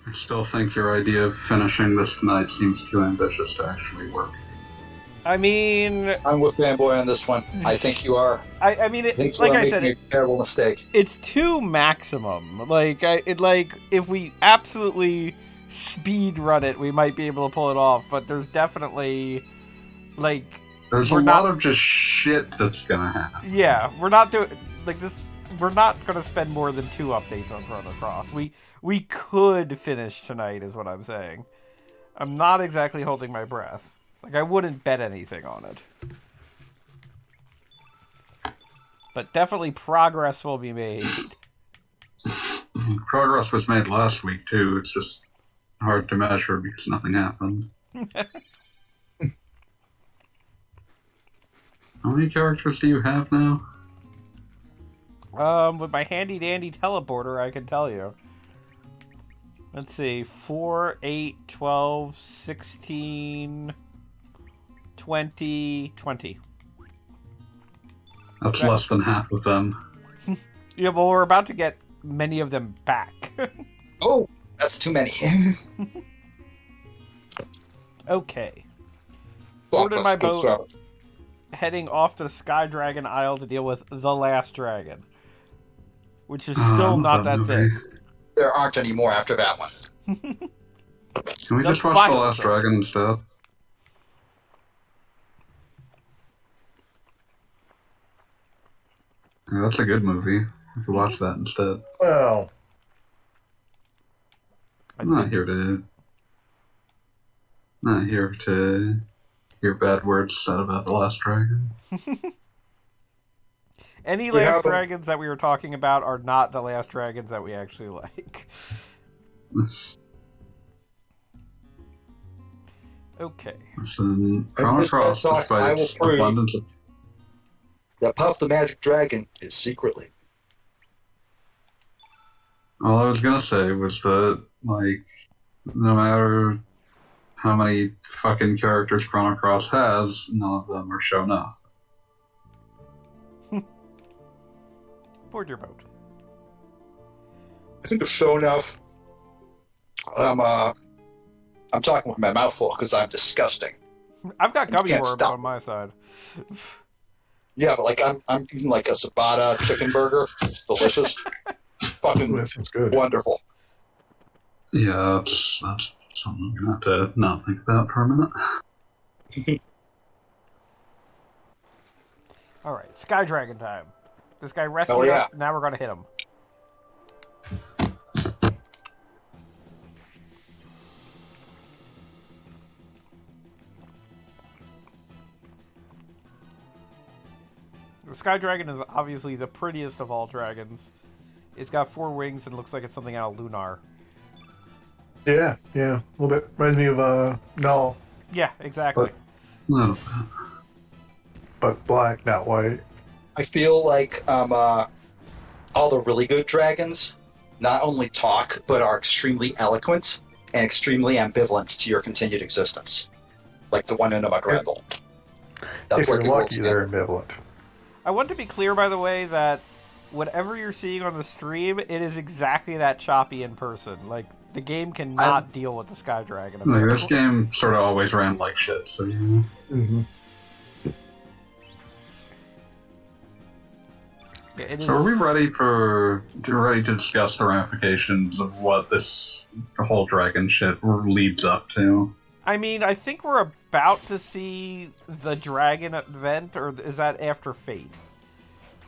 I still think your idea of finishing this tonight seems too ambitious to actually work. I mean, I'm with Fanboy on this one. I think you are. I mean, I think you like are I said, making a terrible mistake. it's two maximum. Like, if we absolutely speed run it, we might be able to pull it off. But there's definitely, like, There's a lot of just shit that's gonna happen. Yeah, we're not doing like this. We're not going to spend more than 2 updates on Chrono Cross. We could finish tonight, is what I'm saying. I'm not exactly holding my breath. Like, I wouldn't bet anything on it. But definitely progress will be made. Progress was made last week, too. It's just hard to measure because nothing happened. How many characters do you have now? With my handy dandy teleporter, I can tell you. Let's see, 4, 8, 12, 16, 20, 20. That's less than half of them. Yeah, well, we're about to get many of them back. Oh, that's too many. Okay. Boarded my boat, heading off to Sky Dragon Isle to deal with the Last Dragon. Which is still not that thing. There aren't any more after that one. Can we just watch The Last Dragon instead? Yeah, that's a good movie. We could watch that instead. Well, I'm not here to hear bad words said about The Last Dragon. Any Last Dragons that we were talking about are not the Last Dragons that we actually like. Okay. Listen, Chrono Cross, despite its abundance of... that Puff the Magic Dragon is secretly. All I was gonna say was that, like, no matter how many fucking characters Chrono Cross has, none of them are shown up. Board your boat. I think of show enough. I'm talking with my mouth full because I'm disgusting. I've got gummy worms on my side. Yeah, but like I'm eating like a ciabatta chicken burger. It's delicious. Fucking that sounds good. Wonderful. Yeah, that's something I'm gonna have to not think about for a minute. Alright, Sky Dragon time. This guy rescued us, now we're gonna hit him. The Sky Dragon is obviously the prettiest of all dragons. It's got 4 wings and looks like it's something out of Lunar. Yeah, a little bit. Reminds me of Null. Yeah, exactly. But black, not white. I feel like all the really good dragons not only talk, but are extremely eloquent and extremely ambivalent to your continued existence. Like the one in Grendel. If you're lucky, they're ambivalent. I want to be clear, by the way, that whatever you're seeing on the stream, it is exactly that choppy in person. Like, the game cannot deal with the Sky Dragon. Like, this game sort of always ran like shit, so yeah. Mm-hmm. Yeah, so are we ready to discuss the ramifications of what the whole dragon shit leads up to? I mean, I think we're about to see the dragon event, or is that after Fate?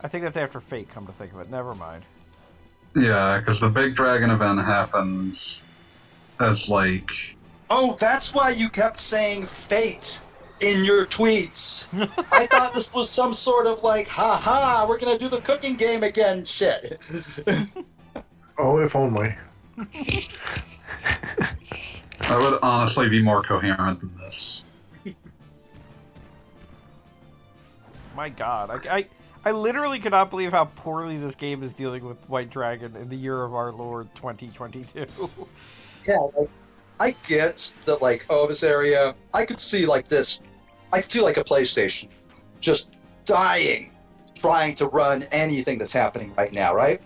I think that's after Fate, come to think of it. Never mind. Yeah, because the big dragon event happens as, like... Oh, that's why you kept saying Fate in your tweets. I thought this was some sort of like, ha-ha, we're gonna do the cooking game again shit. Oh, if only. That would honestly be more coherent than this. My god, I literally cannot believe how poorly this game is dealing with White Dragon in the year of our Lord 2022. Yeah, like, I get that, like, oh, this area, I could see, like, this, I feel like a PlayStation just dying trying to run anything that's happening right now, right?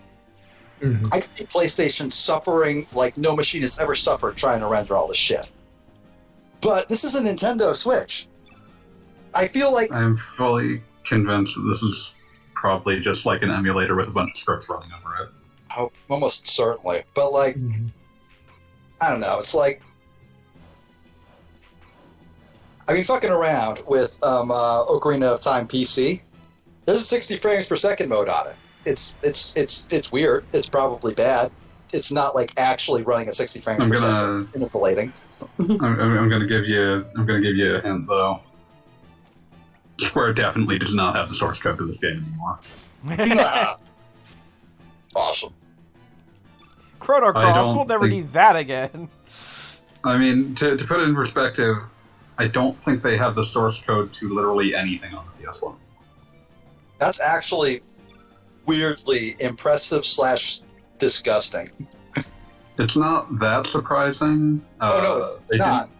I can see PlayStation suffering like no machine has ever suffered trying to render all this shit. But this is a Nintendo Switch. I feel like I'm fully convinced that this is probably just like an emulator with a bunch of scripts running over it. oh, almost certainly. But like, I don't know. It's like, I mean, fucking around with Ocarina of Time PC. There's a 60 frames per second mode on it. It's weird. It's probably bad. It's not like actually running at 60 frames per second. It's manipulating. I'm gonna give you a hint though. Square definitely does not have the source code to this game anymore. Nah. Awesome. Chrono I Cross, don't we'll never think- need that again. I mean, to put it in perspective, I don't think they have the source code to literally anything on the PS1. That's actually weirdly impressive / disgusting. It's not that surprising. Oh no, it's they not.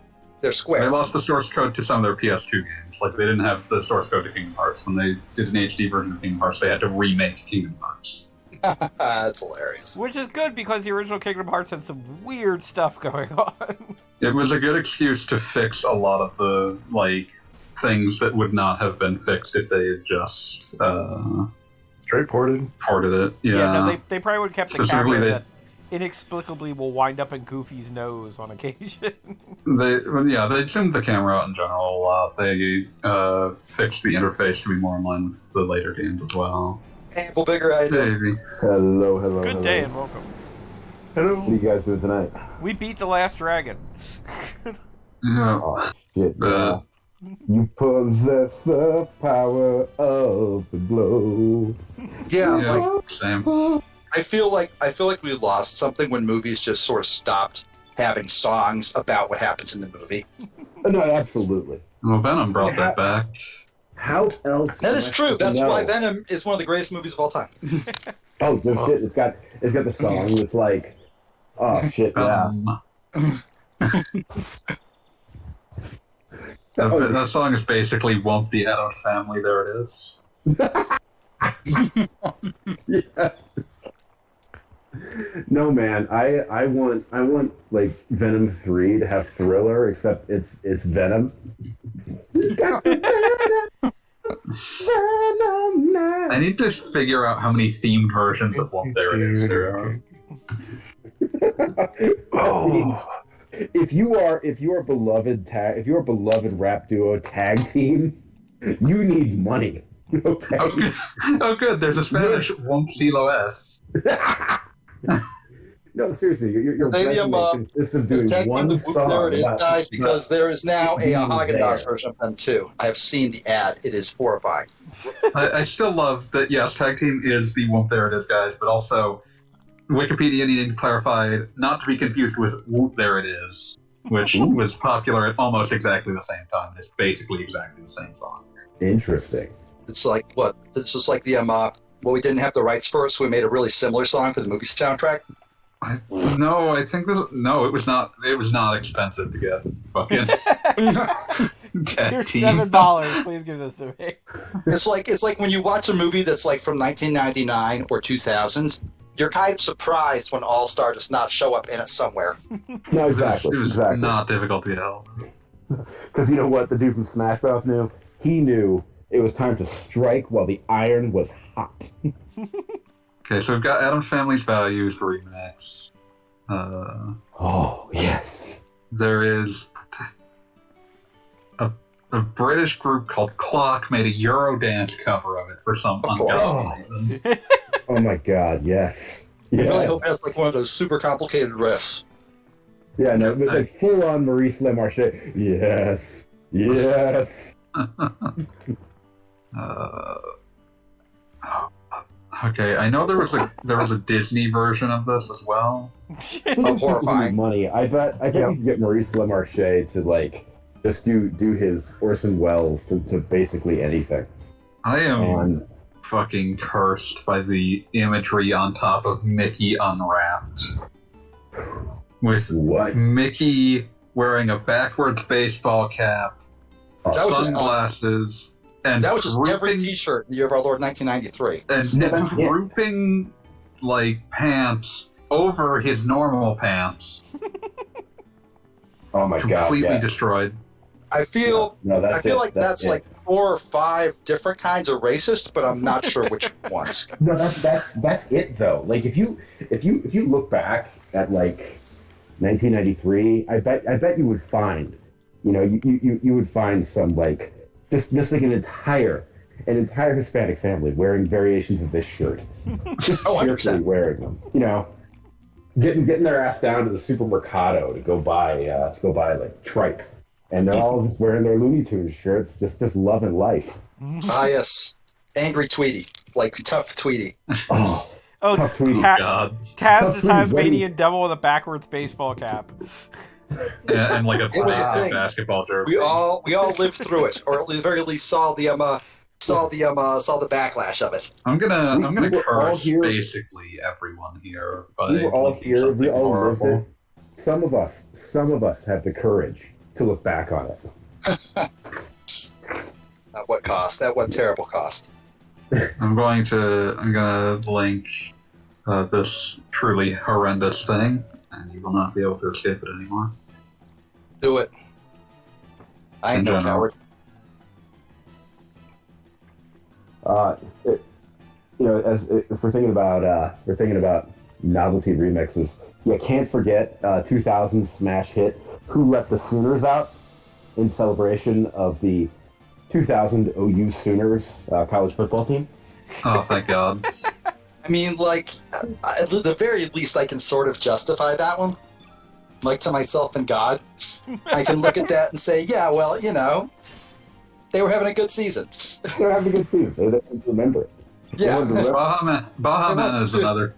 They're They Square. lost the source code to some of their PS2 games. Like, they didn't have the source code to Kingdom Hearts. When they did an HD version of Kingdom Hearts, they had to remake Kingdom Hearts. That's hilarious. Which is good because the original Kingdom Hearts had some weird stuff going on. It was a good excuse to fix a lot of the, like, things that would not have been fixed if they had just Straight ported. ported it. Yeah. No, they probably would have kept the Specifically, camera they- that inexplicably will wind up in Goofy's nose on occasion. They zoomed the camera out in general a lot. They fixed the interface to be more in line with the later games as well. Hey, Apple Bigger, how you doing? Maybe. Hello. Good day and welcome. Hello. What are you guys doing tonight? We beat the last dragon. Yeah. Oh shit, Uh, man. You possess the power of the glow. Yeah, Yeah, like same. I feel like we lost something when movies just sort of stopped having songs about what happens in the movie. No, absolutely. Well, Venom brought that back. How else? That am is I true. supposed to That's know? why Venom is one of the greatest movies of all time. Oh no shit! It's got the song. It's like, oh shit, yeah. That song is basically "Won't the Addams Family." There it is. Yeah. No man, I want like Venom 3 to have Thriller, except it's Venom. I need to figure out how many themed versions of "Won't There It Is" there are. Oh. If you are beloved rap duo tag team, you need money. Okay. Oh, good. Oh, good. There's a Spanish "Won't Silo S." No, seriously, your Stadium, resume consists of It's doing tagged one in song. there it is, about- guys, because there is now a being Haagen-Dazs there. version of them too. I have seen the ad. It is horrifying. I still love that. Yes, tag team is the "Won't There It Is" guys, but also Wikipedia needing to clarify not to be confused with "Won't There It Is," which was popular at almost exactly the same time. It's basically exactly the same song. Interesting. It's like what? It's just like the well, we didn't have the rights for it, so we made a really similar song for the movie soundtrack. I think that it was not. It was not expensive to get fucking tag Here's team. $7. Please give this to me. It's like when you watch a movie that's like from 1999 or 2000s, you're kind of surprised when All Star does not show up in it somewhere. No, It exactly. was Exactly. not difficult to get help. Because you know what the dude from Smash Mouth knew? He knew it was time to strike while the iron was hot. Okay, so we've got Addams Family's Values remix. Oh, yes. There is a British group called Clock made a Eurodance cover of it for some Of course. ungodly reason. Oh my god, yes. I really Yes. hope that's like one of those super complicated riffs. Yeah, no, like full on Maurice LeMarche. Yes. Yes. Okay, I know there was a Disney version of this as well. I'm horrifying. Money. I bet you could get Maurice LeMarche to like just do his Orson Welles to basically anything. I am And fucking cursed by the imagery on top of Mickey unwrapped. With what? Mickey wearing a backwards baseball cap, That was just sunglasses, and That was just every drooping- T-shirt in the year of our Lord 1993. and No, that's it. drooping like pants over his normal pants. Oh my god! Completely Yeah. destroyed. I feel No, I that's feel it. like that's it. like 4 or 5 different kinds of racist, but I'm not sure which ones. No, that's it though. Like if you look back at like 1993, I bet you would find, you would find some like just like an entire Hispanic family wearing variations of this shirt, just Oh, cheerfully 100%. wearing them. Getting their ass down to the supermercado to go buy like tripe, and they're all just wearing their Looney Tunes shirts, just loving life. Ah, yes. Angry Tweety. Like tough Tweety. Oh, Oh, tough Tweety. God. Taz Tough the Tweety, Tasmanian Devil with a backwards baseball cap. And like a It was a bad thing. basketball jersey. We all lived through it, or at the very least saw the backlash of it. I'm gonna We were all curse here- basically everyone here by We were all linking here. We something all horrible. lived it. Some of us have the courage to look back on it. At what cost? At what terrible cost? I'm gonna link this truly horrendous thing, and you will not be able to escape it anymore. Do it. I ain't In no general. coward. If we're thinking about novelty remixes, you can't forget 2000 smash hit "Who Let the Sooners Out" in celebration of the 2000 OU Sooners college football team. Oh, thank God. I mean, like, at the very least, I can sort of justify that one. Like, to myself and God, I can look at that and say, yeah, well, they were having a good season. They're having a good season. They don't remember it. Yeah. Bahaman is another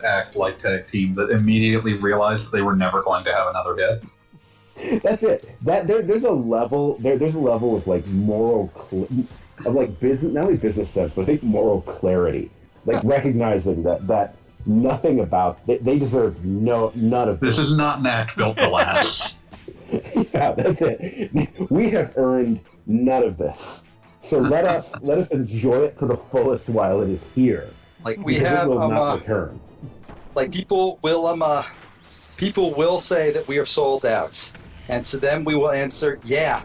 act like tag team that immediately realized that they were never going to have another hit. That's it. There's a level of like moral of like business, not only business sense, but I think moral clarity. Like recognizing that nothing about they deserve none of This is not an act built to last. Yeah, that's it. We have earned none of this. So let us enjoy it to the fullest while it is here. Like, we Because have, it will not return. like, people will say that we are sold out. And to them, we will answer, yeah.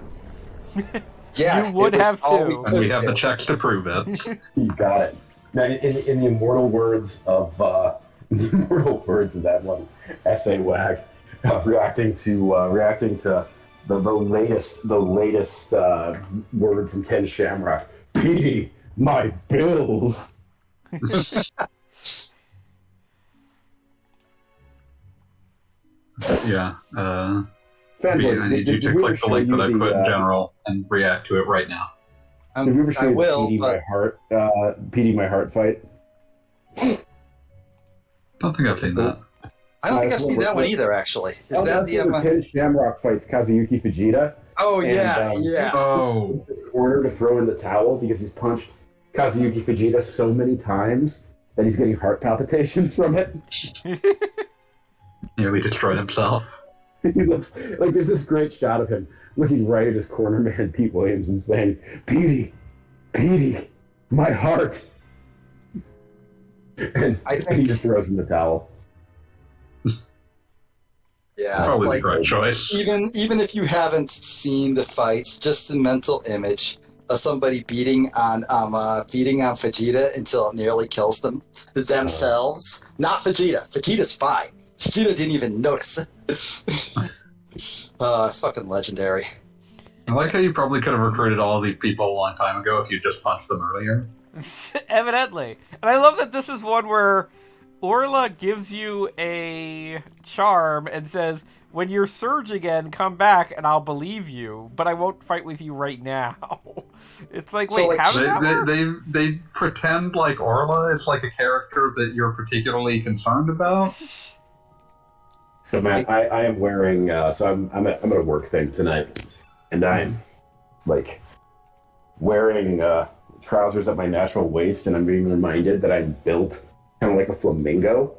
Yeah. You would it was have all to. we And could we have the do. checks to prove it. You got it. Now, in the immortal words of that one essay wag, reacting to the latest word from Ken Shamrock. Petey, my bills. Yeah. Fanboy, I need you to we click ever the link show that I you put in the, general and react to it right now. Did we ever show I you will, the Petey, but my heart fight? Don't think I've seen that. I don't think I've Well, seen that one either, actually. Is that that's the... where Ken Shamrock fights Kazuyuki Fujita. Oh, And, yeah, yeah. Oh, In the corner to throw in the towel because he's punched Kazuyuki Fujita so many times that he's getting heart palpitations from it. nearly destroyed himself. He looks like there's this great shot of him looking right at his corner man Pete Williams and saying, Petey, my heart. And I he think, just throws in the towel. yeah, Probably like, the correct choice. even if you haven't seen the fights, just the mental image of somebody beating on Vegeta until it nearly kills themselves. Not Vegeta. Vegeta's fine. Vegeta didn't even notice. Fucking legendary. I like how you probably could have recruited all these people a long time ago if you just punched them earlier. Evidently. And I love that this is one where Orla gives you a charm and says, when you're Surge again, come back and I'll believe you, but I won't fight with you right now. It's like, So, wait, like, how does that work? They pretend like Orla is like a character that you're particularly concerned about. So man, I am wearing I'm at a work thing tonight, and I'm like wearing trousers at my natural waist, and I'm being reminded that I'm built kind of like a flamingo,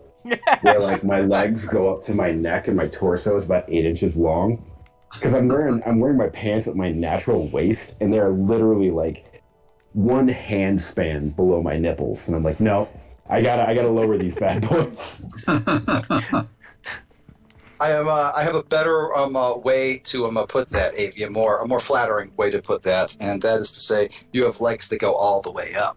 where like my legs go up to my neck and my torso is about 8 inches long. Because I'm wearing my pants at my natural waist, and they're literally like one hand span below my nipples, and I'm like, no, I gotta lower these bad boys. I have a better way to put that, Avi, a more flattering way to put that, and that is to say, you have legs that go all the way up.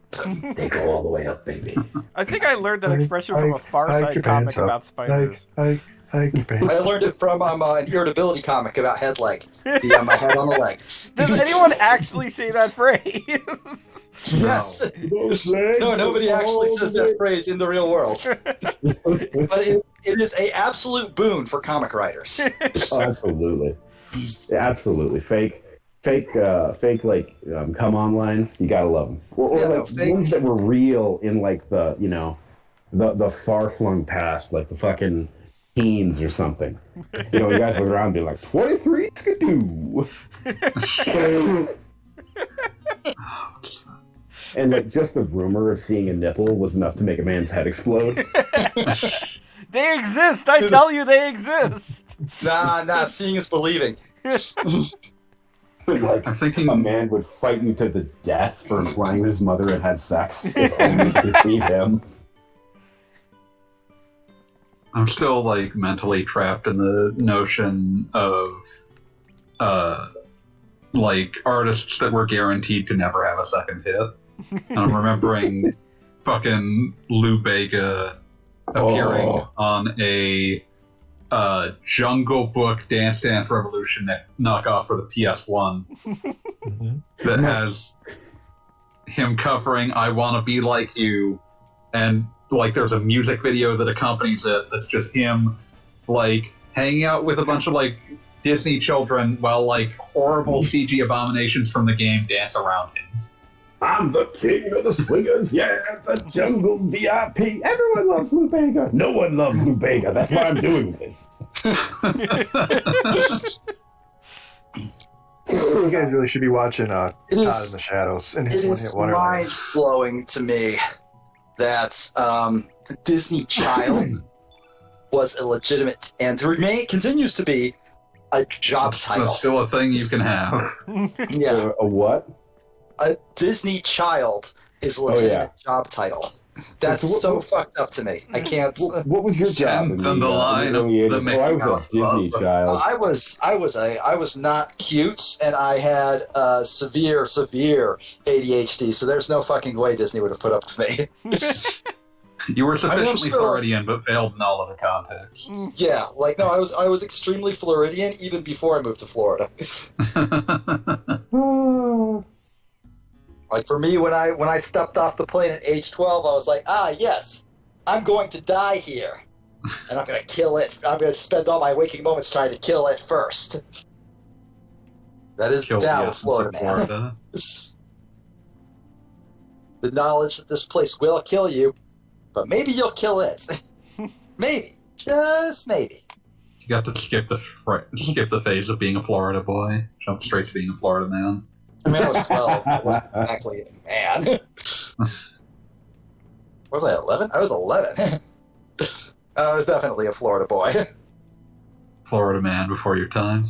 They go all the way up, baby. I think I learned that expression from a Far hike Side your comic pants up. about spiders. Hike your pants I up. learned it from an irritability comic about head leg. The my head on the leg. Does anyone actually say that phrase? Yes. No, nobody actually says that phrase in the real world. But it is a absolute boon for comic writers. Oh, absolutely. Absolutely. Fake like come on lines. You gotta love them. Or Yeah, like fake. ones that were real in like the the far flung past, like the fucking teens or something. You guys look around and be like 23 skidoo. And like just the rumor of seeing a nipple was enough to make a man's head explode. They exist. I tell you, they exist. Nah, seeing is believing. Like I'm thinking a man would fight you to the death for implying his mother had had sex if only to see him. I'm still like mentally trapped in the notion of like artists that were guaranteed to never have a second hit. And I'm remembering fucking Lou Bega appearing on a Jungle Book Dance Dance Revolution knockoff for the PS1 that has him covering I Wanna Be Like You, and like there's a music video that accompanies it that's just him like hanging out with a bunch of like Disney children while like horrible CG abominations from the game dance around him. I'm the king of the swingers, yeah, the jungle VIP. Everyone loves Lou Bega. No one loves Lou Bega. That's why I'm doing this. You guys really should be watching Todd in It the Shadows and It his is one-hit wonder. mind-blowing to me that Disney Child was a legitimate, and continues to be, a job title. That's still a thing you can have. Yeah, A what? a Disney Child is a legitimate job title. That's so fucked up to me. I can't. What was your job? Send them the line of early the 80s? Mickey I was Mouse a Disney Club. child. I was not cute, and I had severe ADHD. So there's no fucking way Disney would have put up with me. You were sufficiently sure. Floridian, but failed in all other contexts. Yeah, like no, I was extremely Floridian even before I moved to Florida. Like for me, when I stepped off the plane at age 12, I was like, yes, I'm going to die here, and I'm going to kill it. I'm going to spend all my waking moments trying to kill it first. That is Killed down the with essence Florida, of man. Florida. The knowledge that this place will kill you, but maybe you'll kill it. Maybe, just maybe. You got to skip the phase of being a Florida boy. Jump straight to being a Florida man. I mean, I was 12. I wasn't exactly a man. Was I 11? I was 11. I was definitely a Florida boy. Florida man before your time.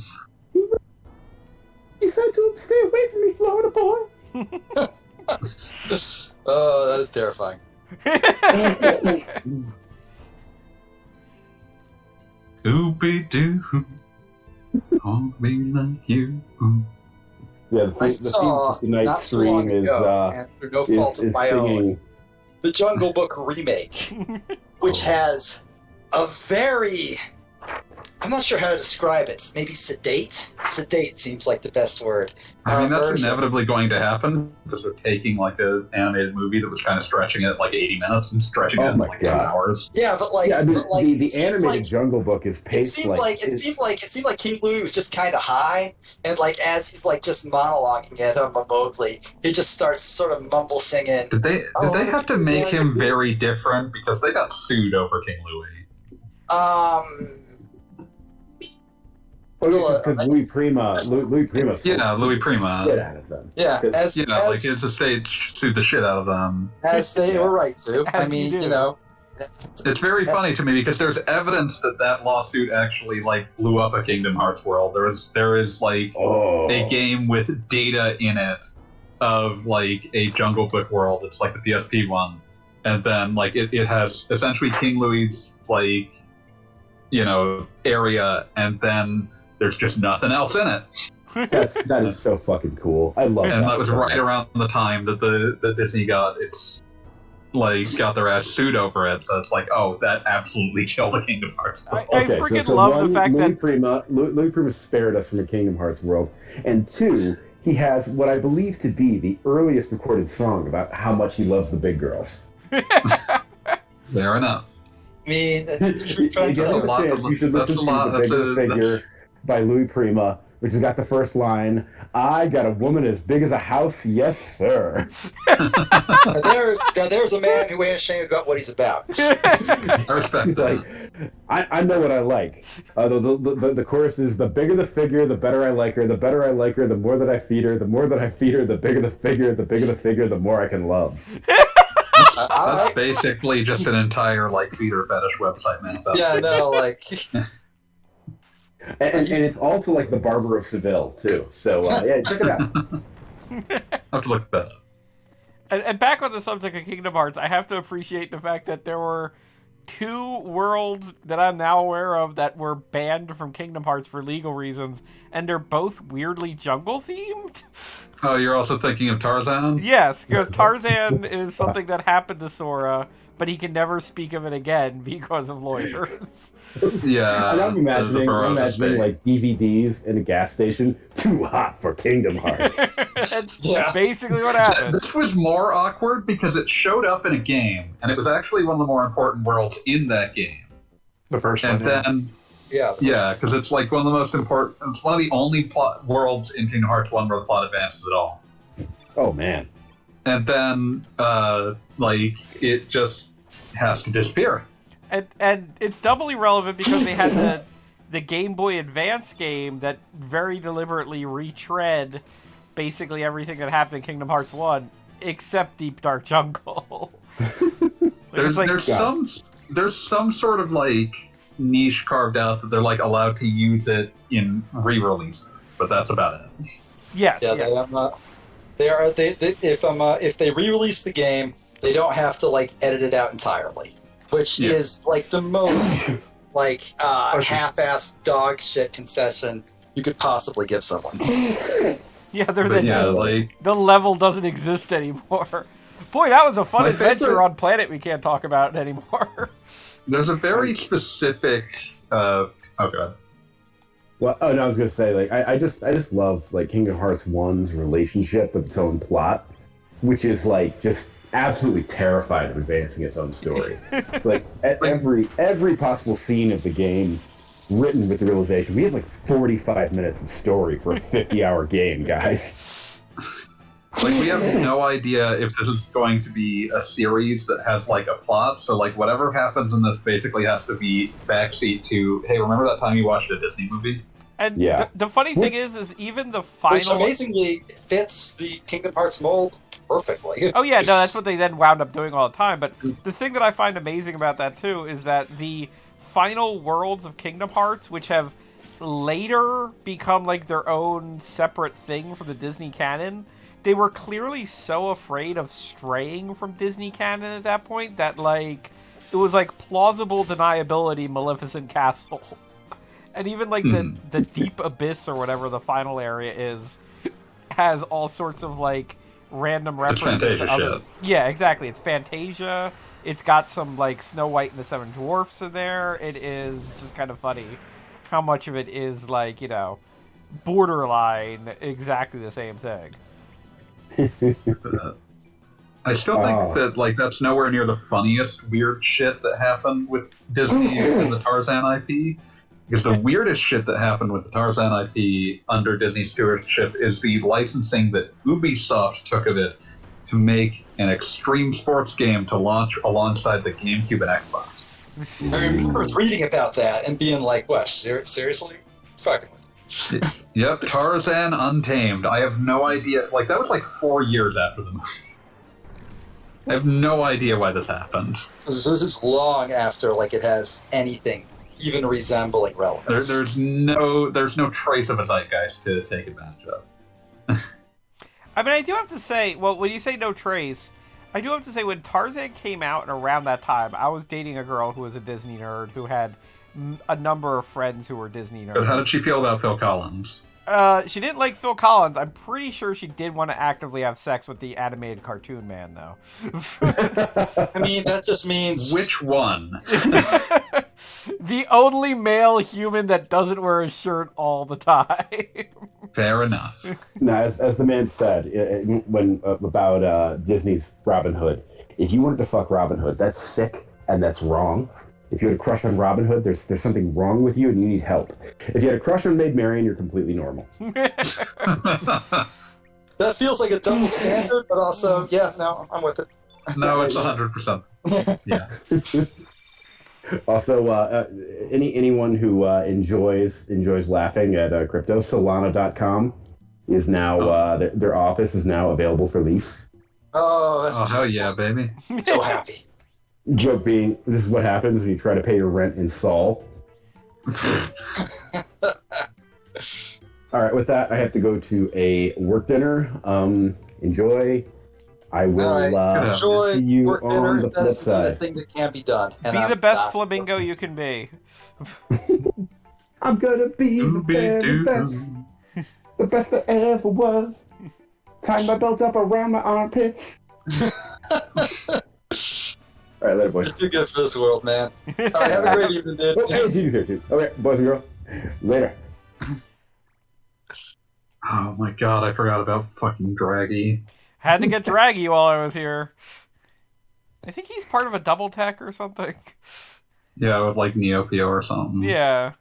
You said to stay away from me, Florida boy. Oh, that is terrifying. Ooby-doo, hold me like you. Yeah, I the saw theme tonight not too long stream ago, and through no fault of is my own, singing. the Jungle Book remake, which has a very, I'm not sure how to describe it. Maybe sedate. Sedate seems like the best word. I mean, that's version. inevitably going to happen because they're taking like an animated movie that was kind of stretching it at like 80 minutes and stretching it in my like 2 God. hours. Yeah, but like, Yeah, I mean, but like the it seemed animated like- Jungle Book is It paced seemed like King Louis was just kind of high, and like as he's like just monologuing at him Mowgli, he just starts sort of mumble singing. Did they have to make him very different because they got sued over King Louis? because Louis Prima Louis Prima. shit out of them. Yeah, 'Cause- as Like his estate sued the shit out of them. as they were right to. I As mean, you do. you know, It's very funny to me because there's evidence that lawsuit actually like blew up a Kingdom Hearts world. There is like Oh. a game with data in it of like a Jungle Book world. It's like the PSP one and then like it has essentially King Louis's like area, and then there's just nothing else in it. That is so fucking cool. I love that. And that was right around the time that the Disney got their ass sued over it. So it's like, oh, that absolutely killed the Kingdom Hearts world. I freaking love the fact that Louis Prima spared us from the Kingdom Hearts world, and two, he has what I believe to be the earliest recorded song about how much he loves the big girls. Fair enough. I mean, You should listen to The Bigger Figure by Louis Prima, which has got the first line, "I got a woman as big as a house, yes, sir." There's a man who ain't ashamed about what he's about. I respect that. I know what I like. The chorus is, "The bigger the figure, the better I like her. The better I like her, the more that I feed her. The more that I feed her, the bigger the figure. The bigger the figure, the more I can love." That's basically just an entire feeder fetish website manifesto. Yeah, no, and it's also like the Barber of Seville too. So yeah, check it out. I have to look that up. And back on the subject of Kingdom Hearts, I have to appreciate the fact that there were 2 worlds that I'm now aware of that were banned from Kingdom Hearts for legal reasons, and they're both weirdly jungle themed. Oh, you're also thinking of Tarzan? Yes, because Tarzan is something that happened to Sora, but he can never speak of it again because of lawyers. Yeah. And I'm imagining DVDs in a gas station, too hot for Kingdom Hearts. That's basically what happened. This was more awkward because it showed up in a game, and it was actually one of the more important worlds in that game. The first one. And then... Yeah, because it's one of the most important... It's one of the only worlds in Kingdom Hearts 1 where the plot advances at all. Oh, man. And then, it just has to disappear. And it's doubly relevant because they had the Game Boy Advance game that very deliberately retread basically everything that happened in Kingdom Hearts 1, except Deep Dark Jungle. There's some sort of niche carved out that they're allowed to use it in re-releases, but that's about it. Yes. Yeah, if they re-release the game, they don't have to edit it out entirely, which is the most half-assed dog shit concession you could possibly give someone. Yeah, the level doesn't exist anymore. Boy, that was a fun adventure on Planet we can't talk about anymore. There's a very specific. Oh god. Well, I was gonna say I just love Kingdom Hearts 1's relationship with its own plot, which is just absolutely terrified of advancing its own story. Every possible scene of the game written with the realization we have 45 minutes of story for a 50-hour game, guys. We have no idea if this is going to be a series that has a plot, so whatever happens in this basically has to be backseat to, hey, remember that time you watched a Disney movie? And the funny thing is even the final... Which amazingly fits the Kingdom Hearts mold perfectly. Oh yeah, no, that's what they then wound up doing all the time, but the thing that I find amazing about that too is that the final worlds of Kingdom Hearts, which have later become their own separate thing from the Disney canon, they were clearly so afraid of straying from Disney canon at that point that, it was, plausible deniability Maleficent Castle. And even, the Deep Abyss or whatever the final area is, has all sorts of, random references Fantasia to other... shit. Yeah, exactly. It's Fantasia. It's got some, Snow White and the Seven Dwarfs in there. It is just kind of funny how much of it is, borderline exactly the same thing. I still think that that's nowhere near the funniest weird shit that happened with Disney and the Tarzan IP. Because the weirdest shit that happened with the Tarzan IP under Disney stewardship is the licensing that Ubisoft took of it to make an extreme sports game to launch alongside the GameCube and Xbox. I remember reading about that and being what, seriously? Fucking. Yep, Tarzan Untamed. I have no idea. That was 4 years after the movie. I have no idea why this happened. This is long after it has anything even resembling relevance. There's no trace of a zeitgeist to take advantage of. I mean, I do have to say, well, when you say no trace, I do have to say, when Tarzan came out and around that time, I was dating a girl who was a Disney nerd who had a number of friends who were Disney nerds. But how did she feel about Phil Collins? She didn't like Phil Collins. I'm pretty sure she did want to actively have sex with the animated cartoon man, though. I mean, that just means Which one? The only male human that doesn't wear a shirt all the time. Fair enough. No, as the man said when about Disney's Robin Hood, if you wanted to fuck Robin Hood, that's sick and that's wrong. If you had a crush on Robin Hood, there's something wrong with you and you need help. If you had a crush on Maid Marian, you're completely normal. that feels like a double standard, but also, yeah, no, I'm with it. No, it's 100%. Yeah. Also, anyone who enjoys laughing at crypto, Solana.com is now their office is now available for lease. Oh, that's hell yeah, baby. so happy. Joke being, this is what happens when you try to pay your rent in Sol. All right, with that, I have to go to a work dinner. Enjoy. I will enjoy see you work on dinner. the flip That's the side. thing that can be done. And Be the best flamingo you can be. I'm gonna be the very best. The best that ever was. Tying my belt up around my armpits. All right, later, boys. You're too good for this world, man. All right, have a great evening, dude. Oh, hey, G's here, too. Okay, boys and girls. Later. Oh my god, I forgot about fucking Draggy. Had to get Draggy while I was here. I think he's part of a double tech or something. Yeah, with like Neofio or something. Yeah.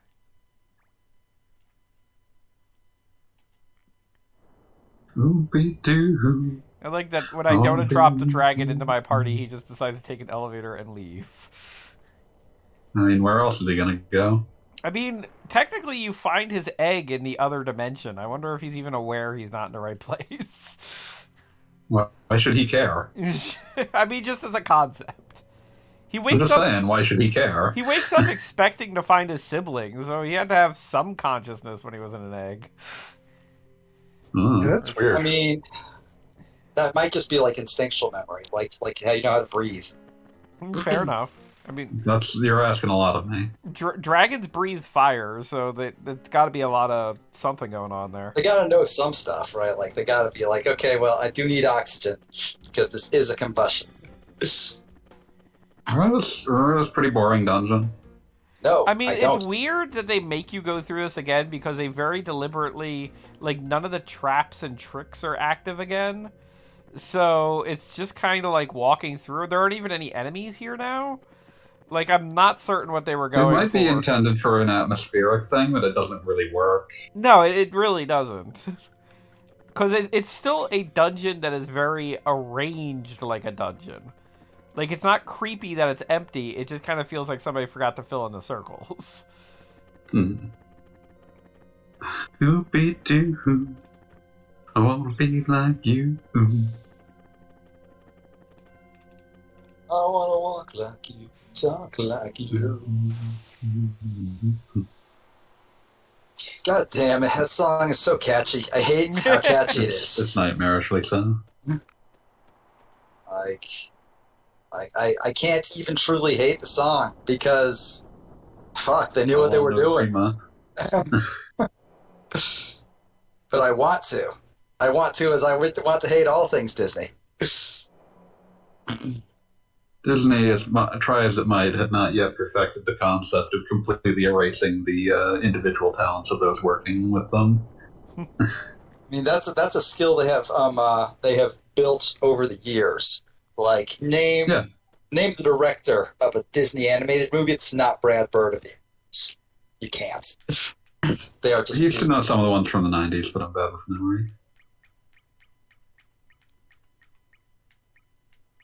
Ooby-doo. I like that when I don't drop the dragon into my party, he just decides to take an elevator and leave. I mean, where else is he gonna go? I mean, technically you find his egg in the other dimension. I wonder if he's even aware he's not in the right place. Why should he care? I mean, just as a concept. He I'm wakes just up. saying, why should he care? He wakes up expecting to find his siblings, so he had to have some consciousness when he was in an egg. Mm. Yeah, that's weird. I mean, that might just be like instinctual memory, like how you know how to breathe. Fair enough. I mean, You're asking a lot of me. dragons breathe fire, so there's got to be a lot of something going on there. They gotta know some stuff, right? Like they gotta be like, okay, well, I do need oxygen because this is a combustion. Remember this pretty boring dungeon? No, I mean, don't. it's weird that they make you go through this again because they very deliberately, like, none of the traps and tricks are active again. So it's just kind of like walking through. There aren't even any enemies here now. Like, I'm not certain what they were It going might for. be intended for an atmospheric thing, but it doesn't really work. No, it really doesn't. Because it's still a dungeon that is very arranged like a dungeon. Like, it's not creepy that it's empty. It just kind of feels like somebody forgot to fill in the circles. Ooby-doo. I wanna be like you. I wanna walk like you, talk like you. God damn it, that song is so catchy. I hate how catchy it is. It's nightmarishly so. I can't even truly hate the song because, fuck, they knew what they were doing. But I want to. I want to, as I want to hate all things Disney. Disney, try as it might, had not yet perfected the concept of completely erasing the individual talents of those working with them. I mean, that's a skill they have built over the years. Like, name the director of a Disney animated movie that's not Brad Bird of the Animals. You can't. They are just. I used to know some of the ones from the 90s, but I'm bad with memory.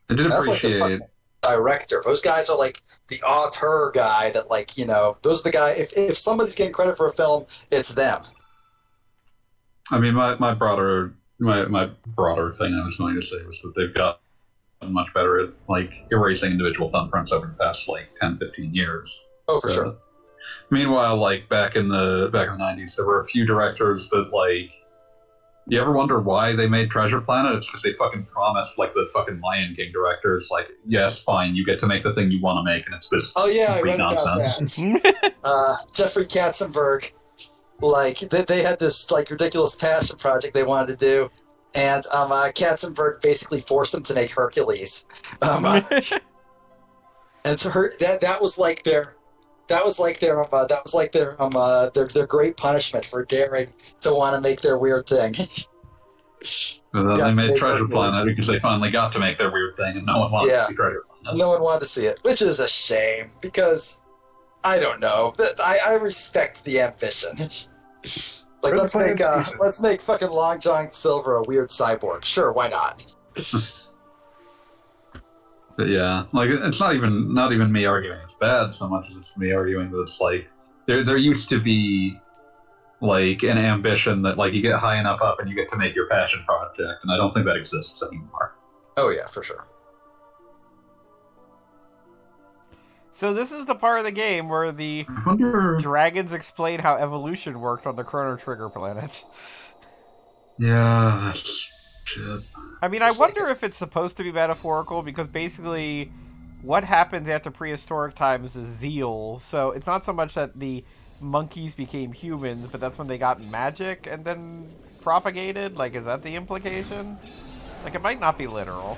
I did appreciate. Like director. Those guys are like the auteur guy that, like, you know, those are the guy. If somebody's getting credit for a film, it's them. I mean, my broader thing I was going to say was that they've got much better at, like, erasing individual thumbprints over the past, like, 10, 15 years. Oh, for sure. Meanwhile, like, back in the 90s, there were a few directors that, like, You ever wonder why they made Treasure Planet? It's because they fucking promised, like, the fucking Lion King directors, like, yes, fine, you get to make the thing you want to make, and it's this Oh yeah, I complete read nonsense. about that. Jeffrey Katzenberg, like they had this like ridiculous passion project they wanted to do, and Katzenberg basically forced them to make Hercules. And to her, that was like their their great punishment for daring to want to make their weird thing. And then Yeah, they made they Treasure were- Planet because they finally got to make their weird thing, and no one wanted Yeah. to see Treasure Planet. No one wanted to see it, which is a shame because I don't know. I respect the ambition. Like Treasure Planet's decent. let's make fucking Long John Silver a weird cyborg. Sure, why not? But yeah, like it's not even me arguing it's bad so much as it's me arguing that it's like there used to be like an ambition that like you get high enough up and you get to make your passion project, and I don't think that exists anymore. Oh yeah, for sure. So this is the part of the game where the I wonder. dragons explain how evolution worked on the Chrono Trigger planet. Yeah, that's shit. I mean, I wonder if it's supposed to be metaphorical, because basically what happens after prehistoric times is zeal. So it's not so much that the monkeys became humans, but that's when they got magic and then propagated. Like, is that the implication? Like, it might not be literal.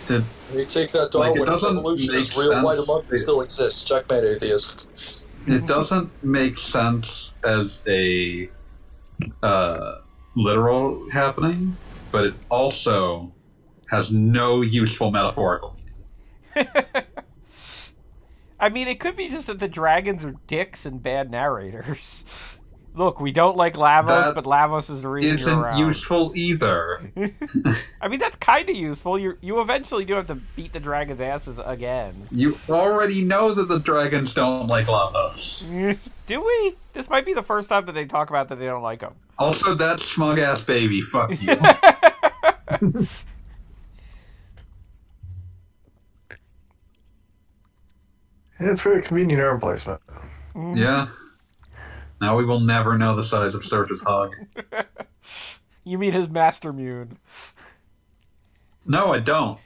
It, You take that Like, it Darwin doesn't evolution as make real white sense. monkey still exists. Checkmate atheist. it doesn't make sense as a literal happening, but it also has no useful metaphorical meaning. I mean, it could be just that the dragons are dicks and bad narrators. Look, we don't like Lavos, That but Lavos is the reason you're Isn't around. useful either. I mean, that's kind of useful. You eventually do have to beat the dragons' asses again. You already know that the dragons don't like Lavos. Do we? This might be the first time that they talk about that they don't like them. Also, that smug ass baby. Fuck you. And it's very convenient arm placement. Yeah. Now we will never know the size of Surge's hog. You mean his Master Mune? No, I don't.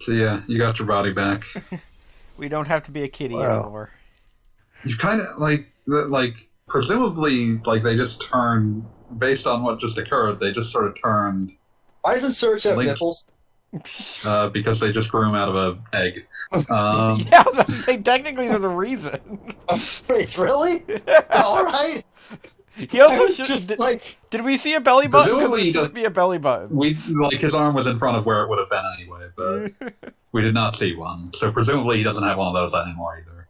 So yeah, you got your body back. We don't have to be a kitty Wow. anymore. You kind of like presumably like they just turned based on what just occurred. They just sort of turned Why doesn't Surge have Link- nipples? because they just grew him out of an egg. Yeah, I was about to say, technically there's a reason. Wait, really? All right. He I also was just like, Did we see a belly button? Because Presumably there he shouldn't be a belly button. We like his arm was in front of where it would have been anyway, but we did not see one. So presumably he doesn't have one of those anymore either.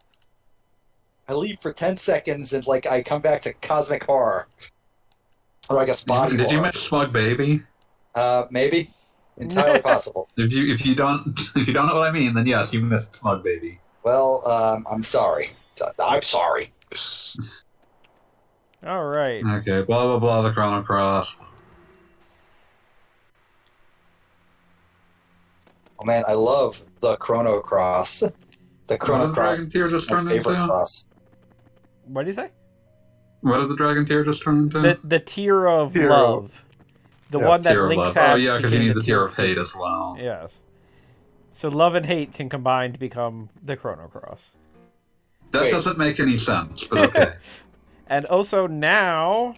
I leave for 10 seconds and like I come back to cosmic horror, or I guess body Did you horror. miss Smug Baby? Maybe, entirely possible. If you don't know what I mean, then yes, you missed Smug Baby. Well, I'm sorry. I'm sorry. All right. Okay, blah blah blah. The Chrono Cross. Oh man, I love the Chrono Cross. The Chrono did Cross Dragon Tear is just my turn favorite into? cross. What do you say? What did the Dragon Tear just turn into? The tier of Tier of- love. The yeah, one that Tear of Link's love. had. Oh yeah, because you became need the tier of hate as well. Yes. So love and hate can combine to become the Chrono Cross. That Wait. doesn't make any sense, but okay. And also now,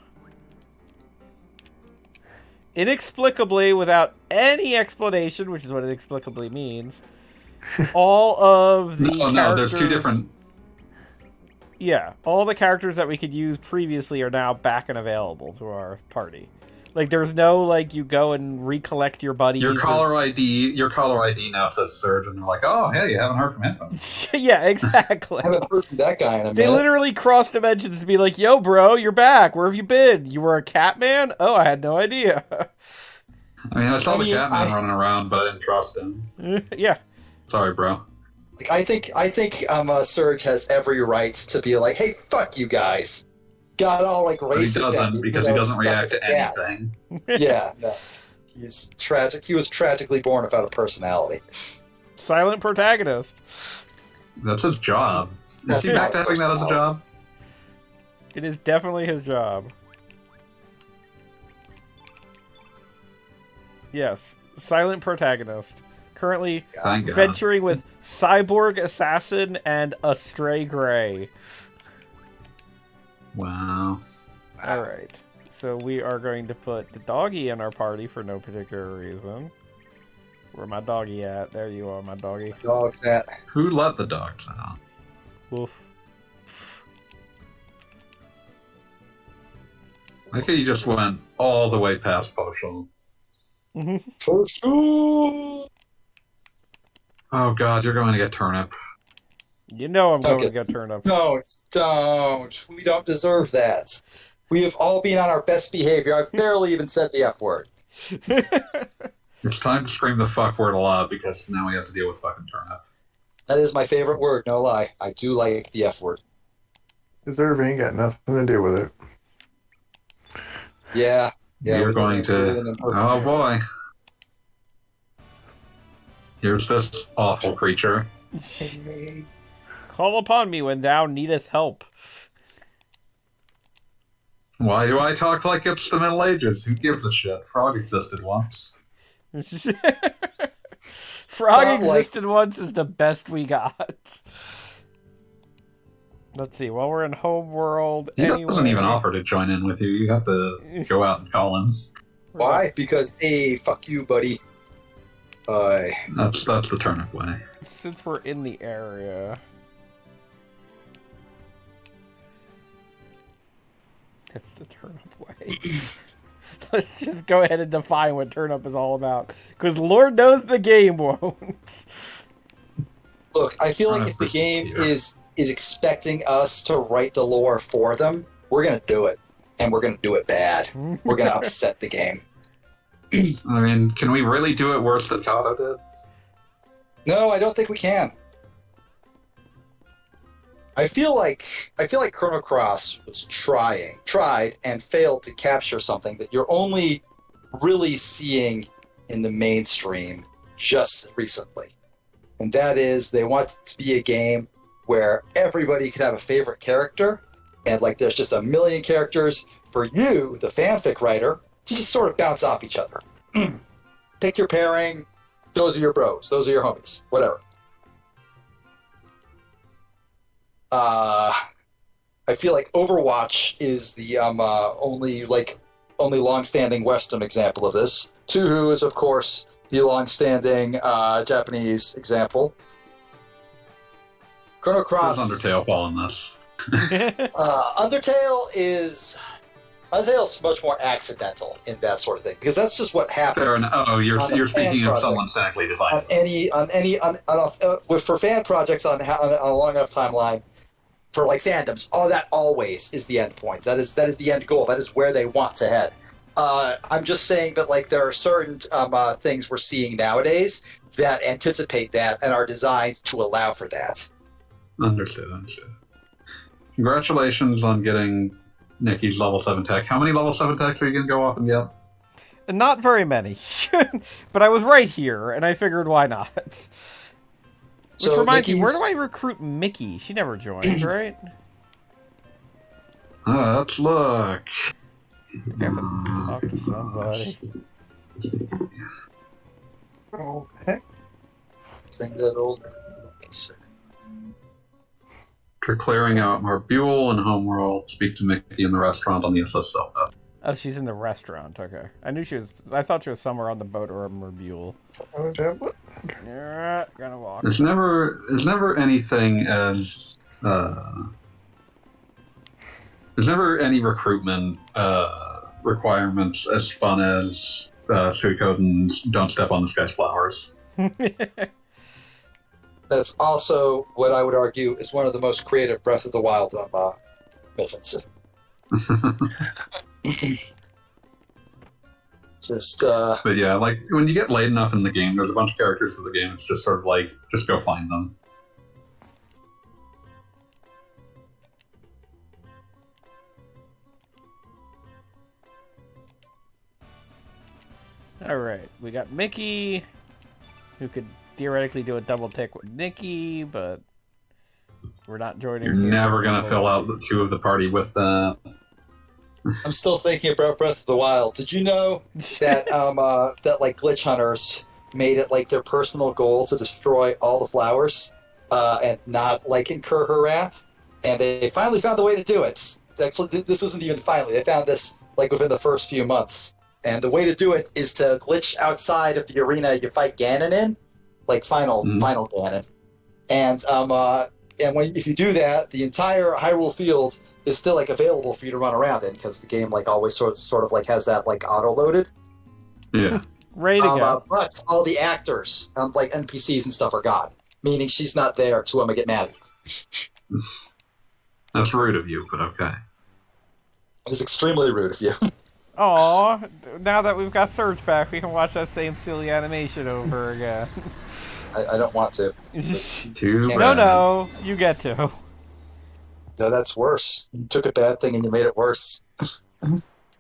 inexplicably, without any explanation, which is what inexplicably means, all of the no, there's two characters- different. Yeah, all the characters that we could use previously are now back and available to our party. Like, there's no, like, you go and recollect your buddies. Your or- caller ID now says Surge, and they're like, "Oh, hey, you haven't heard from him." Yeah, exactly. I haven't heard from that guy in a They minute. literally cross dimensions to be like, "Yo, bro, you're back. Where have you been? You were a cat man? Oh, I had no idea." I mean, I saw I the mean, Catman running around, but I didn't trust him. Yeah. Sorry, bro. Like, I think Surge has every right to be like, hey, fuck you guys. Got all like But he racist at me doesn't because he I was doesn't stuck react as a to cat. anything. Yeah, no. He's tragic. He was tragically born without a personality. Silent protagonist. That's his job. Is That's he back not to having that as a job? It is definitely his job. Yes, silent protagonist. Currently Thank God. venturing with Cyborg Assassin and a Stray Gray. Wow. Alright. So we are going to put the doggy in our party for no particular reason. Where my doggy at? There you are, my doggy. Dog's at. Who let the dogs out? Woof. I think he just went all the way past Potion. For sure. Oh God, you're going to get turnip. You know I'm going Okay. to get turned up. Don't. We don't deserve that. We have all been on our best behavior. I've barely even said the F word. It's time to scream the fuck word a lot because now we have to deal with fucking turnip. That is my favorite word, no lie. I do like the F word. Deserving ain't got nothing to do with it. Yeah. You're we going live in to... an imperfect Oh world. boy. Here's this awful creature. Call upon me when thou needeth help. Why do I talk like it's the Middle Ages? Who gives a shit? Frog existed once. Frog Not like- existed once is the best we got. Let's see. While we're in home world, He doesn't even offer to join in with you. You have to go out and call him. Why? Because, hey, fuck you, buddy. That's the turnip way. Since we're in the area, it's the turnip way. Let's just go ahead and define what turnip is all about, because Lord knows the game won't. Look, I feel like if the game is expecting us to write the lore for them, we're gonna do it, and we're gonna do it bad. We're gonna upset the game. I mean, can we really do it worse than Kato did? No, I don't think we can. I feel like Chrono Cross was tried and failed to capture something that you're only really seeing in the mainstream just recently. And that is they want it to be a game where everybody can have a favorite character, and like there's just a million characters for you, the fanfic writer, to just sort of bounce off each other. Pick your pairing, those are your bros, those are your homies, whatever. I feel like Overwatch is the only long-standing Western example of this. Touhou is, of course, the long-standing Japanese example. Chrono Cross. Does Undertale fall in this? Undertale is much more accidental in that sort of thing because that's just what happens. Fair enough. Oh, you're on a speaking fan of project. someone cynically designed. For fan projects on a long enough timeline. For like fandoms, that always is the end point. That is the end goal. That is where they want to head. I'm just saying that like there are certain things we're seeing nowadays that anticipate that and are designed to allow for that. Understood. Congratulations on getting Nikki's level 7 tech. How many level 7 techs are you going to go off and get? Not very many, but I was right here, and I figured why not. Which So reminds me, where do Nikki's- I recruit Mickey? She never joins, right? Let's look. I have to talk to somebody. Oh, heck. Thing that old. For clearing out Marbule and Homeworld, speak to Mickey in the restaurant on the SS Zelda. Oh, she's in the restaurant. Okay, I thought she was somewhere on the boat or a Marbule. Oh, tablet? Yeah, gonna walk. There's never anything as there's never any recruitment requirements as fun as Suikoden's Don't Step on This Guy's Flowers. That's also what I would argue is one of the most creative Breath of the Wild missions. Just But yeah, like when you get late enough in the game, there's a bunch of characters for the game. It's just sort of like, just go find them. All right, we got Mickey, who could theoretically do a double tick with Nikki, but we're not joining. You're never gonna fill out the two of the party with that. I'm still thinking about Breath of the Wild. Did you know that that like glitch hunters made it like their personal goal to destroy all the flowers and not like incur her wrath? And they finally found a way to do it. Actually, this isn't even finally. They found this like within the first few months. And the way to do it is to glitch outside of the arena you fight Ganon in, like final Ganon. And if you do that, the entire Hyrule field is still like available for you to run around in because the game like always sort of like has that like auto loaded. Yeah. Ready to go. But all the actors, like NPCs and stuff, are gone, meaning she's not there to get mad. That's rude of you, but okay. It's extremely rude of you. Aw, now that we've got Surge back, we can watch that same silly animation over again. I don't want to. Too bad. No, you get to. No, that's worse. You took a bad thing and you made it worse.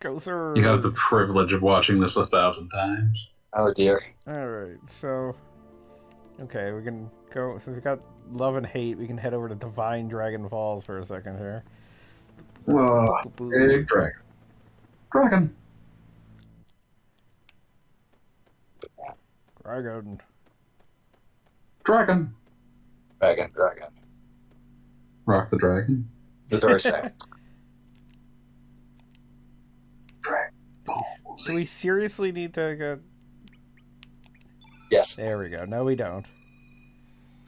Go, Surge. You have the privilege of watching this 1,000 times. Oh dear. Alright, so... Okay, we can go... Since we got Love and Hate, we can head over to Divine Dragon Falls for a second here. Oh, big dragon. Dragon. Dragon. Dragon. Dragon. Rock the dragon. The very same. Dragon. Do we seriously need to go... Yes. There we go. No, we don't.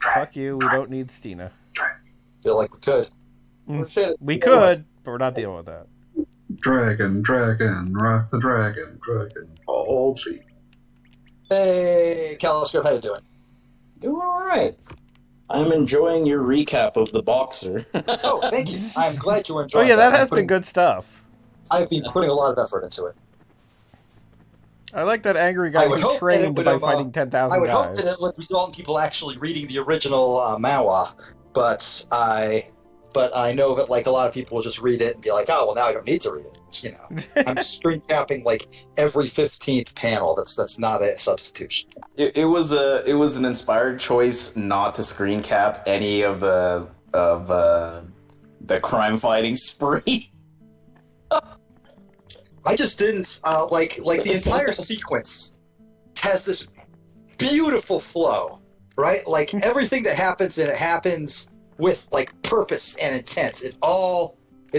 Fuck you, we don't need Stina. Feel like we could. We could, but we're not dealing with that. Dragon, rock the dragon, Ball Z. Hey, Calister, how you doing? Doing all right. I'm enjoying your recap of the boxer. Oh, thank you. I'm glad you Oh enjoyed yeah, that has been good stuff. I've been putting a lot of effort into it. I like that angry guy would who hope that trained it would by have, fighting 10,000 I would hope guys. that it would result in people actually reading the original Mawa, but I know that like a lot of people will just read it and be like, oh well, now I don't need to read it. You know, I'm screen capping like every 15th panel. That's not a substitution. It was an inspired choice not to screen cap any of the crime fighting spree. I just didn't like the entire sequence has this beautiful flow, right? Like everything that happens in it happens with like purpose and intent. It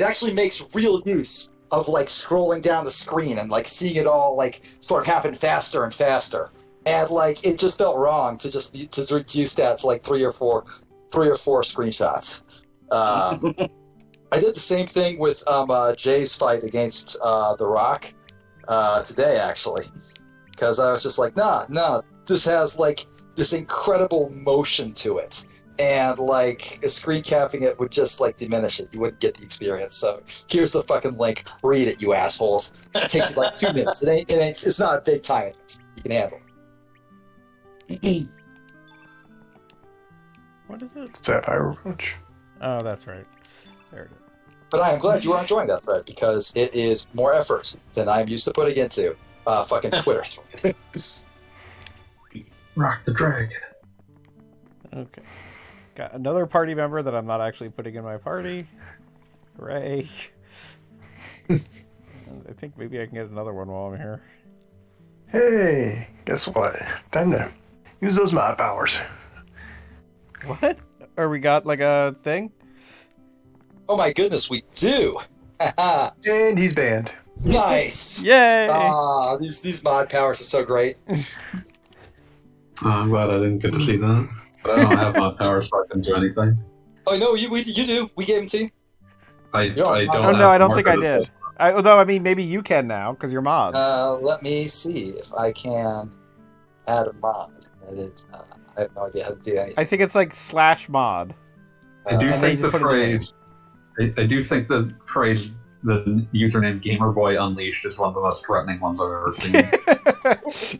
actually makes real use of like scrolling down the screen and like seeing it all like sort of happen faster and faster. And like it just felt wrong to just to reduce that to like three or four screenshots. I did the same thing with Jay's fight against The Rock today, actually, because I was just like, nah, this has like this incredible motion to it, and like screen capping it would just like diminish it. You wouldn't get the experience. So here's the fucking link. Read it, you assholes. It takes you like 2 minutes. It's not a big time. You can handle it. What is it? Sapphire Roach. Oh, that's right. There it is. But I am glad you are enjoying that thread because it is more effort than I'm used to putting into fucking Twitter. Rock the dragon. Okay. Got another party member that I'm not actually putting in my party. Hooray. I think maybe I can get another one while I'm here. Hey, guess what? Time to use those mod powers. What? Or we got like a thing? Oh my goodness, we do! And he's banned. Nice! Yay! These mod powers are so great. I'm glad I didn't get to see that. But I don't have mod powers, so I can do anything. Oh no, you do. We gave them to you. I don't. Oh no, I don't think I did. Although I mean, maybe you can now because you're mods. Let me see if I can add a mod. I have no idea how to do anything. I think it's like /mod. I do And think they the just put it in the name. phrase. I do think the phrase, the username Gamerboy Unleashed is one of the most threatening ones I've ever seen.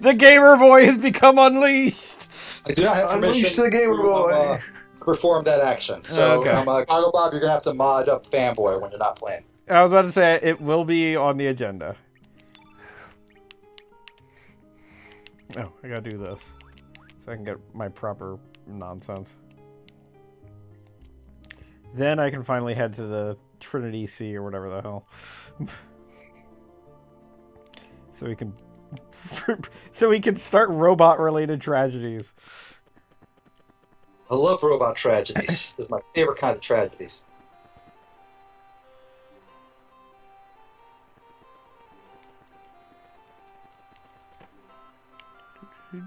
The gamer boy has become unleashed. I do not have Unleash permission the Gamer Boy. to perform that action. So, Okay. Goggle Bob, you're gonna have to mod up Fanboy when you're not playing. I was about to say it will be on the agenda. Oh, I gotta do this so I can get my proper nonsense. Then I can finally head to the Trinity Sea or whatever the hell. So we can start robot-related tragedies. I love robot tragedies. They're my favorite kind of tragedies.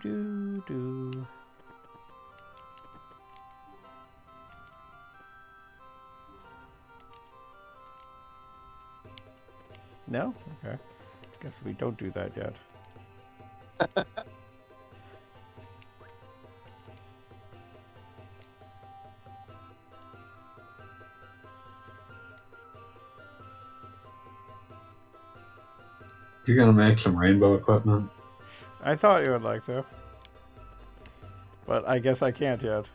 Do. No? Okay. Guess we don't do that yet. You're gonna make some rainbow equipment? I thought you would like to. But I guess I can't yet.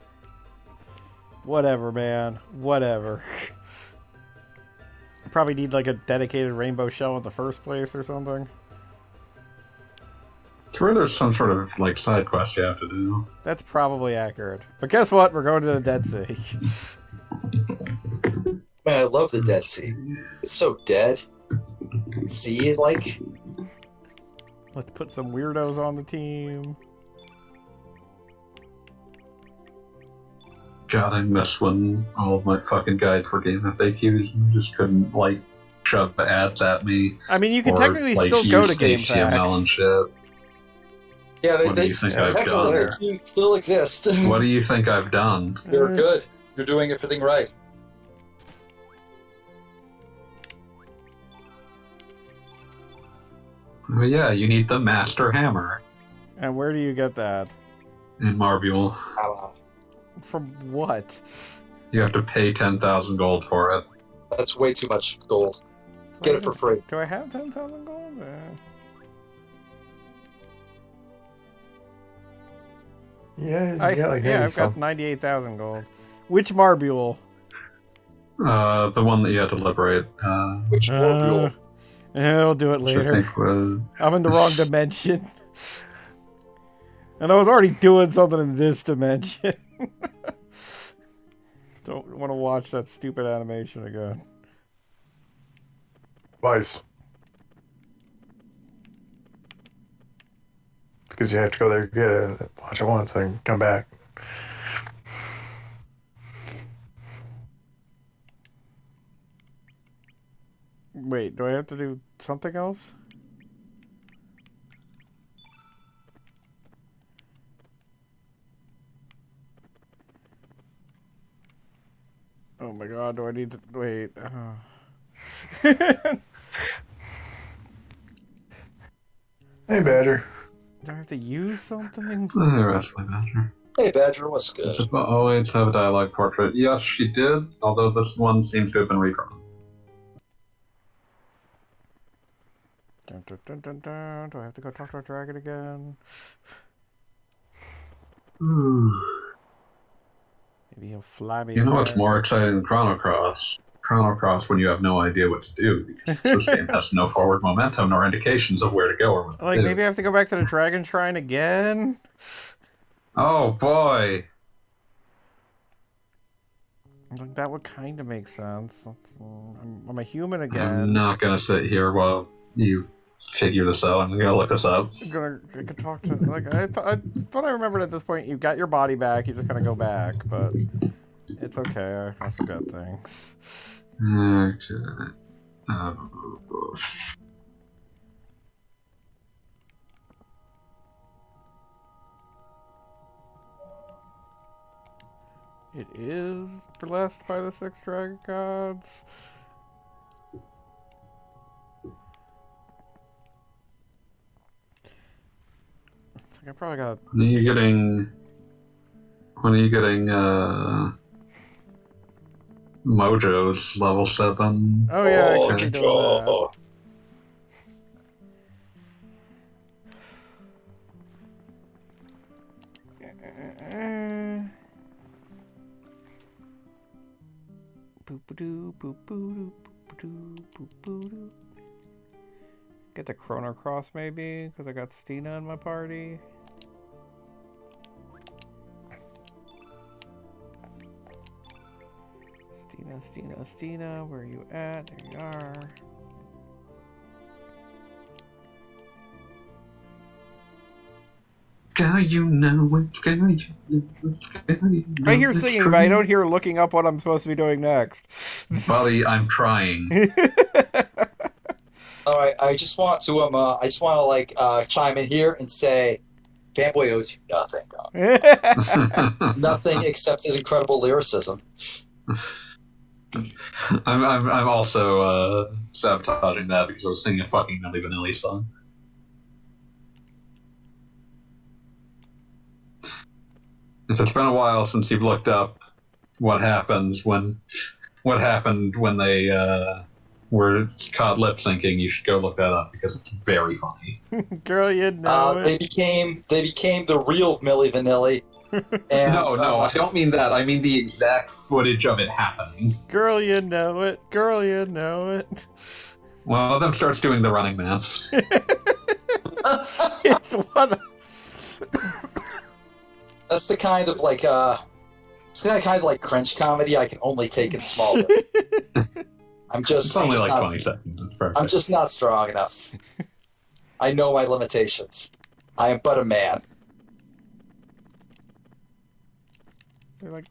Whatever, man. Whatever. Probably need like a dedicated rainbow shell in the first place or something. Sure, there's some sort of like side quest you have to do. That's probably accurate. But guess what? We're going to the Dead Sea. Man, I love the Dead Sea. It's so dead. See, like... Let's put some weirdos on the team. God, I miss when all of my fucking guides were game FAQs and I just couldn't, like, shove ads at me. I mean, you can or, technically like, still go use to Game HTML and Facts. shit. Yeah, What do you think I've done? still exist. What do you think I've done? You're good. You're doing everything right. Oh, yeah, you need the Master Hammer And where do you get that? in Marbule. I don't know. From what? You have to pay 10,000 gold for it. That's way too much gold. Get it for free. Do I have 10,000 gold? Yeah, you got like I've got 98,000 gold. Which Marbule? The one that you had to liberate. Which more Yeah, I'll do it Which I later. think was... I'm in the wrong dimension. And I was already doing something in this dimension. Don't want to watch that stupid animation again. Twice. Because you have to go there, get it, watch it once, and come back. Wait, do I have to do something else? Oh my god, do I need to... Wait. Hey, Badger. Do I have to use something? Wrestling Badger. Hey, Badger, what's good? Does it always have a dialogue portrait? Yes, she did, although this one seems to have been redrawn. Dun, dun, dun, dun, dun. Do I have to go talk to our dragon again? Maybe he'll fly me. You know what's back. more exciting than Chrono Cross? Chrono Cross when you have no idea what to do, because this game has no forward momentum nor indications of where to go or what to Like, do. maybe I have to go back to the dragon shrine again? Oh boy! Like, that would kind of make sense. I'm a human again. I'm not gonna sit here while you figure this out. I'm gonna look this up. I could talk to... Like, I thought I remembered at this point you got your body back, you just gotta go back, but... It's okay, I forgot things. Okay. It is blessed by the 6 dragon gods. It's like I probably got... When are you getting, Mojo's level 7? Oh yeah, Oh, I could be doing that. oh. Get the Chrono Cross maybe, because I got Stina in my party. Stina, where are you at? There you are. Girl, you know it. Girl, you know it. Girl, you know I hear it's singing, true. but I don't hear looking up what I'm supposed to be doing next. Buddy, I'm trying. All right, I just want to chime in here and say, Fanboy owes you nothing, dog. Nothing except his incredible lyricism. I'm also sabotaging that because I was singing a fucking Milli Vanilli song. If it's been a while since you've looked up what happened when they were caught lip syncing, you should go look that up because it's very funny. Girl, you know They it. became the real Milli Vanilli. And, No, I don't mean that. I mean the exact footage of it happening. Girl, you know it. Girl, you know it. One of them starts doing the Running Man. It's one. That's the kind of cringe comedy I can only take in small bit. It's only like 20 seconds. It's perfect. I'm just not strong enough. I know my limitations. I am but a man. They're like,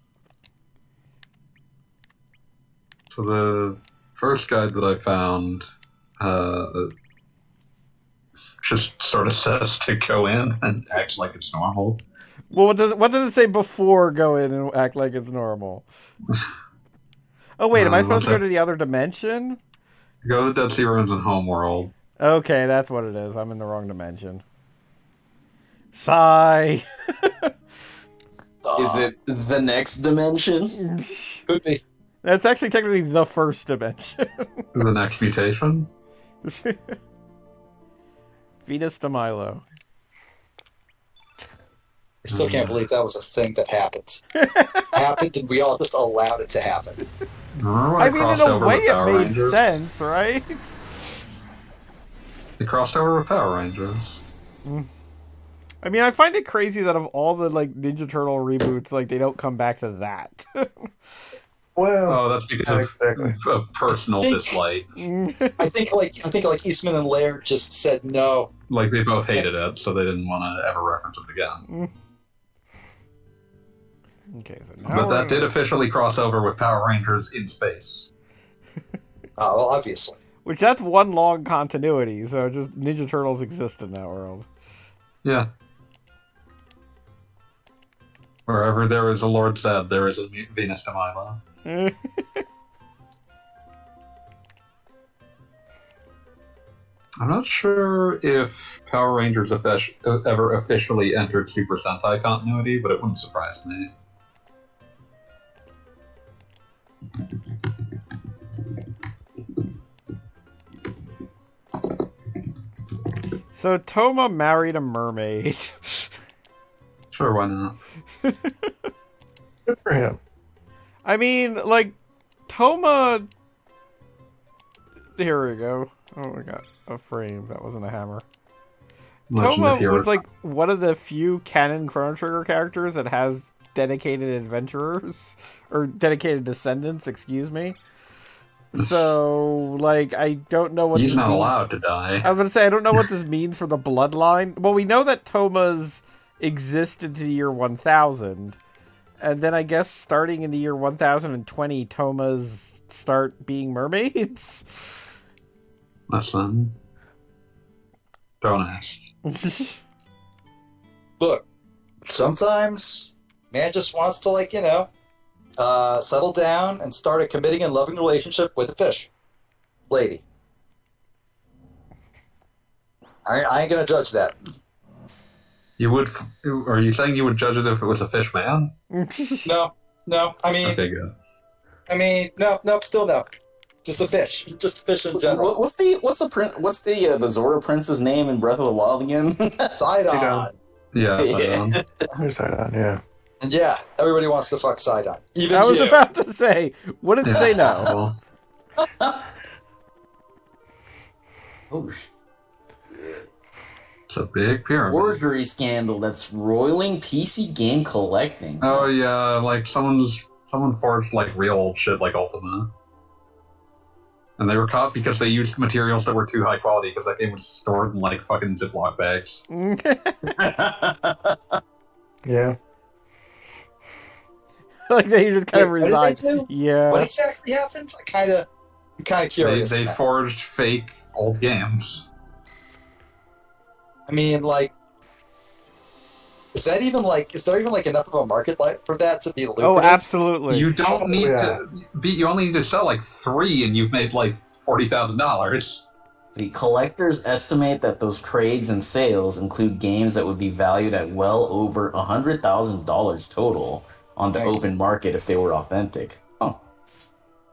So the first guide that I found just sort of says to go in and act like it's normal. well, what does it say before go in and act like it's normal? Oh wait, am I supposed to go to the other dimension? Go to the Dead Sea Ruins and Homeworld. Okay, that's what it is. I'm in the wrong dimension. Sigh. Is it the next dimension? Could be. That's actually technically the first dimension. The next mutation. Venus de Milo. I still can't believe that was a thing that happened. Happened, and we all just allowed it to happen. I mean, in a way, it made sense, right? They crossed over with Power Rangers. I mean, I find it crazy that of all the like Ninja Turtle reboots, like they don't come back to that. Well, Oh, that's because of personal dislike. I think like Eastman and Laird just said no. Like they both hated it, so they didn't want to ever reference it again. Okay, so now But that did officially cross over with Power Rangers in space. Oh, well, obviously. Which that's one long continuity, so just Ninja Turtles exist in that world. Yeah. Wherever there is a Lord Zed, there is a Venus de Milo. I'm not sure if Power Rangers ever officially entered Super Sentai continuity, but it wouldn't surprise me. So Toma married a mermaid. Sure, why not? good for him. I mean, like, Toma... Here we go. Oh, we got a frame. That wasn't a hammer. Legend Toma of Hero. was, like, one of the few canon Chrono Trigger characters that has dedicated adventurers. Or dedicated descendants, excuse me. So, like, I don't know what He's this not means. allowed to die. I was going to say, I don't know what this means for the bloodline. Well, we know that Tomas exist into the year 1000. And then I guess starting in the year 1020, Tomas start being mermaids. Listen. Don't ask. Look, sometimes man just wants to, like, settle down and start a committing and loving relationship with a fish. Lady. I ain't gonna judge that. You would? Are you saying you would judge it if it was a fish man? No. I mean, Okay, good. no, still no. Just a fish. Just a fish in general. What's the Zora prince's name in Breath of the Wild again? Sidon. Yeah, Yeah. Sidon, yeah. And yeah, everybody wants to fuck Sidon. Even I was you. about to say, wouldn't say no. Oh, shit. It's a big pyramid. Forgery scandal that's roiling PC game collecting. Oh yeah, like someone's Someone forged like real old shit like Ultima. And they were caught because they used materials that were too high quality because that game was stored in like fucking Ziploc bags. Yeah. Like they just kind of Wait, what resigned. did they do? Yeah. What exactly happens? I'm kind of curious. They now. forged fake old games. I mean, like, is there even like enough of a market like for that to be lucrative? Oh, absolutely. You don't need yeah. you only need to sell like 3 and you've made like $40,000. The collectors estimate that those trades and sales include games that would be valued at well over $100,000 total on the Thank you. open market if they were authentic. Oh,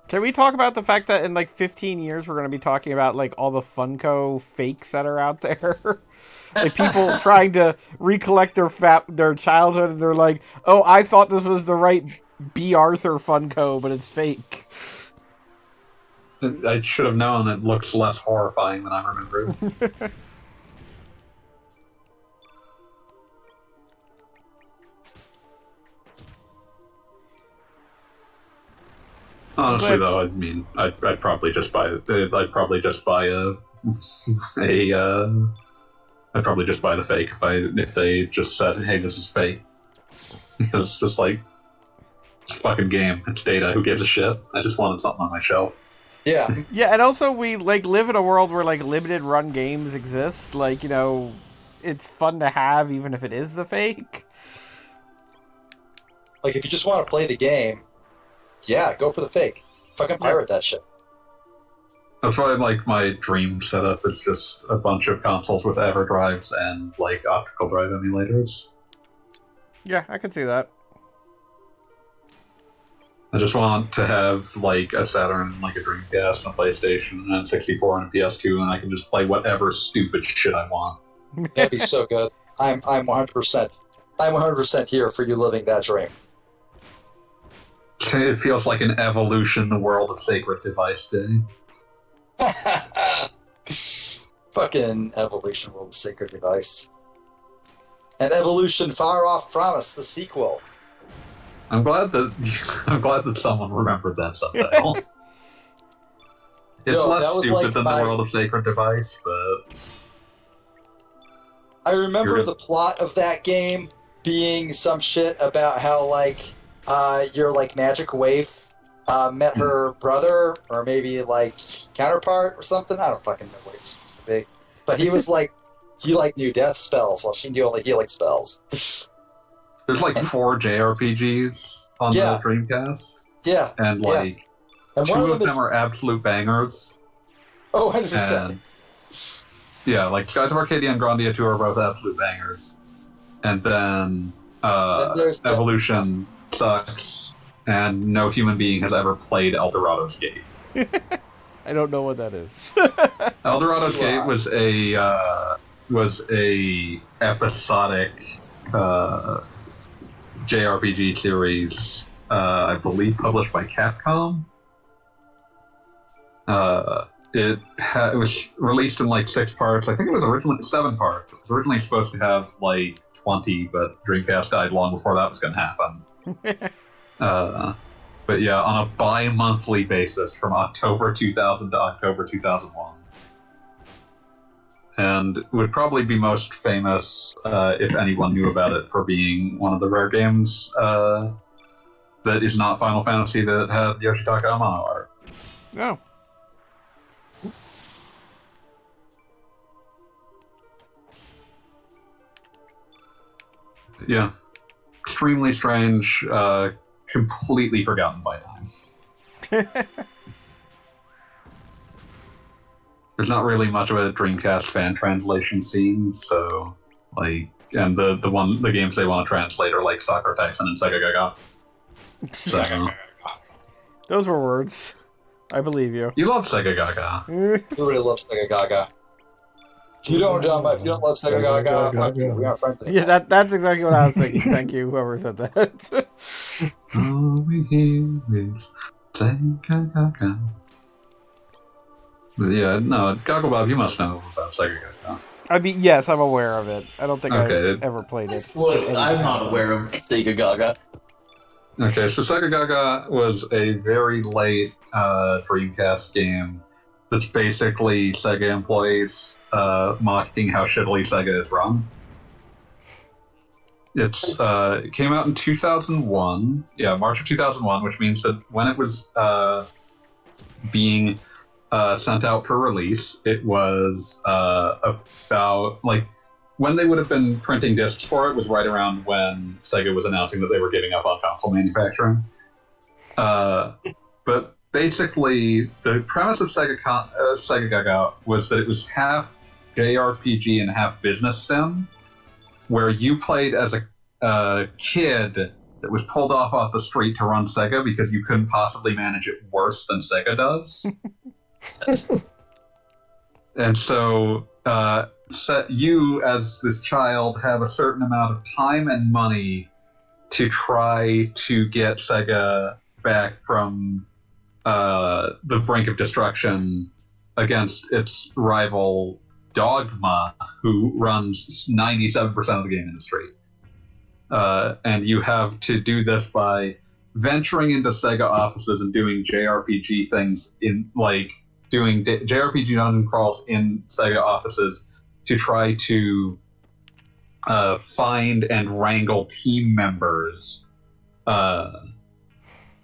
Can we talk about the fact that in like 15 years we're going to be talking about like all the Funko fakes that are out there? Like people trying to recollect their childhood and they're like, "Oh, I thought this was the right B. Arthur Funko, but it's fake." I should have known it looks less horrifying than I remembered. Honestly, though, I mean, I'd probably just buy a I'd probably just buy the fake if they just said, "Hey, this is fake," because it's just like it's a fucking game. It's data. Who gives a shit? I just wanted something on my shelf. Yeah. Yeah, and also we like live in a world where like limited run games exist. Like, you know, it's fun to have even if it is the fake. Like, if you just want to play the game, yeah, go for the fake. Fucking pirate that shit. That's why like my dream setup is just a bunch of consoles with EverDrives and like optical drive emulators. Yeah, I can see that. I just want to have like a Saturn, like a Dreamcast, and a PlayStation, and a 64 and a PS2, and I can just play whatever stupid shit I want. That'd be so good. I'm 100%. I'm 100% here for you living that dream. It feels like an evolution, the world of Sacred Device Day. Fucking evolution world sacred device. And evolution far off promise the sequel. I'm glad that someone remembered that subtitle. It's No, less that was stupid like than my- the world of Sacred Device, but I remember You're- the plot of that game being some shit about how like your like magic waif met her brother or maybe like counterpart or something. I don't fucking know what it's supposed to be. But he was like he like knew death spells while she knew only healing spells. there's like 4 JRPGs on Yeah. the Dreamcast, Yeah. and Yeah. like And 2 one of of them them is are absolute bangers. 100%. And yeah, like Skies of Arcadia and Grandia 2 are both absolute bangers. And then Then there's the- Evolution sucks, and no human being has ever played Eldorado's Gate. I don't know what that is. Eldorado's Wow. Gate was a episodic JRPG series, I believe published by Capcom. It was released in like 6 parts. I think it was originally 7 parts. It was originally supposed to have like 20, but Dreamcast died long before that was going to happen. But yeah, on a bi-monthly basis from October 2000 to October 2001. And would probably be most famous, if anyone knew about it, for being one of the rare games that is not Final Fantasy that had Yoshitaka Amano art. No. Yeah. Extremely strange, completely forgotten by time. There's not really much of a Dreamcast fan translation scene, so like, and the games they want to translate are like Soccer Tyson and Sega Gaga. So, Those were words. I believe you. you love Sega Gaga. Everybody loves Sega Gaga. If you don't love Sega Gaga, fuck you. We aren't friends anymore. Yeah, that's exactly what I was thinking. Thank you, whoever said that. All we hear is Sega Gaga. But yeah, no, Gogglebob, you must know about Sega Gaga. I mean, yes, I'm aware of it. I don't think Okay. I ever played it. Well, in any I'm not capacity. aware of Sega Gaga. Okay, so Sega Gaga was a very late Dreamcast game that's basically Sega employees mocking how shittily Sega is run. It came out in 2001. Yeah, March of 2001, which means that when it was being sent out for release, it was about like when they would have been printing discs for it was right around when Sega was announcing that they were giving up on console manufacturing. But basically, the premise of Sega Gaga was that it was half JRPG and half business sim, where you played as a kid that was pulled off the street to run Sega because you couldn't possibly manage it worse than Sega does. And so you, as this child, have a certain amount of time and money to try to get Sega back from the brink of destruction against its rival Dogma, who runs 97% of the game industry. And you have to do this by venturing into Sega offices and doing JRPG things in like doing JRPG dungeon crawls in Sega offices to try to find and wrangle team members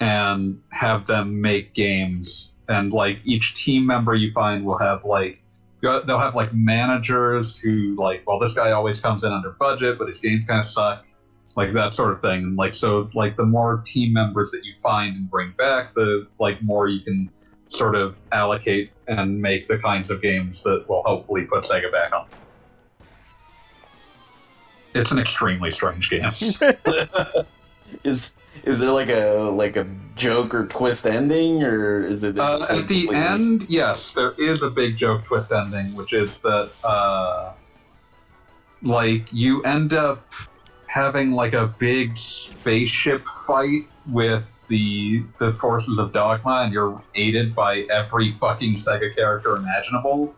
and have them make games. And like each team member you find will have like they'll have like managers who like, well, this guy always comes in under budget, but his games kind of suck, like that sort of thing. Like so, like the more team members that you find and bring back, the like more you can sort of allocate and make the kinds of games that will hopefully put Sega back on. It's an extremely strange game. Is there like a joke or twist ending, or is it at the end? Yes, there is a big joke twist ending, which is that like you end up having like a big spaceship fight with the forces of Dogma, and you're aided by every fucking Sega character imaginable.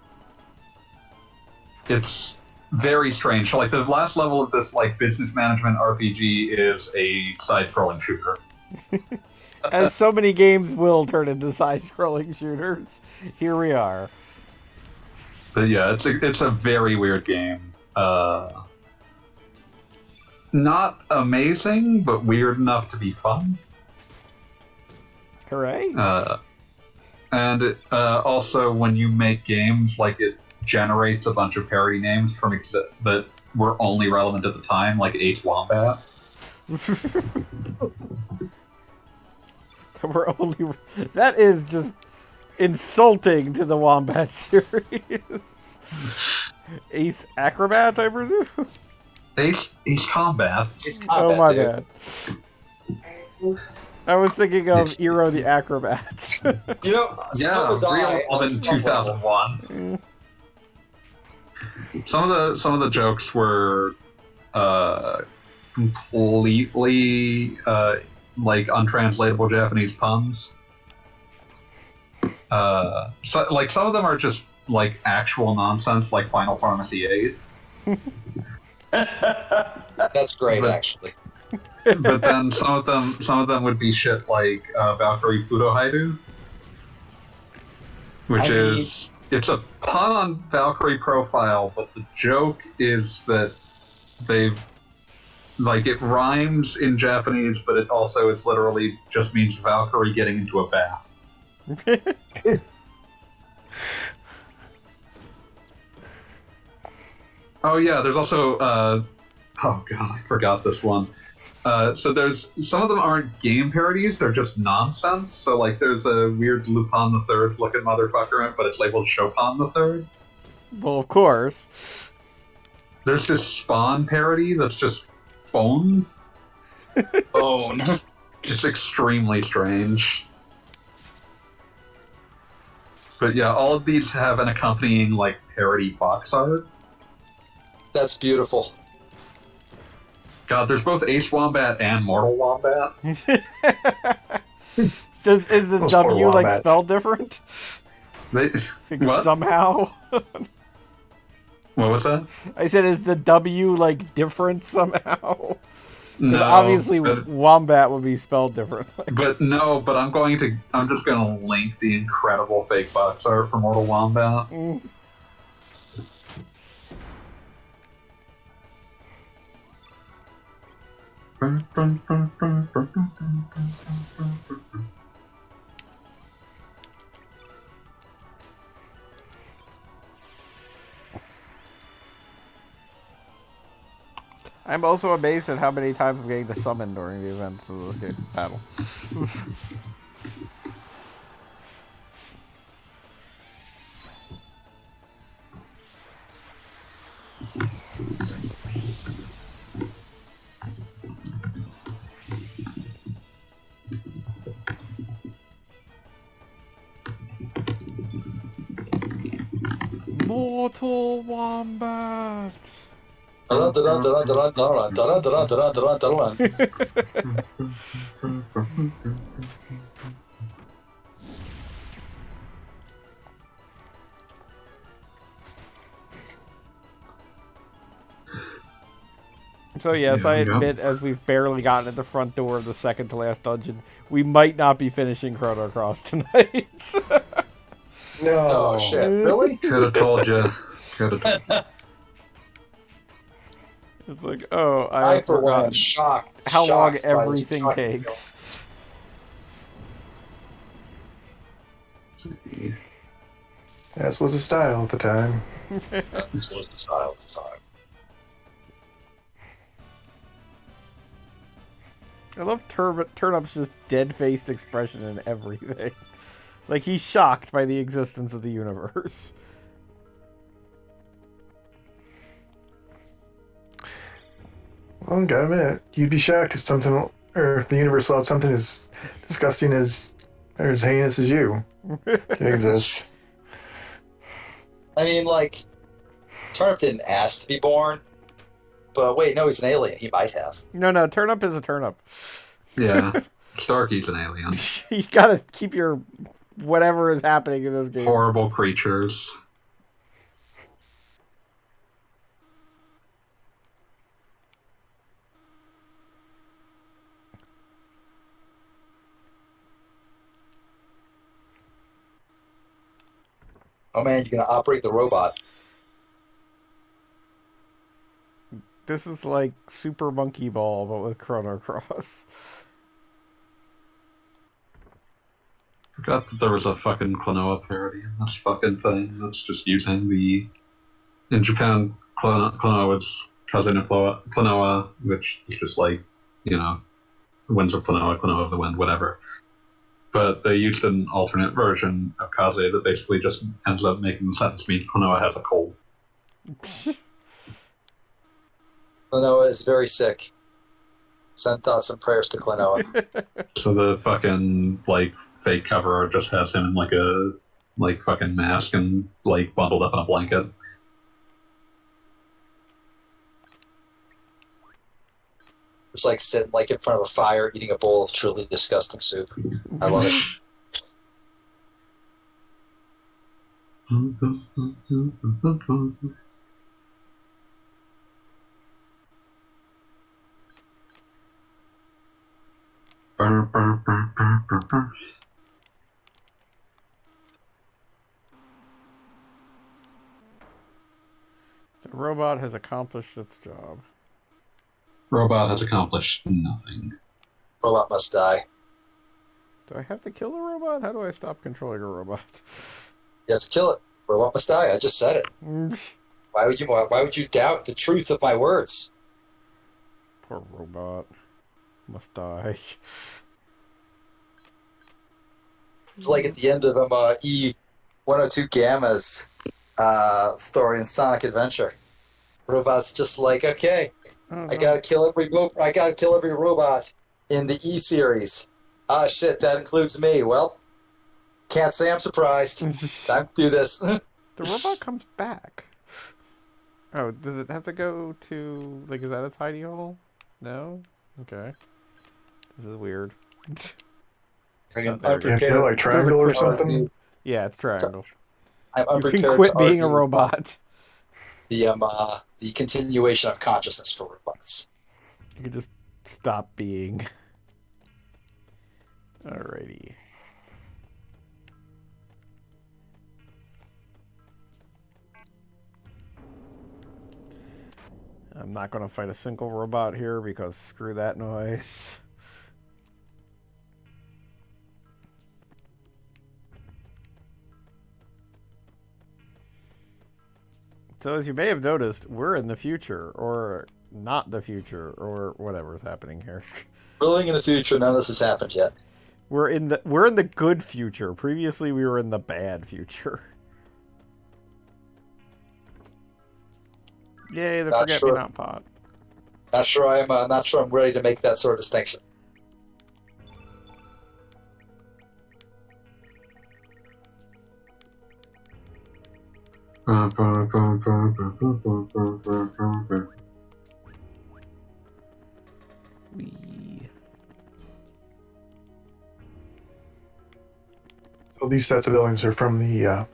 It's very strange. So, like the last level of this like business management RPG is a side-scrolling shooter. As so many games will turn into side-scrolling shooters, here we are. But yeah, it's a very weird game. Not amazing, but weird enough to be fun. Hooray! And also, when you make games, like it generates a bunch of parody names from that were only relevant at the time, like Ace Wombat. That is just insulting to the Wombat series. Ace Acrobat, I presume? Ace Combat. Oh my bad. I was thinking of Eero the Acrobats. You know, yeah, so was I real in 2001. Some of the jokes were completely like untranslatable Japanese puns. So like some of them are just like actual nonsense, like Final Pharmacy 8. That's great, actually. But then some of them would be shit like Valkyrie Fudohaidu, which it's a pun on Valkyrie Profile, but the joke is that they've like it rhymes in Japanese, but it also is literally just means Valkyrie getting into a bath. Oh yeah, there's also oh god, I forgot this one. So there's some of them aren't game parodies; they're just nonsense. So like, there's a weird Lupin the Third looking motherfucker in it, but it's labeled Chopin the Third. Well, of course. There's this Spawn parody that's just Bone. Bone. It's extremely strange. But yeah, all of these have an accompanying like parody box art. That's beautiful. God, there's both Ace Wombat and Mortal Wombat. Is the Those W poor like wombats. spelled different? They, Like, what? somehow? What was that? I said, is the W like different somehow? Because No, obviously wombat would be spelled differently. but I'm just gonna link the incredible fake box art for Mortal Wombat. I'm also amazed at how many times I'm getting to summon during the events of this game battle. Mortal Wombat! So yes, I admit, as we've barely gotten at the front door of the second to last dungeon, we might not be finishing Chrono Cross tonight. No. Oh shit! Really? Could have told you. It's like, oh, I I for one am forgot shocked. how long shocked by this everything shocking takes. This was a style at the time. This was the style of the time. I love Turnip's just dead-faced expression in everything. Like, he's shocked by the existence of the universe. Well, gotta admit, you'd be shocked if something, or if the universe thought something as disgusting as, or as heinous as you can exist. I mean, like, Turnip didn't ask to be born, but wait, no, he's an alien. He might have. No, Turnip is a turnip. Yeah, Starkey's an alien. You gotta keep your whatever is happening in this game. Horrible creatures. Oh man, you're gonna operate the robot. This is like Super Monkey Ball, but with Chrono Cross. Forgot that there was a fucking Klonoa parody in this fucking thing that's just using the... In Japan, Klonoa is cousin of Klonoa, which is just like, you know, Winds of Klonoa, Klonoa of the Wind, whatever. But they used an alternate version of Kaze that basically just ends up making the sentence mean Klonoa has a cold. Klonoa is very sick. Send thoughts and prayers to Klonoa. So the fucking, like, fake cover just has him in, like, a, like, fucking mask and, like, bundled up in a blanket. It's like sitting like in front of a fire eating a bowl of truly disgusting soup. I love it. The robot has accomplished its job. Robot has accomplished nothing. Robot must die. Do I have to kill the robot? How do I stop controlling a robot? You have to kill it. Robot must die. I just said it. Why would you doubt the truth of my words? Poor robot. Must die. It's like at the end of E102 Gamma's story in Sonic Adventure. Robot's just like, okay, I gotta kill every robot in the E series. Ah, shit, that includes me. Well, can't say I'm surprised. Time to do this. The robot comes back. Oh, does it have to go to, like, is that a tiny hole? No? Okay. This is weird. I'm There we go. You have to go like triangle or something. Yeah, it's triangle. I'm You unprepared can quit to being a argue robot. The continuation of consciousness for robots. You can just stop being. Alrighty. I'm not going to fight a single robot here because screw that noise. So as you may have noticed, we're in the future, or not the future, or whatever's happening here. We're living in the future. None of this has happened yet. We're in the good future. Previously, we were in the bad future. Yay, the forget-me-not pot. Not sure I'm ready to make that sort of distinction. So these sets of buildings are from the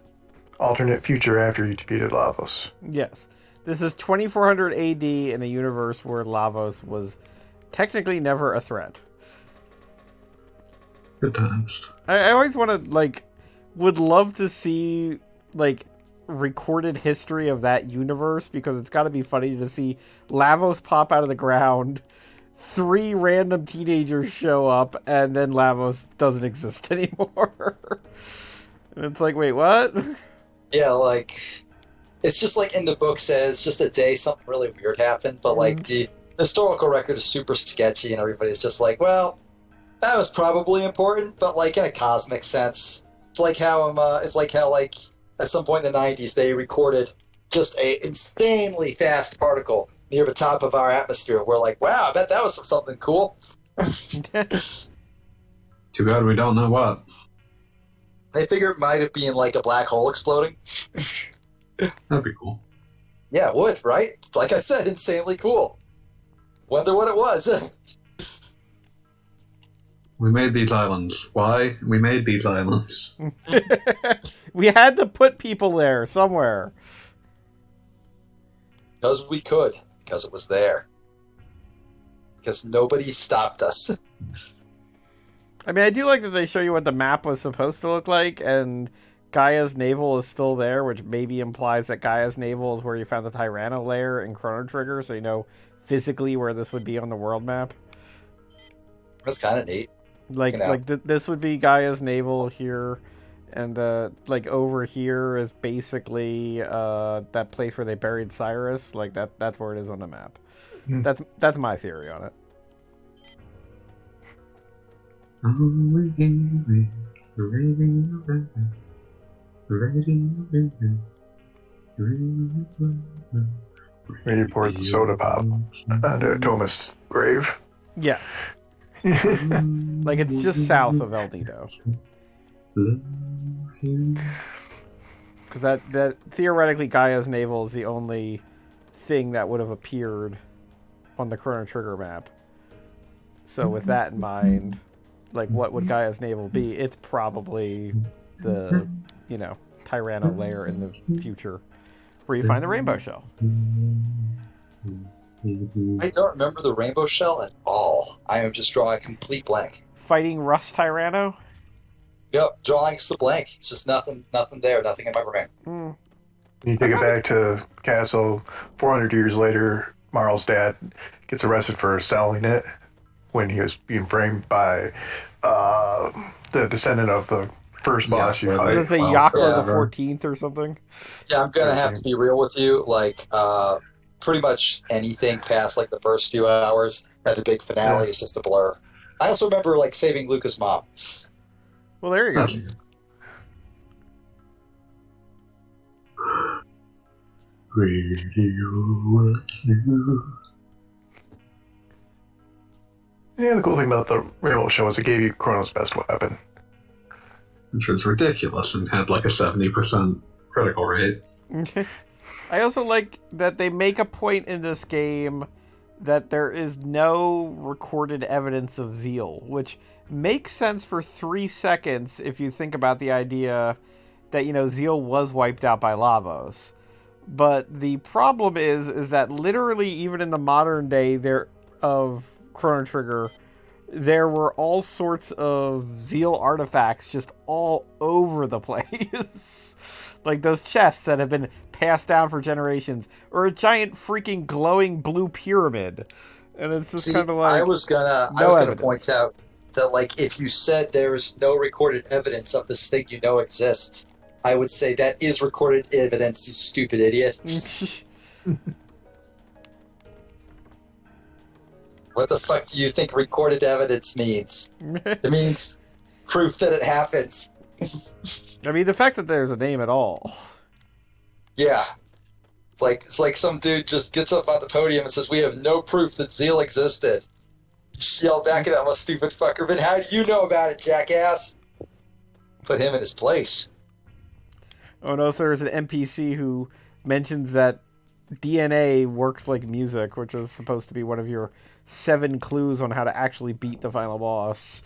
alternate future after you defeated Lavos. Yes. This is 2400 AD in a universe where Lavos was technically never a threat. Good times. I always want to, would love to see, recorded history of that universe, because it's got to be funny to see Lavos pop out of the ground, 3 random teenagers show up, and then Lavos doesn't exist anymore. And it's like, wait, what? Yeah, it's just like in the book says, just a day something really weird happened, but the historical record is super sketchy, and everybody's just like, well, that was probably important, but in a cosmic sense. It's like how at some point in the 90s they recorded just a insanely fast particle near the top of our atmosphere. We're like, wow, I bet that was from something cool. Too bad we don't know what. They figure it might have been like a black hole exploding. That'd be cool. Yeah, it would, right? Like I said, insanely cool. Wonder what it was. We made these islands. Why? We made these islands. We had to put people there somewhere. Because we could. Because it was there. Because nobody stopped us. I mean, I do like that they show you what the map was supposed to look like, and Gaia's navel is still there, which maybe implies that Gaia's navel is where you found the Tyranno layer in Chrono Trigger, so you know physically where this would be on the world map. That's kind of neat. This would be Gaia's navel here, and over here is basically that place where they buried Cyrus. That's where it is on the map. Mm. That's my theory on it. Maybe poured the soda pop onto Thomas' grave. Yes. It's just south of El Nido. Because that theoretically Gaia's navel is the only thing that would have appeared on the Chrono Trigger map. So with that in mind, what would Gaia's navel be? It's probably the, Tyranno layer in the future where you find the rainbow shell. I don't remember the rainbow shell at all. I am just drawing a complete blank. Fighting Rust Tyranno? Yep, drawing just a blank. It's just nothing there, nothing in my brain. You take it back to Castle. 400 years later, Marl's dad gets arrested for selling it when he was being framed by the descendant of the first boss you fight. Does it say Yakor the 14th or something? Yeah, I'm gonna have to be real with you. Pretty much anything past the first few hours at the big finale is just a blur. I also remember saving Luca's mom. Well, there you go. Yeah, the cool thing about the rainbow shell is it gave you Chrono's best weapon. Which was ridiculous and had a 70% critical rate. Okay. I also like that they make a point in this game that there is no recorded evidence of Zeal, which makes sense for 3 seconds if you think about the idea that, Zeal was wiped out by Lavos. But the problem is that literally even in the modern day of Chrono Trigger, there were all sorts of Zeal artifacts just all over the place. Like those chests that have been passed down for generations, or a giant freaking glowing blue pyramid. And it's just kind of like I was gonna point out that, like, if you said there's no recorded evidence of this thing you know exists, I would say that is recorded evidence, you stupid idiot. What the fuck do you think recorded evidence means? It means proof that it happens. I mean, the fact that there's a name at all. Yeah. It's like some dude just gets up on the podium and says, "We have no proof that Zeal existed." You yell back at that stupid fucker, "But how do you know about it, jackass?" Put him in his place. Oh no, so there's an NPC who mentions that DNA works like music, which is supposed to be one of your 7 clues on how to actually beat the final boss.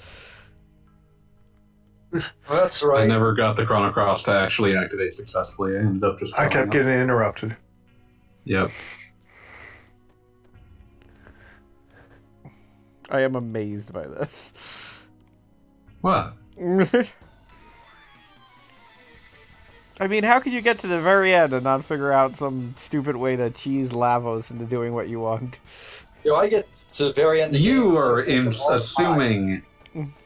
That's right. I never got the Chrono Cross to actually activate successfully. I ended up just. I kept getting interrupted. Yep. I am amazed by this. What? I mean, how could you get to the very end and not figure out some stupid way to cheese Lavos into doing what you want? You know, I get to the very end of the You game, are so assuming.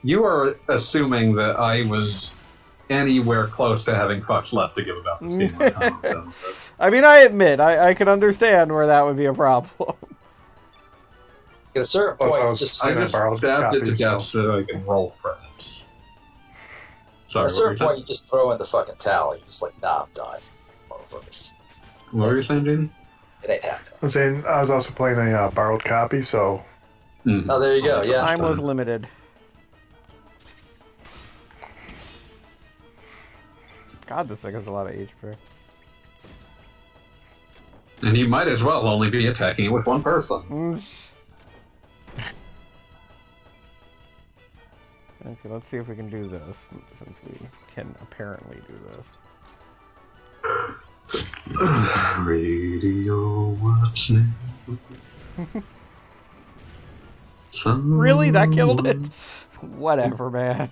You are assuming that I was anywhere close to having fucks left to give about this game. I mean, I admit, I can understand where that would be a problem. At a certain Plus, point, I was just, I And I just borrowed stabbed it to copies, death so- so I can roll credits. Sorry, at a certain point, you just throw in the fucking towel. You're just like, "Nah, I'm done. I'm over this. what were you saying, Jaden? It ain't happening." I'm saying I was also playing a borrowed copy, so Oh, there you go. Yeah. Time was limited. God, this thing has a lot of HP. And you might as well only be attacking it with one person. Okay, let's see if we can do this, since we can apparently do this. Radio, what's new? Really? That killed it? Whatever, man.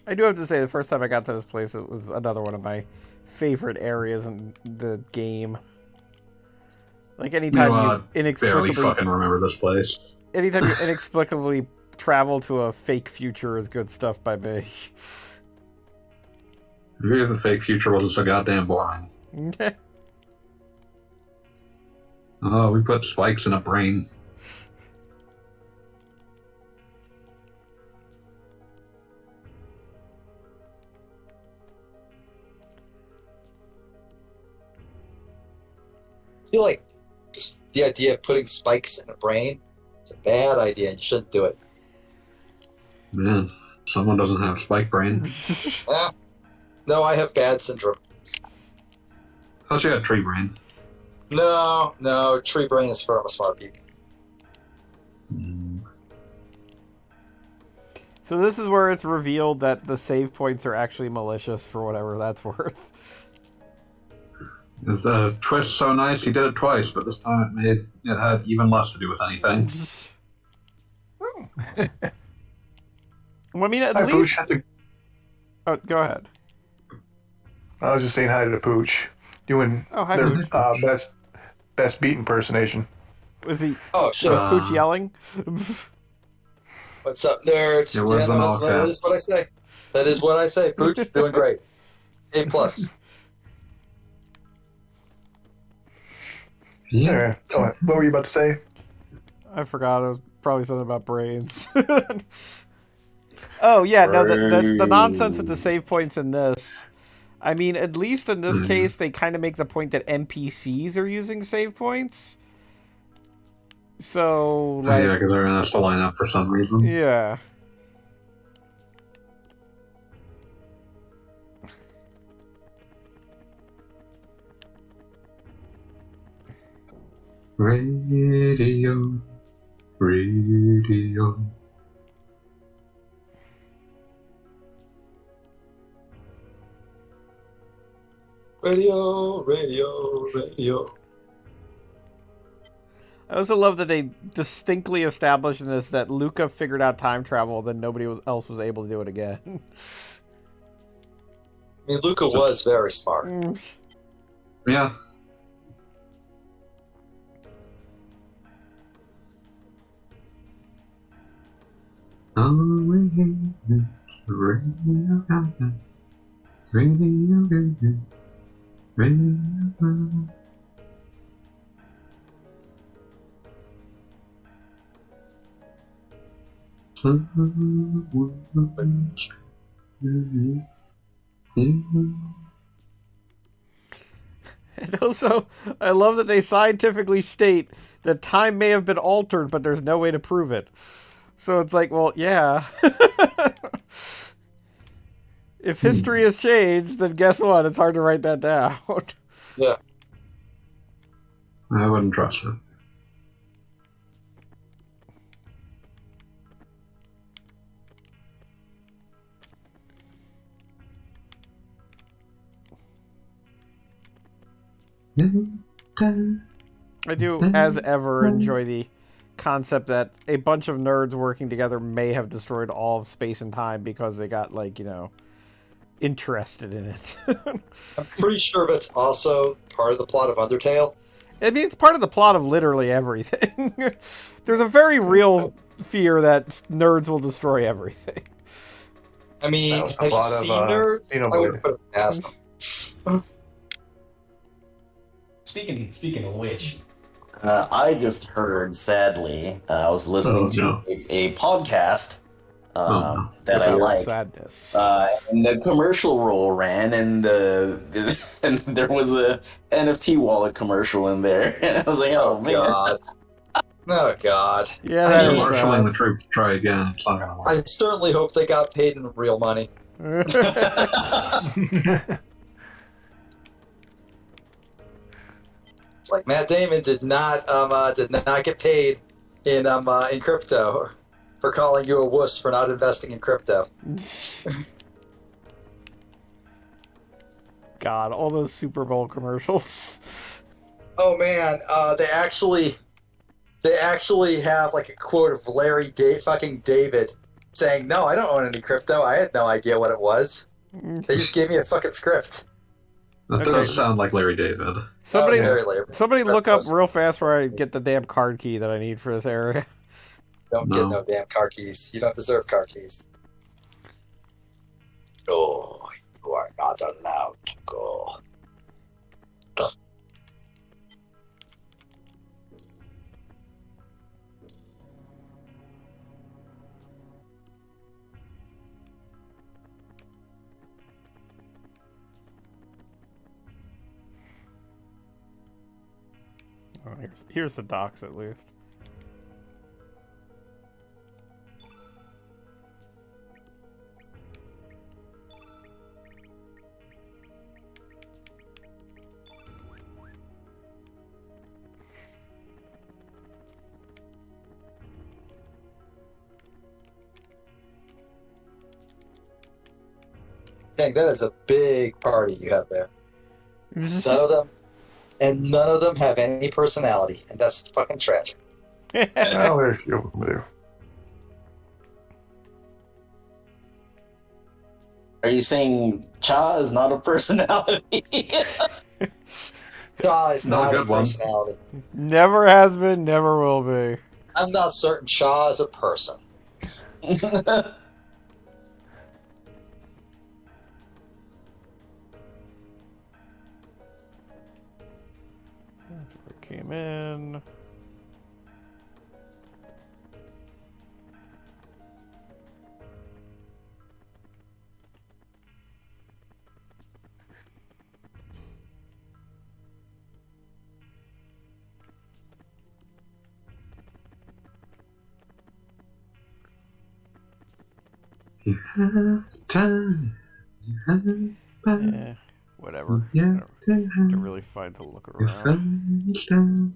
I do have to say, the first time I got to this place, it was another one of my favorite areas in the game. Like, anytime you barely inexplicably... fucking remember this place. Anytime you inexplicably travel to a fake future is good stuff by me. Maybe if the fake future wasn't so goddamn boring. Oh, we put spikes in a brain. I feel like just the idea of putting spikes in a brain is a bad idea, and you shouldn't do it. Man, someone doesn't have spike brain. No, I have bad syndrome. Thought you had tree brain. No, tree brain is for smart people. So this is where it's revealed that the save points are actually malicious, for whatever that's worth. The twist's so nice, he did it twice, but this time it had even less to do with anything. Well, I mean, at hi, least... Pooch. That's a, Oh, go ahead. I was just saying hi to the Pooch, doing Oh, hi, their Pooch. best beat impersonation. Was he... Oh, shit. Was Pooch yelling? What's up, nerds? It was an all that is what I say. That is what I say. Pooch, doing great. A+. Yeah. Oh, what were you about to say? I forgot. It was probably something about brains. Oh, yeah, no, the nonsense with the save points in this. I mean, at least in this case, they kind of make the point that NPCs are using save points. So, like... Yeah, because they're in us to line up for some reason. Yeah. Radio. Radio, radio, radio. I also love that they distinctly established in this that Luca figured out time travel, then nobody else was able to do it again. I mean, Luca was very smart. Yeah. And also, I love that they scientifically state that time may have been altered, but there's no way to prove it. So it's like, well, yeah. If history has changed, then guess what? It's hard to write that down. Yeah. I wouldn't trust it. I do, as ever, enjoy the concept that a bunch of nerds working together may have destroyed all of space and time because they got, like, you know, interested in it. I'm pretty sure that's also part of the plot of Undertale. I mean, it's part of the plot of literally everything. There's a very real fear that nerds will destroy everything. I mean, That was a have you lot of, seen nerds? I would Xenoblade. put it past them. Speaking of which, I just heard, sadly, I was listening to a podcast that I like. Sadness. And the commercial roll ran, and and there was a NFT wallet commercial in there, and I was like, "Oh man!" God. Oh God. Yeah, I that mean, is Marshalling the troops to try again. It's not gonna work. I certainly hope they got paid in real money. It's like Matt Damon did not get paid in crypto for calling you a wuss for not investing in crypto. God, all those Super Bowl commercials. Oh man, they actually have like a quote of fucking David saying, "No, I don't own any crypto. I had no idea what it was. They just gave me a fucking script." That Okay. does sound like Larry David. Somebody, That was very laborious. somebody look up real fast where I get the damn card key that I need for this area. Don't No. get no damn car keys. You don't deserve car keys. No, you are not allowed to go. Oh, here's the docs at least. Dang, that is a big party you have there. None of them have any personality, and that's fucking tragic. Well, there's a few of them do. Are you saying Cha is not a personality? Shaw is No, not a good one. personality. Never has been, never will be. I'm not certain Shaw is a person. Came in. You have time. You have time. Eh, whatever. Yeah. I have to really find to look Your around. friends down.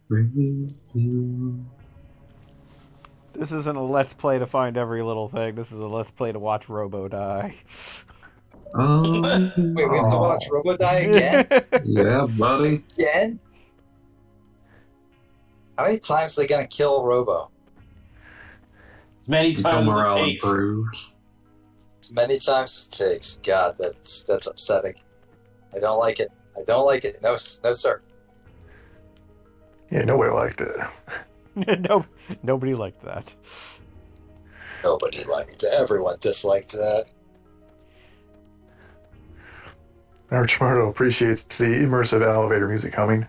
Bring you. This isn't a let's play to find every little thing. This is a let's play to watch Robo die. Wait, we have to watch Robo die again? Yeah, buddy. Again? How many times are they gonna kill Robo? As many Until times as it morale takes. improves. As many times as it takes. God, that's upsetting. I don't like it. I don't like it. No, no, sir. Yeah, nobody liked it. No, nobody liked that. Nobody liked it. Everyone disliked that. Archmardo appreciates the immersive elevator music humming.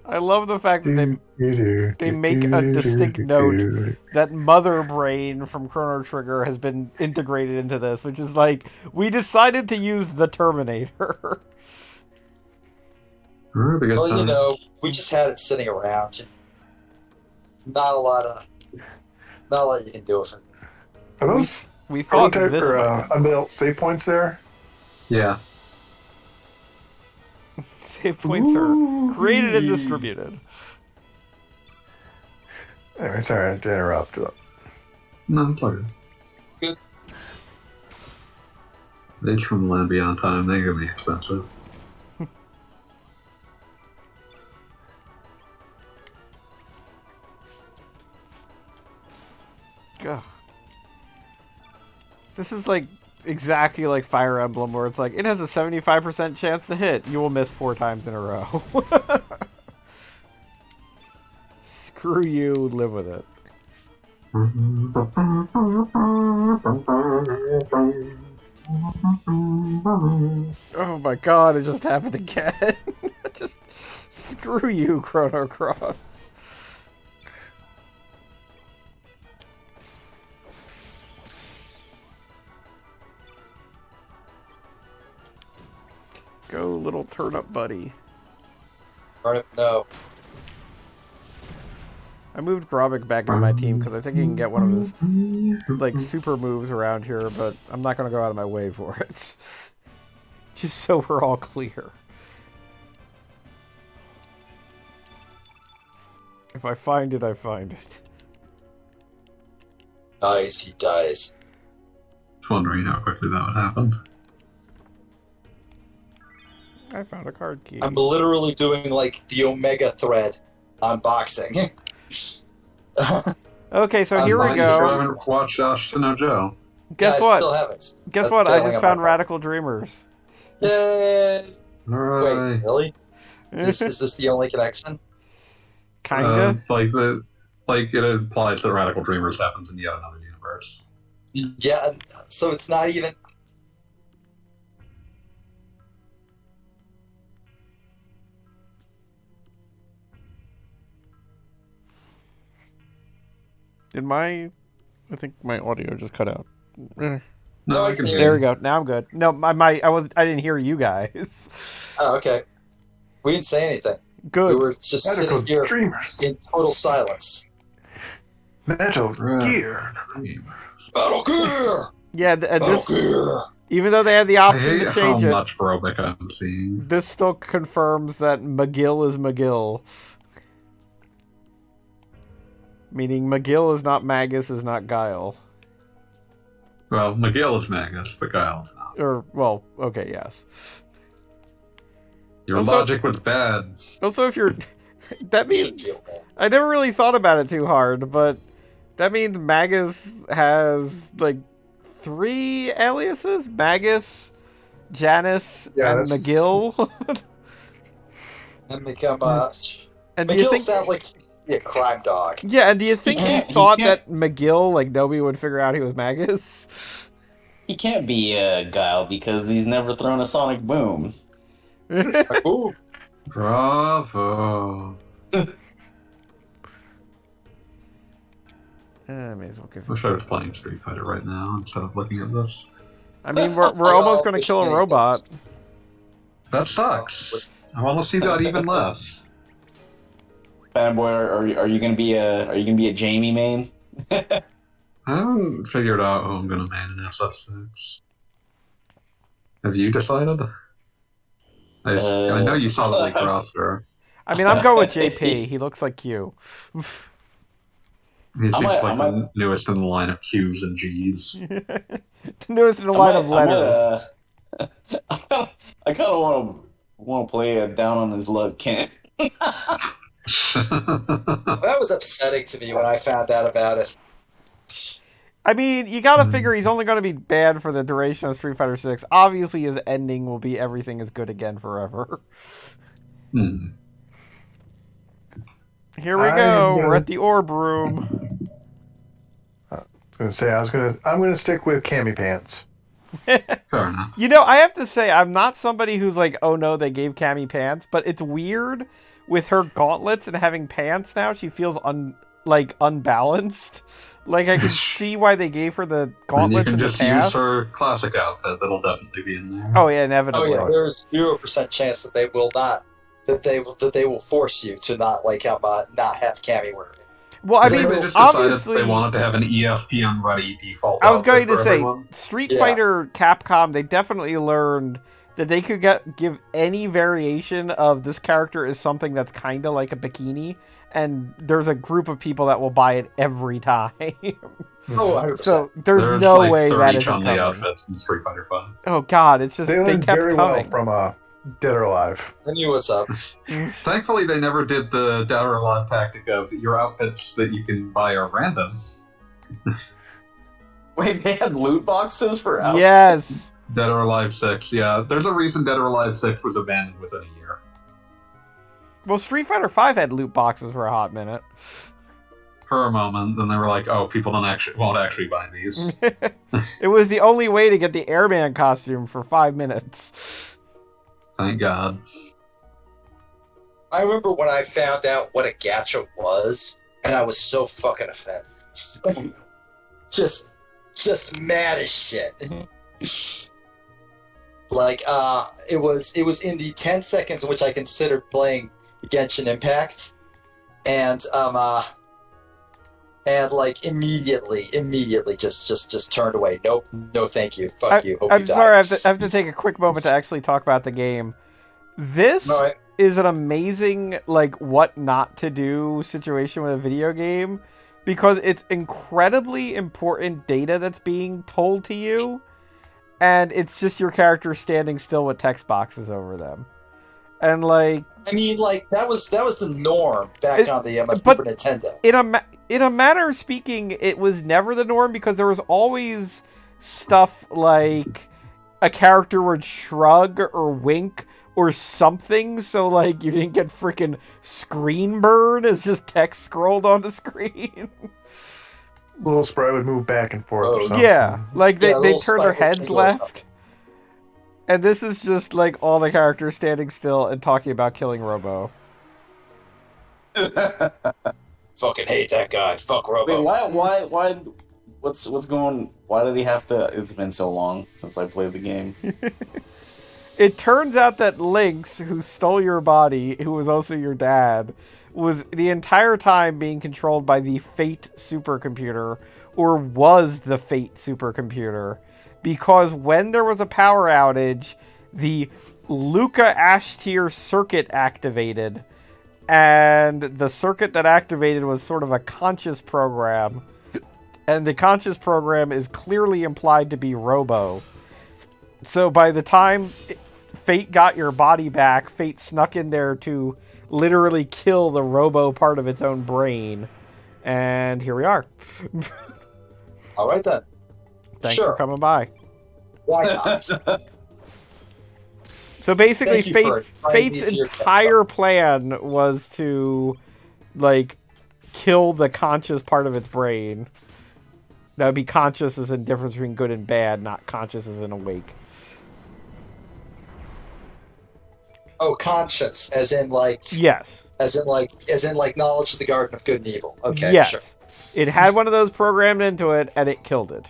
I love the fact that they make a distinct note that Mother Brain from Chrono Trigger has been integrated into this, which is like, we decided to use the Terminator. Well, you know, we just had it sitting around. Not a lot you can do with it. Are those We thought prototype this or might be- unbuilt save points there? Yeah. save points are created and distributed. Anyway, sorry to interrupt. No, it's okay. Good. These from Land Beyond Time, they're gonna be expensive. Ugh. This is like exactly like Fire Emblem, where it's like, it has a 75% chance to hit. You will miss 4 times in a row. Screw you, live with it. Oh my god, it just happened again. Just screw you, Chrono Cross. Go, little turnip buddy. No. I moved Grobik back into my team because I think he can get one of his like super moves around here, but I'm not going to go out of my way for it. Just so we're all clear. If I find it, I find it. Dies, he dies. Just wondering how quickly that would happen. I found a card key. I'm literally doing like the Omega thread unboxing. Okay, so here we I go. haven't watched Josh to know Joe. Guess I what? still haven't. Guess That's what? I failing just on my found part. Radical Dreamers. Yay! Alright. Wait, really? Is this the only connection? Kinda. Like it implies that Radical Dreamers happens in yet another universe. Yeah, so it's not even... I think my audio just cut out. No, No, I can hear There we you. go. Now I'm good. No, I didn't hear you guys. Oh, okay. We didn't say anything. We Good. were just Radical sitting here Dreamers. in total silence. Metal Gear. Metal Gear! Yeah, and Metal this, Gear! even though they had the I option hate to how change it, much Robic I'm seeing. this still confirms that McGill is McGill. Meaning McGill is not Magus, is not Guile. Well, McGill is Magus, but Guile's not. Or, well, okay, yes. Your Also- logic was bad. Also, if you're... That Should means... feel bad. I never really thought about it too hard, but that means Magus has, like, 3 aliases? Magus, Janus, Yeah, and that's- McGill? And become, And do you McGill think... sounds like a crime dog. Yeah, and do you think he can't- he thought can't- that McGill, like, nobody would figure out he was Magus? He can't be Guile because he's never thrown a sonic boom. Like, ooh, Bravo. I may as well give Wish I was playing Street Fighter right now instead of looking at this. I mean, we're almost going to kill a robot. That sucks. I want to see that even less. Fanboy, are you gonna be a Jamie main? I haven't figured out who I'm gonna man in SF6. Have you decided? I know you saw the leaked roster. I mean, I'm going with JP. He looks like you. He seems might- like I might- the newest in the line of Q's and G's. The newest in the line of letters. I kind of want to play a down on his luck Kent. That was upsetting to me when I found out about it. I mean, you gotta figure he's only gonna be bad for the duration of Street Fighter 6. Obviously, his ending will be everything is good again forever. Hmm. Here we go. We're at the orb room. I was I'm gonna stick with cami pants. Fair enough. You know, I have to say, I'm not somebody who's like, oh no, they gave Cammy pants, but it's weird with her gauntlets and having pants now. She feels unbalanced. Like I can see why they gave her the And you gauntlets can in the just use past. her classic outfit. That'll definitely be in there. Oh yeah, Oh inevitably. yeah, there's 0% chance that they will not, that they will force you to not not have Cammy wear it. Well, I I think mean, they just decided obviously, they wanted to have an ESPN ready default. I was outfit going to for say, everyone. Street Yeah. Fighter Capcom, they definitely learned that they could give any variation of this character is something that's kind of like a bikini, and there's a group of people that will buy it every time. Oh, 100%. So there's There's no like way 30 that isn't Chun-Li coming. outfits in Street Fighter 5. Oh god, it's just They they learned kept very coming. well from Dead or Alive. I knew what's up. Thankfully, they never did the Dead or Alive tactic of your outfits that you can buy are random. Wait, they had loot boxes for outfits? Yes. Dead or Alive 6, yeah. There's a reason Dead or Alive 6 was abandoned within a year. Well, Street Fighter 5 had loot boxes for a hot minute. For a moment, then they were like, "Oh, people won't actually buy these." It was the only way to get the airman costume for 5 minutes. Thank God. I remember when I found out what a gacha was, and I was so fucking offended. just mad as shit. Like, it was in the 10 seconds in which I considered playing Genshin Impact, and like immediately just turned away. Nope, no thank you. Fuck you. Hope I'm you die. sorry, I have to take a quick moment to actually talk about the game. This All right. is an amazing, like, what not to do situation with a video game, because it's incredibly important data that's being told to you, and it's just your character standing still with text boxes over them. And, like... I mean, like, that was the norm back on the but Super Nintendo. In a manner of speaking, it was never the norm, because there was always stuff like a character would shrug or wink or something, so like you didn't get freaking screen burn as just text scrolled on the screen. Little sprite would move back and forth or something. Yeah, like they little turn their sprite would heads change left. And this is just like all the characters standing still and talking about killing Robo. Fucking hate that guy. Fuck Robo. Wait, why? What's going? Why did he have to? It's been so long since I played the game. It turns out that Lynx, who stole your body, who was also your dad, was the entire time being controlled by the Fate supercomputer, or was the Fate supercomputer, because when there was a power outage, the Luca Ashtier circuit activated, and the circuit that activated was sort of a conscious program, and the conscious program is clearly implied to be Robo. So by the time Fate got your body back, Fate snuck in there to literally kill the Robo part of its own brain. And here we are. All right then. Thanks Sure. for coming by. Why not? So basically, Thank you for inviting Fate's me to your entire plan was to, like, kill the conscious part of its brain. That would be conscious as in difference between good and bad, not conscious as in awake. Oh, conscience, as in like Yes. as in like knowledge of the Garden of Good and Evil. Okay, Yes. sure. It had one of those programmed into it, and it killed it.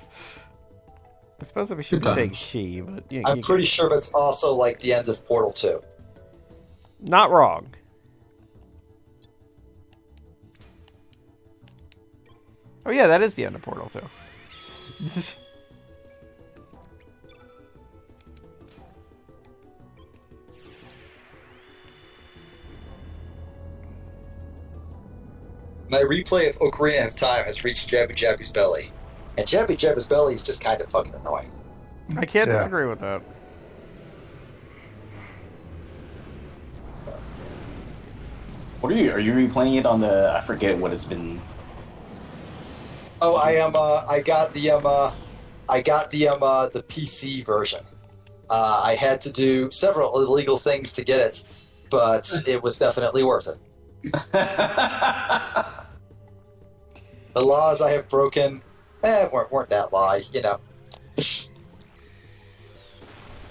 I suppose we should be Good saying times. she, but I'm pretty sure that's also like the end of Portal 2. Not wrong. Oh yeah, that is the end of Portal 2. My replay of Ocarina of Time has reached Jabby Jabby's belly. And Jabby Jabby's belly is just kind of fucking annoying. I can't Yeah. disagree with that. What are you replaying it on the? I forget what it's been. Oh, I am. I got the the PC version. I had to do several illegal things to get it, but it was definitely worth it. The laws I have broken, weren't that lie, you know.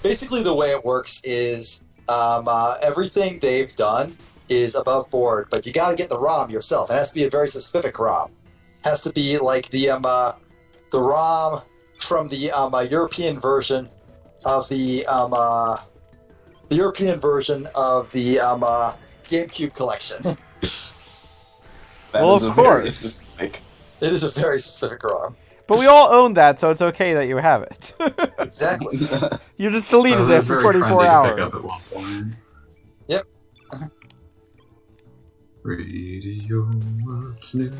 Basically, the way it works is everything they've done is above board, but you got to get the ROM yourself. It has to be a very specific ROM. It has to be like the ROM from the European version of the GameCube collection. Well, of course. Specific. It is a very specific ROM. But we all own that, so it's okay that you have it. Exactly. You just deleted it for 24 hours. Pick up at one point. Yep. Radio what's new.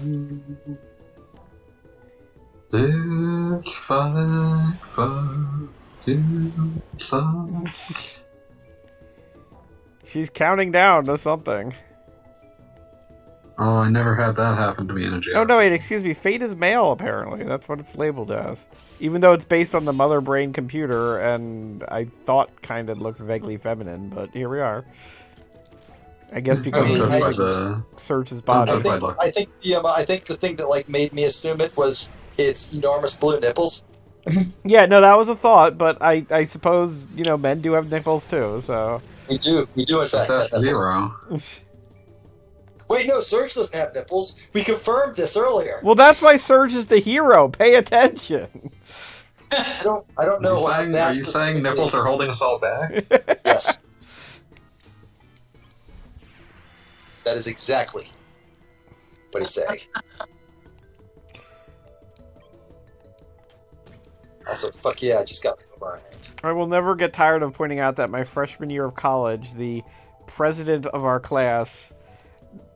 There's 5 songs. She's counting down to something. Oh, I never had that happen to me in a jail. Oh, no, wait, excuse me. Fate is male, apparently. That's what it's labeled as. Even though it's based on the mother brain computer, and I thought kind of looked vaguely feminine, but here we are. I guess because of Search's body. I think the thing that like made me assume it was its enormous blue nipples. Yeah, no, that was a thought, but I suppose, you know, men do have nipples too, so... We do in fact have nipples. Zero. Wait, no, Surge doesn't have nipples. We confirmed this earlier. Well, that's why Surge is the hero. Pay attention. I don't know why that's... Are you saying nipples are holding us all back? Yes. That is exactly what he's saying. Also, fuck yeah, I just got the boomerang. I will never get tired of pointing out that my freshman year of college, the president of our class,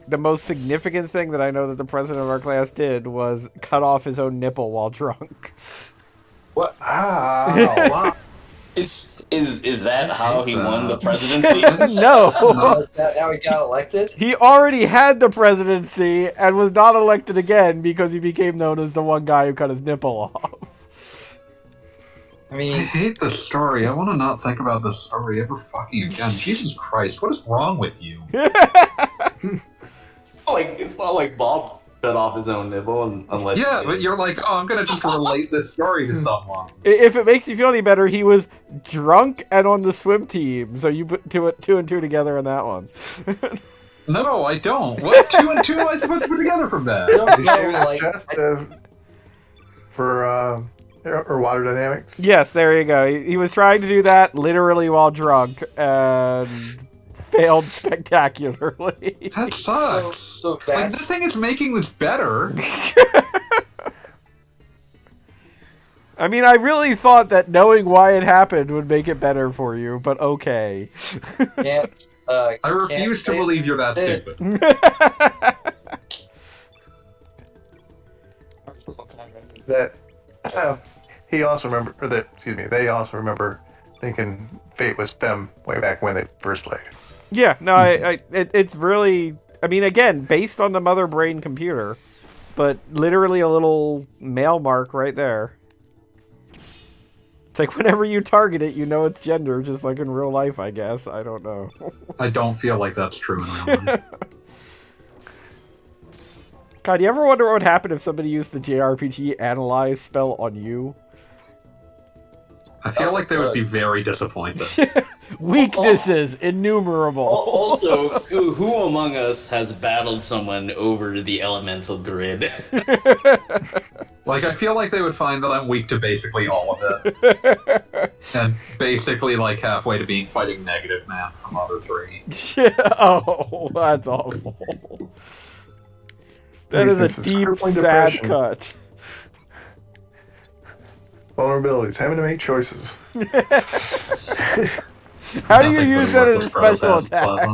the most significant thing that I know that the president of our class did was cut off his own nipple while drunk. What? Wow. Is that how he won the presidency? No. Is that how he got elected? He already had the presidency and was not elected again because he became known as the one guy who cut his nipple off. I I mean, hate this story. I want to not think about this story ever fucking again. Jesus Christ, what is wrong with you? It's not like Bob cut off his own nipple unless... Yeah, but you're like, oh, I'm going to just relate this story to someone. If it makes you feel any better, he was drunk and on the swim team, so you put two and two together on that one. No, I don't. What 2 and 2 am I supposed to put together from that? I don't He know, shaved his like, chest for water dynamics. Yes, there you go. He was trying to do that literally while drunk and failed spectacularly. That sucks. so Like, that's... this thing is making this better. I mean, I really thought that knowing why it happened would make it better for you, but okay. I refuse to believe you're that stupid. That he also remember, or that excuse me, they also remember thinking Fate was them way back when they first played. Yeah, no, it's really, I mean, again, based on the mother brain computer, but literally a little male mark right there. It's like whenever you target it, you know its gender, just like in real life, I guess. I don't know. I don't feel like that's true in real life. God, you ever wonder what would happen if somebody used the JRPG analyze spell on you? I feel like they would be very disappointed. Weaknesses innumerable. Also, who among us has battled someone over the elemental grid? Like, I feel like they would find that I'm weak to basically all of it. And basically, like, halfway to being fighting Negative Man from Other 3. Oh, that's awful. That is a deep, sad cut. Vulnerabilities, having to make choices. How do you use that as a special attack?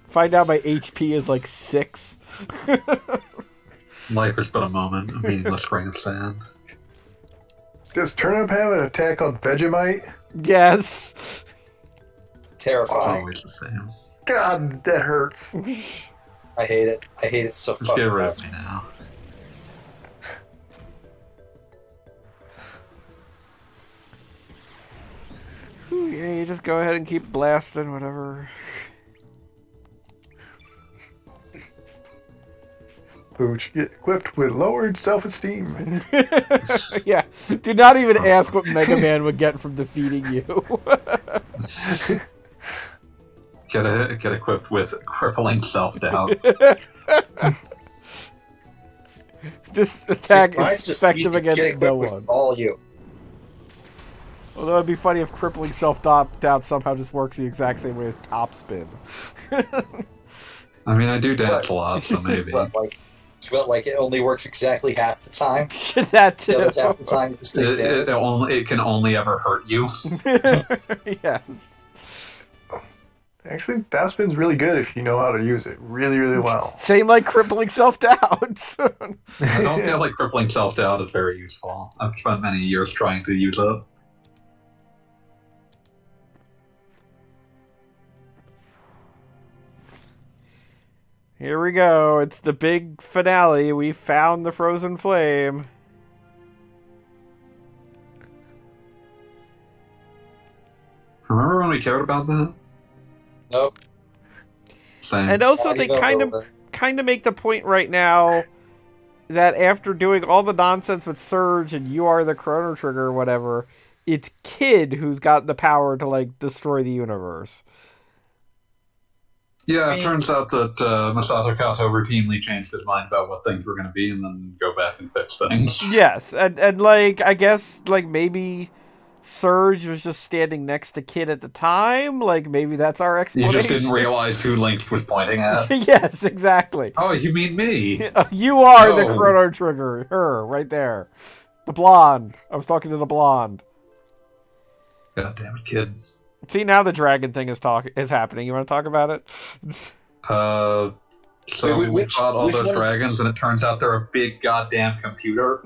Find out my HP is like 6. Life is but a moment, a meaningless grain of sand. Does Turnip have an attack called Vegemite? Yes. It's Terrifying. always the same. God, that hurts. I hate it. I hate it so Just fucking get rid much. of me now. Yeah, you just go ahead and keep blasting whatever. Which get equipped with lowered self-esteem. Yeah. Do not even ask what Mega Man would get from defeating you. Get equipped with crippling self-doubt. This attack Mine's is just effective easy to get against no equipped one. with all you. Although it'd be funny if crippling self-doubt somehow just works the exact same way as top spin. I mean, I do dance a lot, so maybe. But like it only works exactly half the time. That The other too. half the time you just take damage. It can only ever hurt you. Yes. Actually, that spin's really good if you know how to use it really, really well. Same like crippling self-doubt. I don't feel like crippling self-doubt is very useful. I've spent many years trying to use it. Here we go. It's the big finale. We found the frozen flame. Remember when we cared about that? Nope. Same. And also Not they even kind of make the point right now that after doing all the nonsense with Surge and you are the Chrono Trigger or whatever, it's Kid who's got the power to like destroy the universe. Yeah, it turns out that Masato Kato routinely changed his mind about what things were going to be and then go back and fix things. Yes, and like I guess like maybe Surge was just standing next to Kid at the time. Like maybe that's our You explanation. just didn't realize who Link was pointing at. Yes, exactly. Oh, you mean me? You are the No. Chrono Trigger. Her, right there. The blonde. I was talking to the blonde. God damn it, kid. See, now the dragon thing is happening. You want to talk about it? So Wait, we fought all which those one is- dragons, and it turns out they're a big goddamn computer.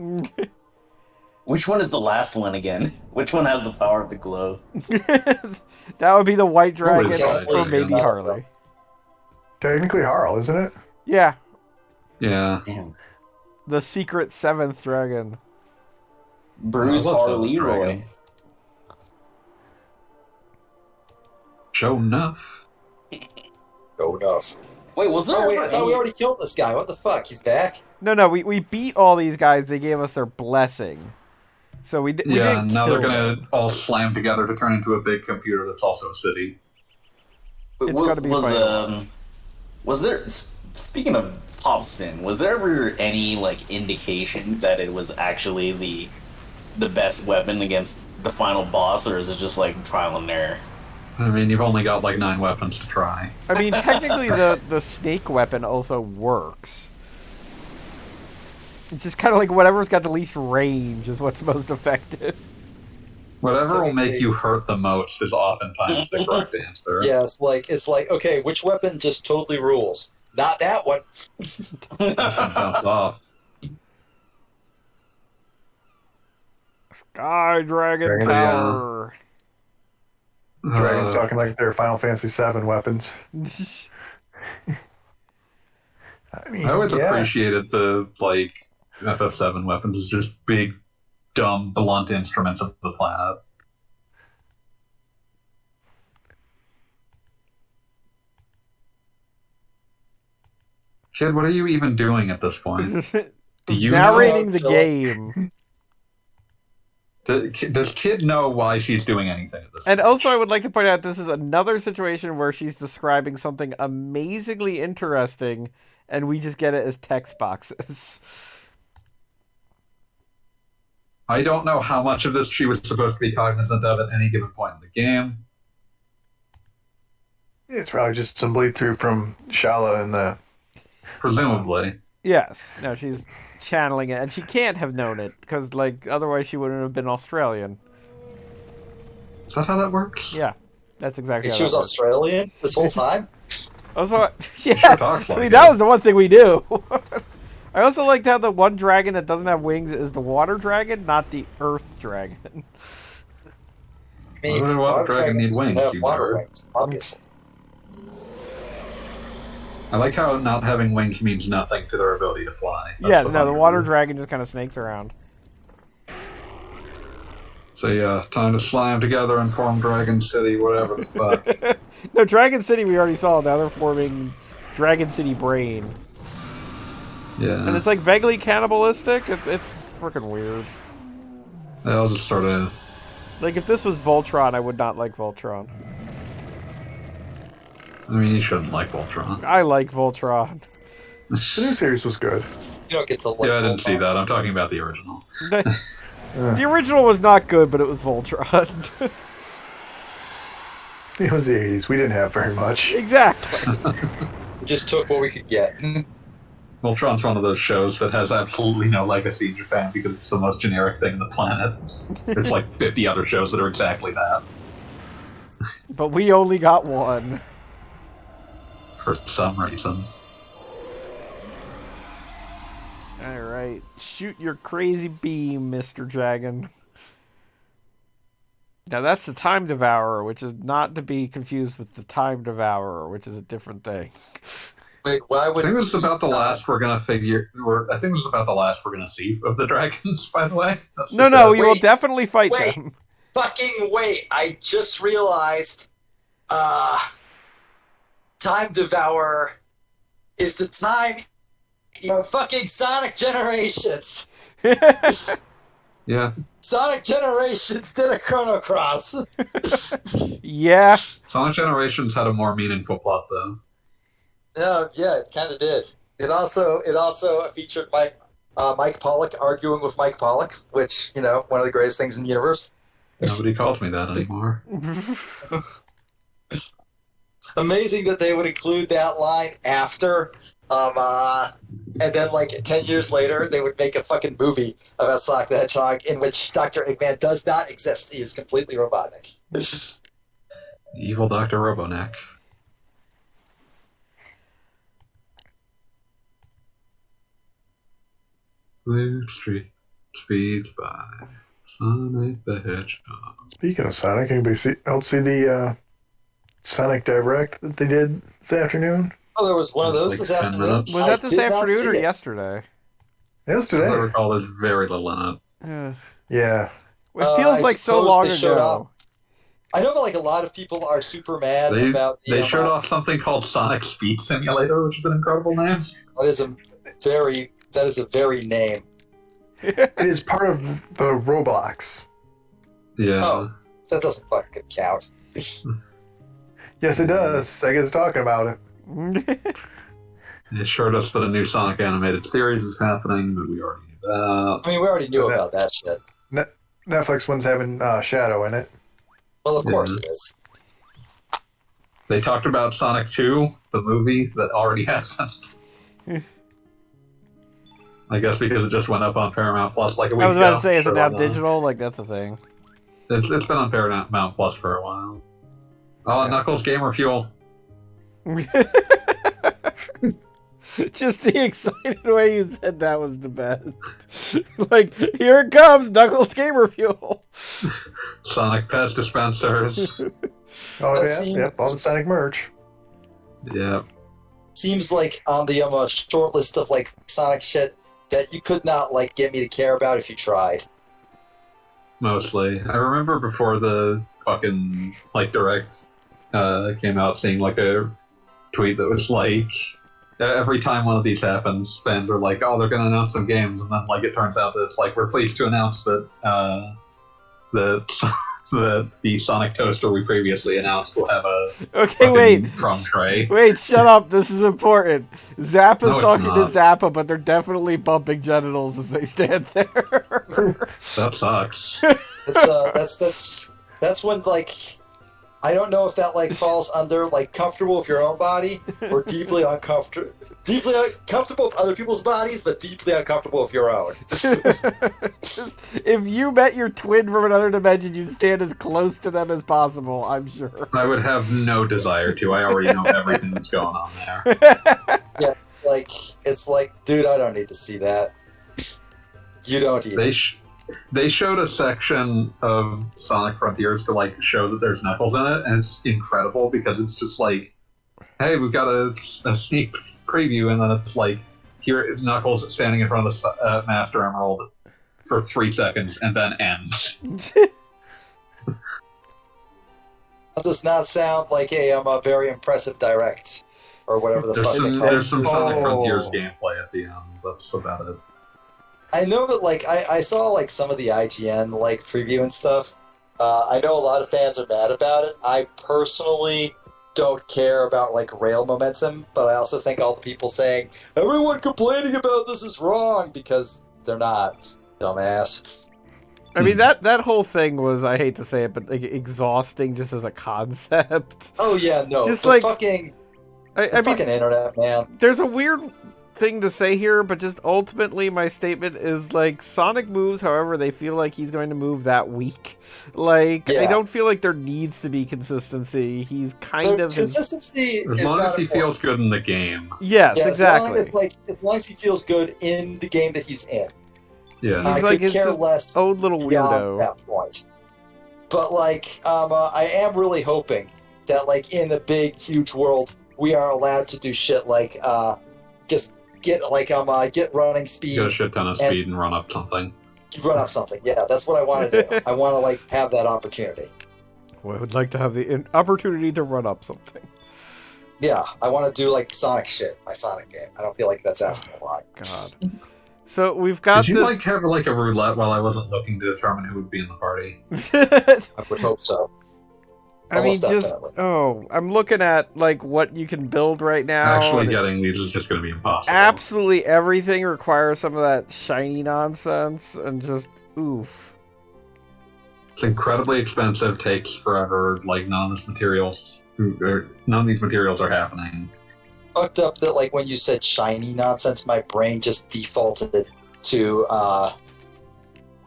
Which one is the last one again? Which one has the power of the glow? That would be the white dragon is that or maybe dragon? Harley. Technically Harl, isn't it? Yeah, Yeah. Damn. the secret 7th dragon. Bruce I love R. the Leroy. dragon. Show enough. Go enough. Wait, was there Oh wait, ever I thought we any- already killed this guy. What the fuck? He's back? No, we beat all these guys. They gave us their blessing. So we Yeah, didn't now kill they're gonna them. all slam together to turn into a big computer that's also a city. Wait, It's gotta be fighting. was there, speaking of top spin, was there ever any like indication that it was actually the best weapon against the final boss, or is it just like trial and error? I mean, you've only got like 9 weapons to try. I mean, technically the snake weapon also works. It's just kind of like whatever's got the least range is what's most effective. Whatever will make you hurt the most is oftentimes the correct answer. Yeah, it's like okay, which weapon just totally rules? Not that one. Bounce off. Sky Dragon Dragon, power. Dragons talking like they're Final Fantasy VII weapons. I mean, I always yeah. appreciated the like FF7 weapons as just big, dumb, blunt instruments of the planet. Kid, what are you even doing at this point? Do you Narrating know? the game. Does Kid know why she's doing anything at this And stage? also, I would like to point out this is another situation where she's describing something amazingly interesting, and we just get it as text boxes. I don't know how much of this she was supposed to be cognizant of at any given point in the game. It's probably just some bleed through from Shala and the. Presumably. Yes. No, she's channeling it, and she can't have known it because, like, otherwise she wouldn't have been Australian. Is that how that works? Yeah, that's exactly. She how was that works. Australian this whole time. Also, yeah, Sure talks like I mean it. that was the one thing we do. I also liked how the one dragon that doesn't have wings is the water dragon, not the earth dragon. I mean, Why would a water dragon need dragons wings, have you water nerd? wings, obviously. I like how not having wings means nothing to their ability to fly. That's Yeah, no, the funny water rule. dragon just kind of snakes around. So yeah, time to slime together and form Dragon City, whatever the fuck. No, Dragon City we already saw. Now they're forming Dragon City Brain. Yeah. And it's like vaguely cannibalistic. It's freaking weird. I'll just sort of... Like if this was Voltron, I would not like Voltron. I mean, you shouldn't like Voltron. I like Voltron. The new series was good. You don't get to like Yeah, I didn't Voltron. see that. I'm talking about the original. The original was not good, but it was Voltron. It was the 80s. We didn't have very much. Exactly. We just took what we could get. Voltron's one of those shows that has absolutely no legacy in Japan because it's the most generic thing on the planet. There's like 50 other shows that are exactly that. But we only got one. For some reason. Alright. Shoot your crazy beam, Mr. Dragon. Now that's the Time Devourer, which is not to be confused with the Time Devourer, which is a different thing. Wait, why I would think this is about the last we're gonna figure. I think this is about the last we're gonna see of the dragons. By the way, that's No, just no, it. we will Wait, definitely fight wait. them. fucking wait? I just realized, Time Devourer is the time. Fucking Sonic Generations. Yeah, Sonic Generations did a Chrono Cross. Yeah. Sonic Generations had a more meaningful plot though. Yeah, it kind of did. It also featured Mike Pollock arguing with Mike Pollock, which one of the greatest things in the universe. Nobody calls me that anymore. Amazing that they would include that line after, and then like 10 years later they would make a fucking movie about Sonic the Hedgehog in which Dr. Eggman does not exist. He is completely robotic. Evil Dr. Roboneck. Blue Street speeds by Sonic the Hedgehog. Speaking of Sonic, anybody else see the Sonic Direct that they did this afternoon? Oh, there was one of those Like this 10 afternoon. minutes. Was that this did not afternoon see or it. yesterday? It was As I today. recall, there's very little in it. Yeah. It feels I like so suppose long they showed ago. off. I know that like a lot of people are super mad about. They showed off something called Sonic Speed Simulator, which is an incredible name. That is a very name. It is part of the Roblox. Yeah. Oh. That doesn't fucking count. Yes, it does. I guess talking about it. They showed us that a new Sonic animated series is happening, but we already knew that. I mean, we already knew about that shit. Netflix one's having Shadow in it. Well, of Yeah. course it is. They talked about Sonic 2, the movie that already happened. I guess because it just went up on Paramount Plus like a week I was ago. about to say, is it So, now digital? Like, that's a thing. It's been on Paramount Plus for a while. Oh, Yeah. Knuckles Gamer Fuel. Just the excited way you said that was the best. Like, here it comes, Knuckles Gamer Fuel. Sonic Pets Dispensers. Oh, That yeah. seems- Yep, all the Sonic merch. Yeah. Seems like on the short list of like Sonic shit that you could not like get me to care about if you tried. Mostly. I remember before the fucking direct came out, seeing like a tweet that was like, every time one of these happens, fans are like, oh, they're gonna announce some games, and then it turns out that it's like, we're pleased to announce that the Sonic Toaster we previously announced will have a Okay, wait. drum tray. Wait, shut up. This is important. Zappa's No, it's talking to not. Zappa, but they're definitely bumping genitals as they stand there. That sucks. That's when like I don't know if that like falls under like comfortable with your own body or deeply uncomfortable. Deeply comfortable with other people's bodies, but deeply uncomfortable with your own. If you met your twin from another dimension, you'd stand as close to them as possible, I'm sure. I would have no desire to. I already know everything that's going on there. Yeah, like it's like, dude, I don't need to see that. You don't either. They showed a section of Sonic Frontiers to like show that there's Knuckles in it, and it's incredible because it's just like, hey, we've got a sneak preview, and then it's like, here is Knuckles standing in front of the Master Emerald for 3 seconds, and then ends. That does not sound like a very impressive direct, or whatever the fuck they call it. There's some Sonic Frontiers gameplay at the end. That's about it. I know that like I saw like some of the IGN like preview and stuff. I know a lot of fans are mad about it. I personally don't care about like rail momentum, but I also think all the people saying everyone complaining about this is wrong because they're not, dumbass. I mean, that whole thing was, I hate to say it, but like exhausting just as a concept. Oh yeah, no, Just the like fucking fucking internet, man. There's a weird thing to say here, but just ultimately my statement is like Sonic moves however they feel like he's going to move that week. Like, I don't feel like there needs to be consistency. He's kind of consistency as long as he feels good in the game. Yes, exactly. As long as he feels good in the game that he's in. Yeah, he's I like could his care less old little weirdo. That point. But like, I am really hoping that like in the big huge world we are allowed to do shit like just get like get running speed, get a shit ton of speed and run up something. Run up something, yeah. That's what I want to do. I want to like have that opportunity. Well, I would like to have the opportunity to run up something. Yeah, I want to do like Sonic shit, my Sonic game. I don't feel like that's asking a lot. God. So we've got. Did you like have like a roulette while I wasn't looking to determine who would be in the party? I would hope so. I mean, I'm looking at like what you can build right now. Actually, getting these is just going to be impossible. Absolutely everything requires some of that shiny nonsense, and just oof. It's incredibly expensive. Takes forever. Like none of these materials are happening. Fucked up that like when you said shiny nonsense, my brain just defaulted to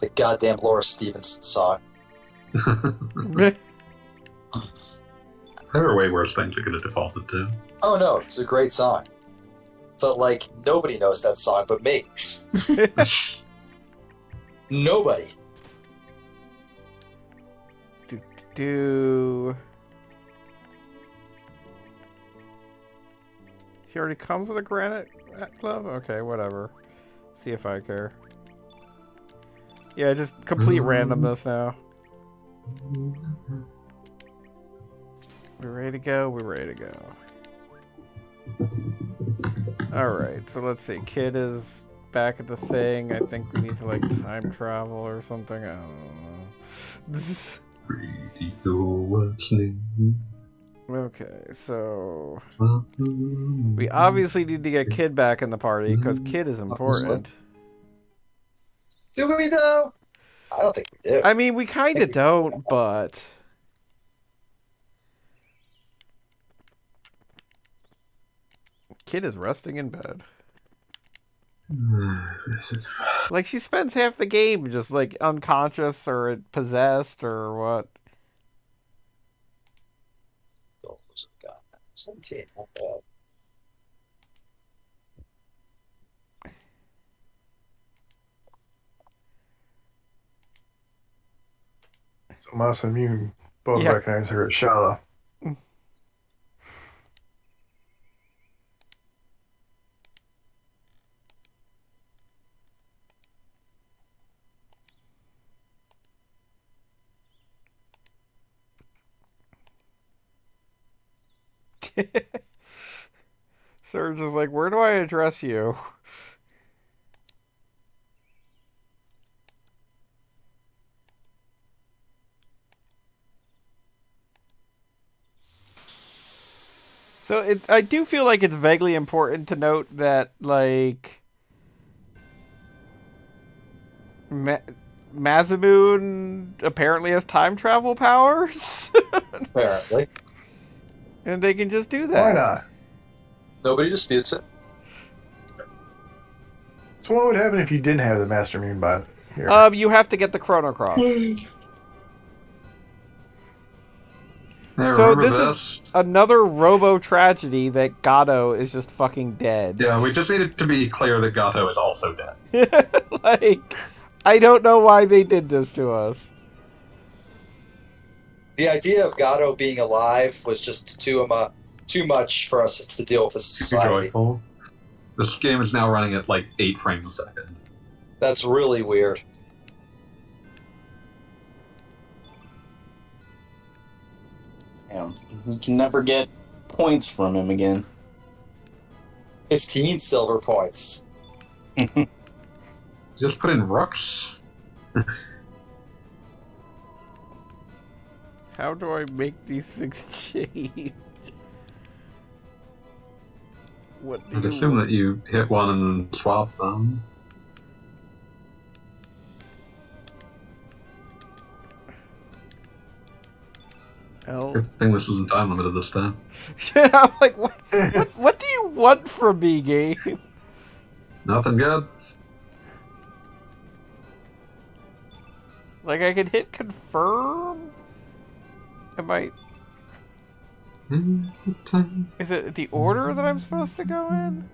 the goddamn Laura Stevenson song. There are way worse things you could have defaulted to. Oh no, it's a great song. But like nobody knows that song but me. Nobody. He already comes with a granite glove? Okay, whatever. See if I care. Yeah, just complete randomness now. We're ready to go? We're ready to go. Alright, so let's see. Kid is back at the thing. I think we need to, like, time travel or something. I don't know. Okay, so... we obviously need to get Kid back in the party, because Kid is important. Do we, though? I don't think we do. I mean, we kind of don't, but... Kid is resting in bed. Like, she spends half the game just, like, unconscious or possessed or what. 17, not bad. So Masa and you both recognize her as Shala. Surge is like, where do I address you? So I do feel like it's vaguely important to note that, like, Masamune apparently has time travel powers. Apparently. And they can just do that. Why not? Nobody disputes it. So what would happen if you didn't have the Master Mune by here? You have to get the Chrono Cross. Hey, So remember this is another Robo tragedy that Gato is just fucking dead. Yeah, we just needed to be clear that Gato is also dead. Like, I don't know why they did this to us. The idea of Gato being alive was just too much for us to deal with as a Too society. joyful. This game is now running at like 8 frames a second. That's really weird. Damn, you can never get points from him again. 15 silver points. Just put in rooks. How do I make these exchange? What do I'd you assume that you hit one and then swap them. L? Good thing this isn't time limited this time. I'm like, what do you want from me, game? Nothing good. Like, I can hit confirm? Am I... Is it the order that I'm supposed to go in?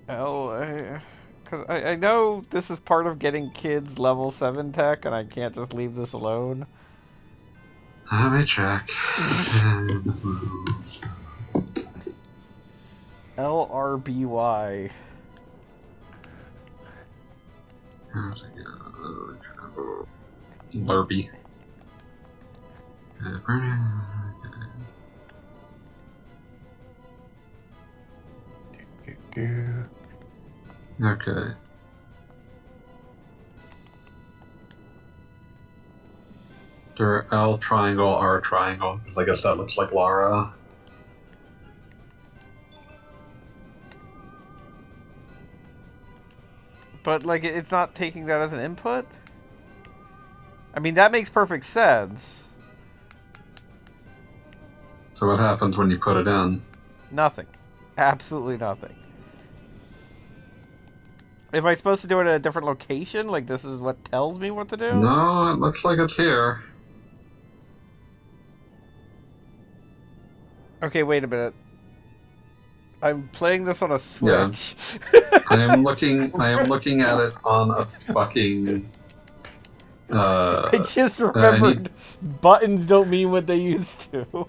Because I know this is part of getting kids level 7 tech, and I can't just leave this alone. Let me check. LRBY. Lurby. Okay. L triangle, R triangle, because I guess that looks like Lara. But, like, it's not taking that as an input? I mean, that makes perfect sense. So what happens when you put it in? Nothing. Absolutely nothing. Am I supposed to do it at a different location? Like, this is what tells me what to do? No, it looks like it's here. Okay, wait a minute. I'm playing this on a Switch. I am looking at it on a fucking I just remembered buttons don't mean what they used to.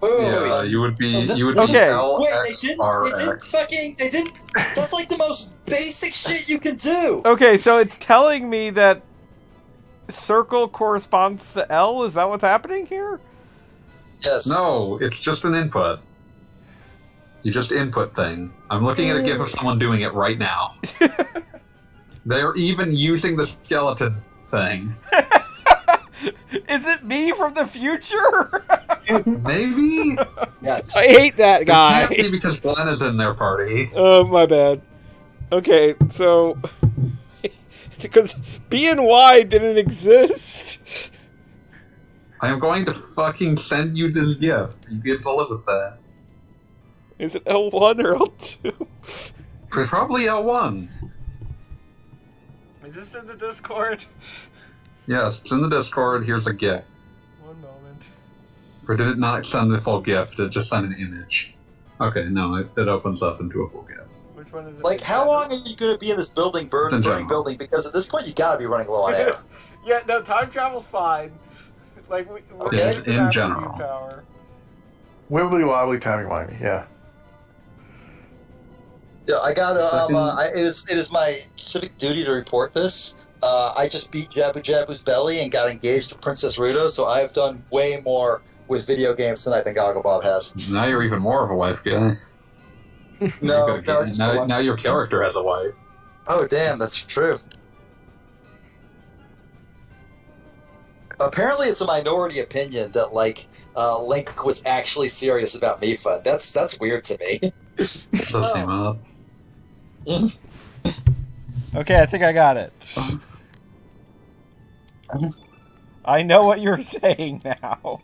Yeah, you would be Okay. L Wait, X they didn't R X. they didn't that's like the most basic shit you can do. Okay, so it's telling me that circle corresponds to L? Is that what's happening here? Yes. No, it's just an input. You just input thing. I'm looking at a GIF of someone doing it right now. They're even using the skeleton thing. Is it me from the future? Maybe? Yes. I hate that It guy. can't be because Glenn is in their party. Oh, my bad. Okay, so... because B and Y didn't exist. I am going to fucking send you this GIF. You get to live with that. Is it L1 or L2? Probably L1. Is this in the Discord? Yes, it's in the Discord. Here's a GIF. One moment. Or did it not send the full GIF? Did it just send an image? Okay, no, it opens up into a full GIF. Which one is it? Like, how long are you going to be in this burning general. building? Because at this point, you got to be running low on air. Yeah, no, time travel's fine. Like, we're Yeah, getting the in Master general. Mune power. Wibbly wobbly, timey wimey. Yeah. Yeah, I gotta. Second. It is my civic duty to report this. I just beat Jabu Jabu's belly and got engaged to Princess Ruto, so I have done way more with video games tonight than Gogglebob has. Now you're even more of a wife guy. No, just the one. Now your character has a wife. Oh, damn, that's true. Apparently, it's a minority opinion that like Link was actually serious about Mipha. That's weird to me. Does seem odd. Okay, I think I got it. I know what you're saying now.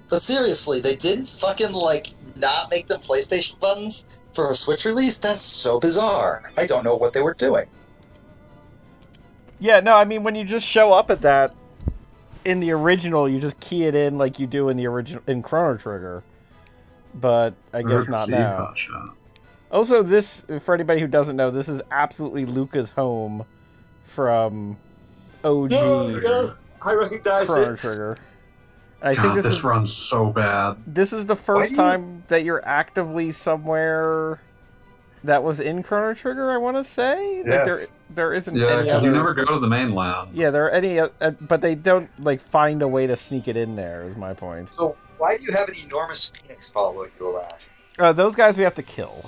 But seriously, they didn't fucking, not make them PlayStation buttons for a Switch release? That's so bizarre. I don't know what they were doing. Yeah, no, I mean, when you just show up at that, in the original, you just key it in like you do in the original, in Chrono Trigger. But I guess not now. Also, this, for anybody who doesn't know, this is absolutely Luca's home from OG I recognize Chrono it. Trigger. I God, think this runs so bad. This is the first time that you're actively somewhere that was in Chrono Trigger, I want to say. Yes. Like there isn't Yeah, any other. you never go to the mainland. Yeah, there are any, but they don't find a way to sneak it in there. Is my point. So why do you have an enormous phoenix following you around? Those guys we have to kill.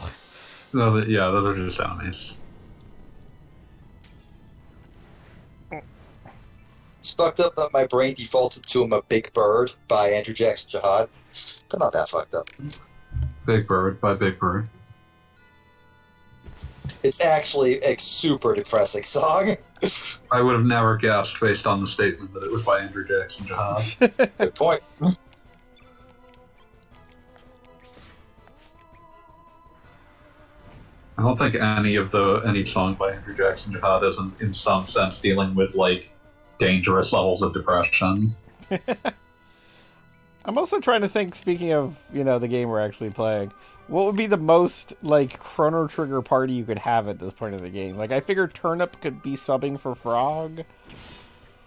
Yeah, those are just enemies. It's fucked up that my brain defaulted to "I'm a Big Bird" by Andrew Jackson Jihad. But not that fucked up. Big Bird by Big Bird. It's actually a super depressing song. I would have never guessed based on the statement that it was by Andrew Jackson Jihad. Good point. I don't think any song by Andrew Jackson Jihad isn't in some sense dealing with dangerous levels of depression. I'm also trying to think, speaking of, the game we're actually playing, what would be the most, Chrono Trigger party you could have at this point of the game? I figured Turnip could be subbing for Frog.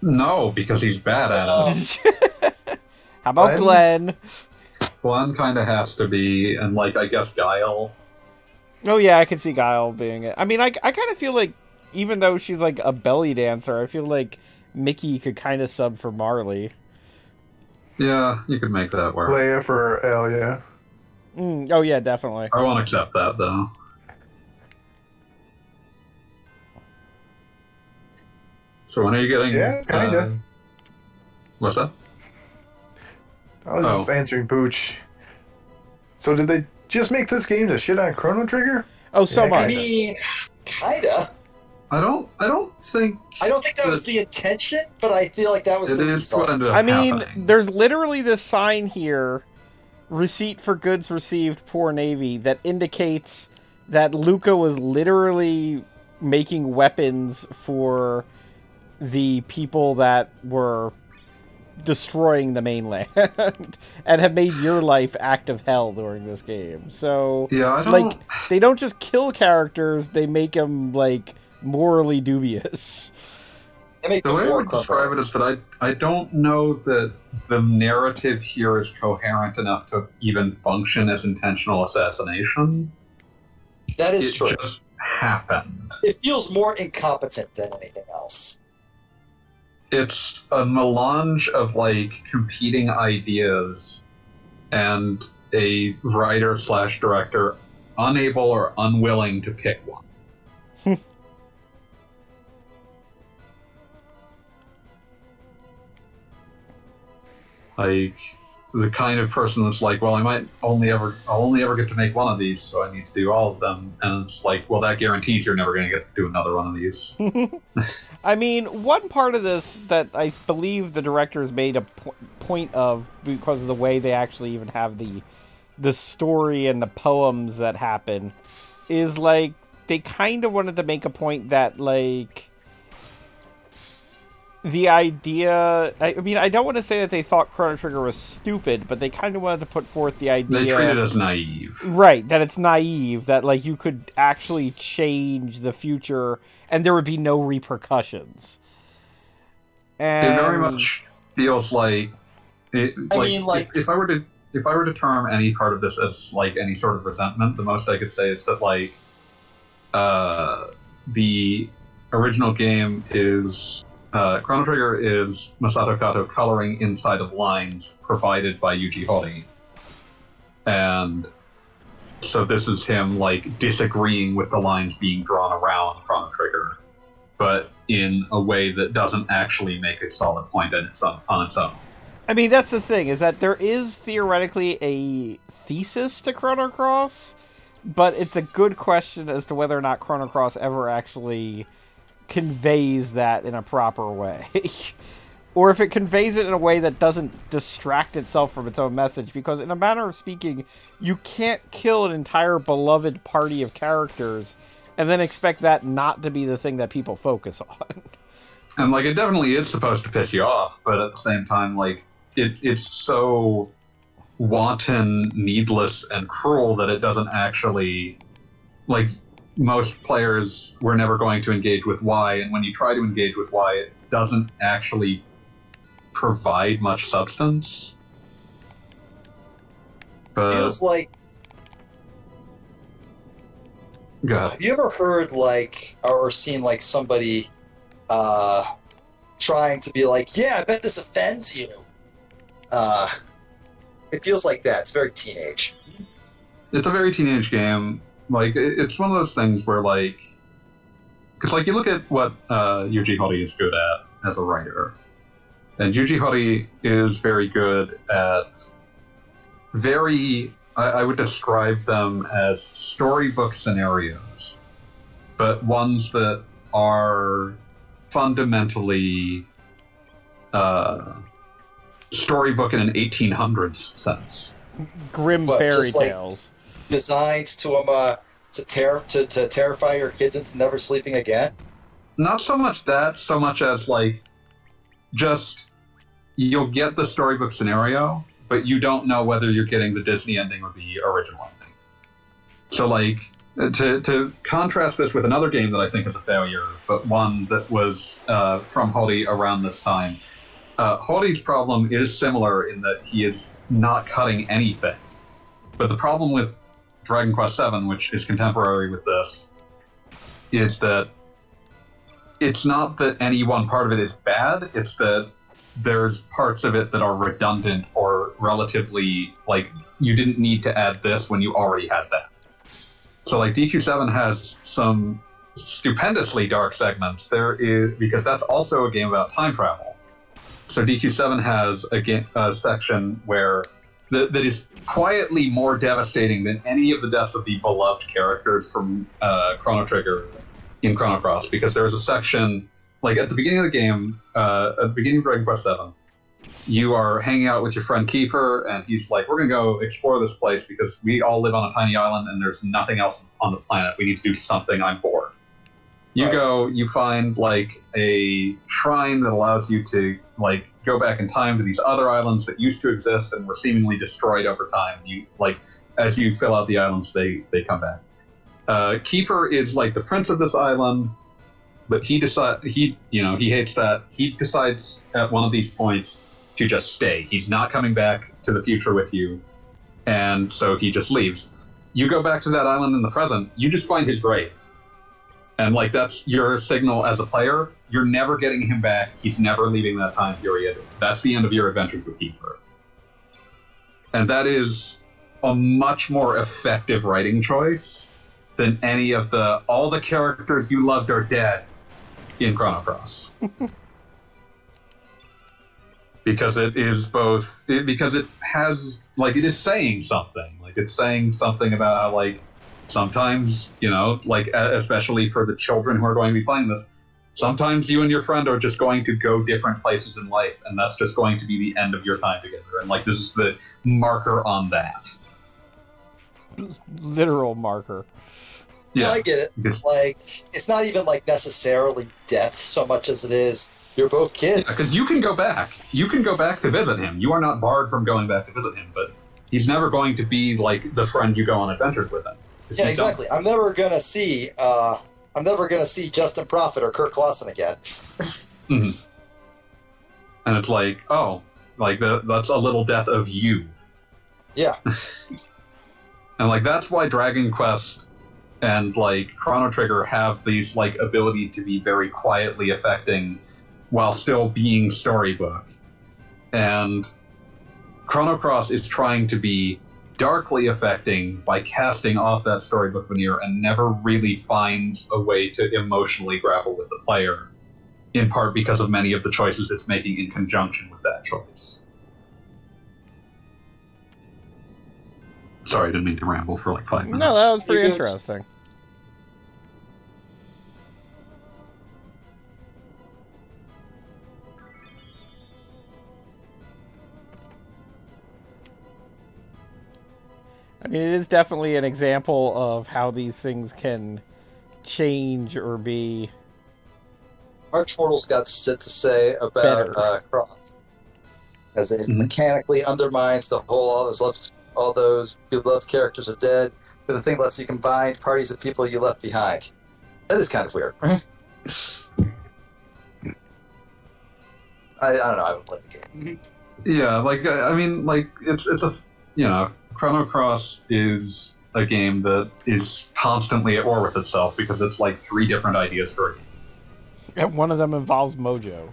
No, because he's bad at it. How about Glenn? Glenn kind of has to be, and, I guess Guile. Oh, yeah, I could see Guile being it. I mean, I kind of feel like, even though she's, a belly dancer, I feel like Mickey could kind of sub for Marley. Yeah, you could make that work. Leia for Elia. Oh, yeah, definitely. I won't accept that, though. So when are you getting... Yeah, kinda. What's that? I was just answering Pooch. So did they just make this game to shit on Chrono Trigger? Oh, so much. I mean, kinda. I don't think that was the intention, but I feel like that was the result. I mean, there's literally this sign here, receipt for goods received, Poor Navy, that indicates that Luca was literally making weapons for the people that were destroying the mainland and have made your life active hell during this game. So, yeah, they don't just kill characters, they make them, morally dubious. The way I would describe it is that I don't know that the narrative here is coherent enough to even function as intentional assassination. That is true. It just happened. It feels more incompetent than anything else. It's a melange of competing ideas and a writer/director unable or unwilling to pick one. The kind of person that's well, I'll only ever get to make one of these, so I need to do all of them. And it's well, that guarantees you're never going to get to do another one of these. I mean, one part of this that I believe the directors made a point of, because of the way they actually even have the story and the poems that happen, is they kind of wanted to make a point that the idea... I mean, I don't want to say that they thought Chrono Trigger was stupid, but they kind of wanted to put forth the idea... They treat it as naive. Right, that it's naive, that, you could actually change the future, and there would be no repercussions. And... It very much feels like... If I were to term any part of this as, any sort of resentment, the most I could say is that, the original game is... Chrono Trigger is Masato Kato coloring inside of lines provided by Yuji Horii. And so this is him, disagreeing with the lines being drawn around Chrono Trigger, but in a way that doesn't actually make a solid point on its own. I mean, that's the thing, is that there is theoretically a thesis to Chrono Cross, but it's a good question as to whether or not Chrono Cross ever actually conveys that in a proper way. Or if it conveys it in a way that doesn't distract itself from its own message, because in a manner of speaking, you can't kill an entire beloved party of characters and then expect that not to be the thing that people focus on. And like, it definitely is supposed to piss you off, but at the same time, like, it's so wanton, needless, and cruel that it doesn't actually, like, most players were never going to engage with Y, and when you try to engage with Y, it doesn't actually provide much substance. But Feels like. go ahead. Have you ever heard like or seen like somebody trying to be like, yeah, I bet this offends you. It feels like that. It's very teenage. It's a very teenage game. Like, it's one of those things where, like, because, like, you look at what Yuji Horii is good at as a writer, and Yuji Horii is very good at I would describe them as storybook scenarios, but ones that are fundamentally storybook in an 1800s sense. Grim What, fairy just like- tales. Designed to terrify your kids into never sleeping again. Not so much that, so much as, like, just you'll get the storybook scenario, but you don't know whether you're getting the Disney ending or the original ending. So, like, to contrast this with another game that I think is a failure, but one that was from Horii around this time, Horii's problem is similar in that he is not cutting anything. But the problem with Dragon Quest VII, which is contemporary with this, is that it's not that any one part of it is bad, it's that there's parts of it that are redundant or relatively, like, you didn't need to add this when you already had that. So, like, DQ7 has some stupendously dark segments. Because that's also a game about time travel. So DQ7 has a section where that is quietly more devastating than any of the deaths of the beloved characters from Chrono Trigger in Chrono Cross, because there's a section, like, at the beginning of the game, at the beginning of Dragon Quest VII, you are hanging out with your friend Kiefer, and he's like, we're going to go explore this place because we all live on a tiny island and there's nothing else on the planet. We need to do something. I'm bored. You go, you find, like, a shrine that allows you to, like, go back in time to these other islands that used to exist and were seemingly destroyed over time. You, like, as you fill out the islands, they come back. Kiefer is, like, the prince of this island, but he hates that. He decides at one of these points to just stay. He's not coming back to the future with you, and so he just leaves. You go back to that island in the present, you just find his grave. And, like, that's your signal as a player. You're never getting him back. He's never leaving that time period. That's the end of your adventures with Kiefer. And that is a much more effective writing choice than any of all the characters you loved are dead in Chrono Cross. Because it is because it has, like, it is saying something. Like, it's saying something about how, like, sometimes, like, especially for the children who are going to be playing this, sometimes you and your friend are just going to go different places in life, and that's just going to be the end of your time together. And, like, this is the marker on that. Literal marker. Yeah, I get it. Like, it's not even, like, necessarily death so much as it is you're both kids. Because you can go back. You can go back to visit him. You are not barred from going back to visit him, but he's never going to be, like, the friend you go on adventures with him. Yeah, exactly. I'm never gonna see Justin Prophet or Kirk Clausen again. Mm-hmm. And it's like, oh, like, that's a little death of you. Yeah. And, like, that's why Dragon Quest and, like, Chrono Trigger have these, like, ability to be very quietly affecting while still being storybook. And Chrono Cross is trying to be darkly affecting by casting off that storybook veneer and never really finds a way to emotionally grapple with the player, in part because of many of the choices it's making in conjunction with that choice. Sorry, I didn't mean to ramble for like 5 minutes. No, that was pretty You're good. interesting. I mean, it is definitely an example of how these things can change or be Archmortal's got shit to say about better. Cross, as it Mhm. mechanically undermines the whole. All those beloved characters are dead. But the thing lets you combine parties of people you left behind. That is kind of weird. I don't know. I haven't played the game. Yeah, like I mean, like it's a Chrono Cross is a game that is constantly at war with itself because it's like 3 different ideas for a game. And one of them involves Mojo.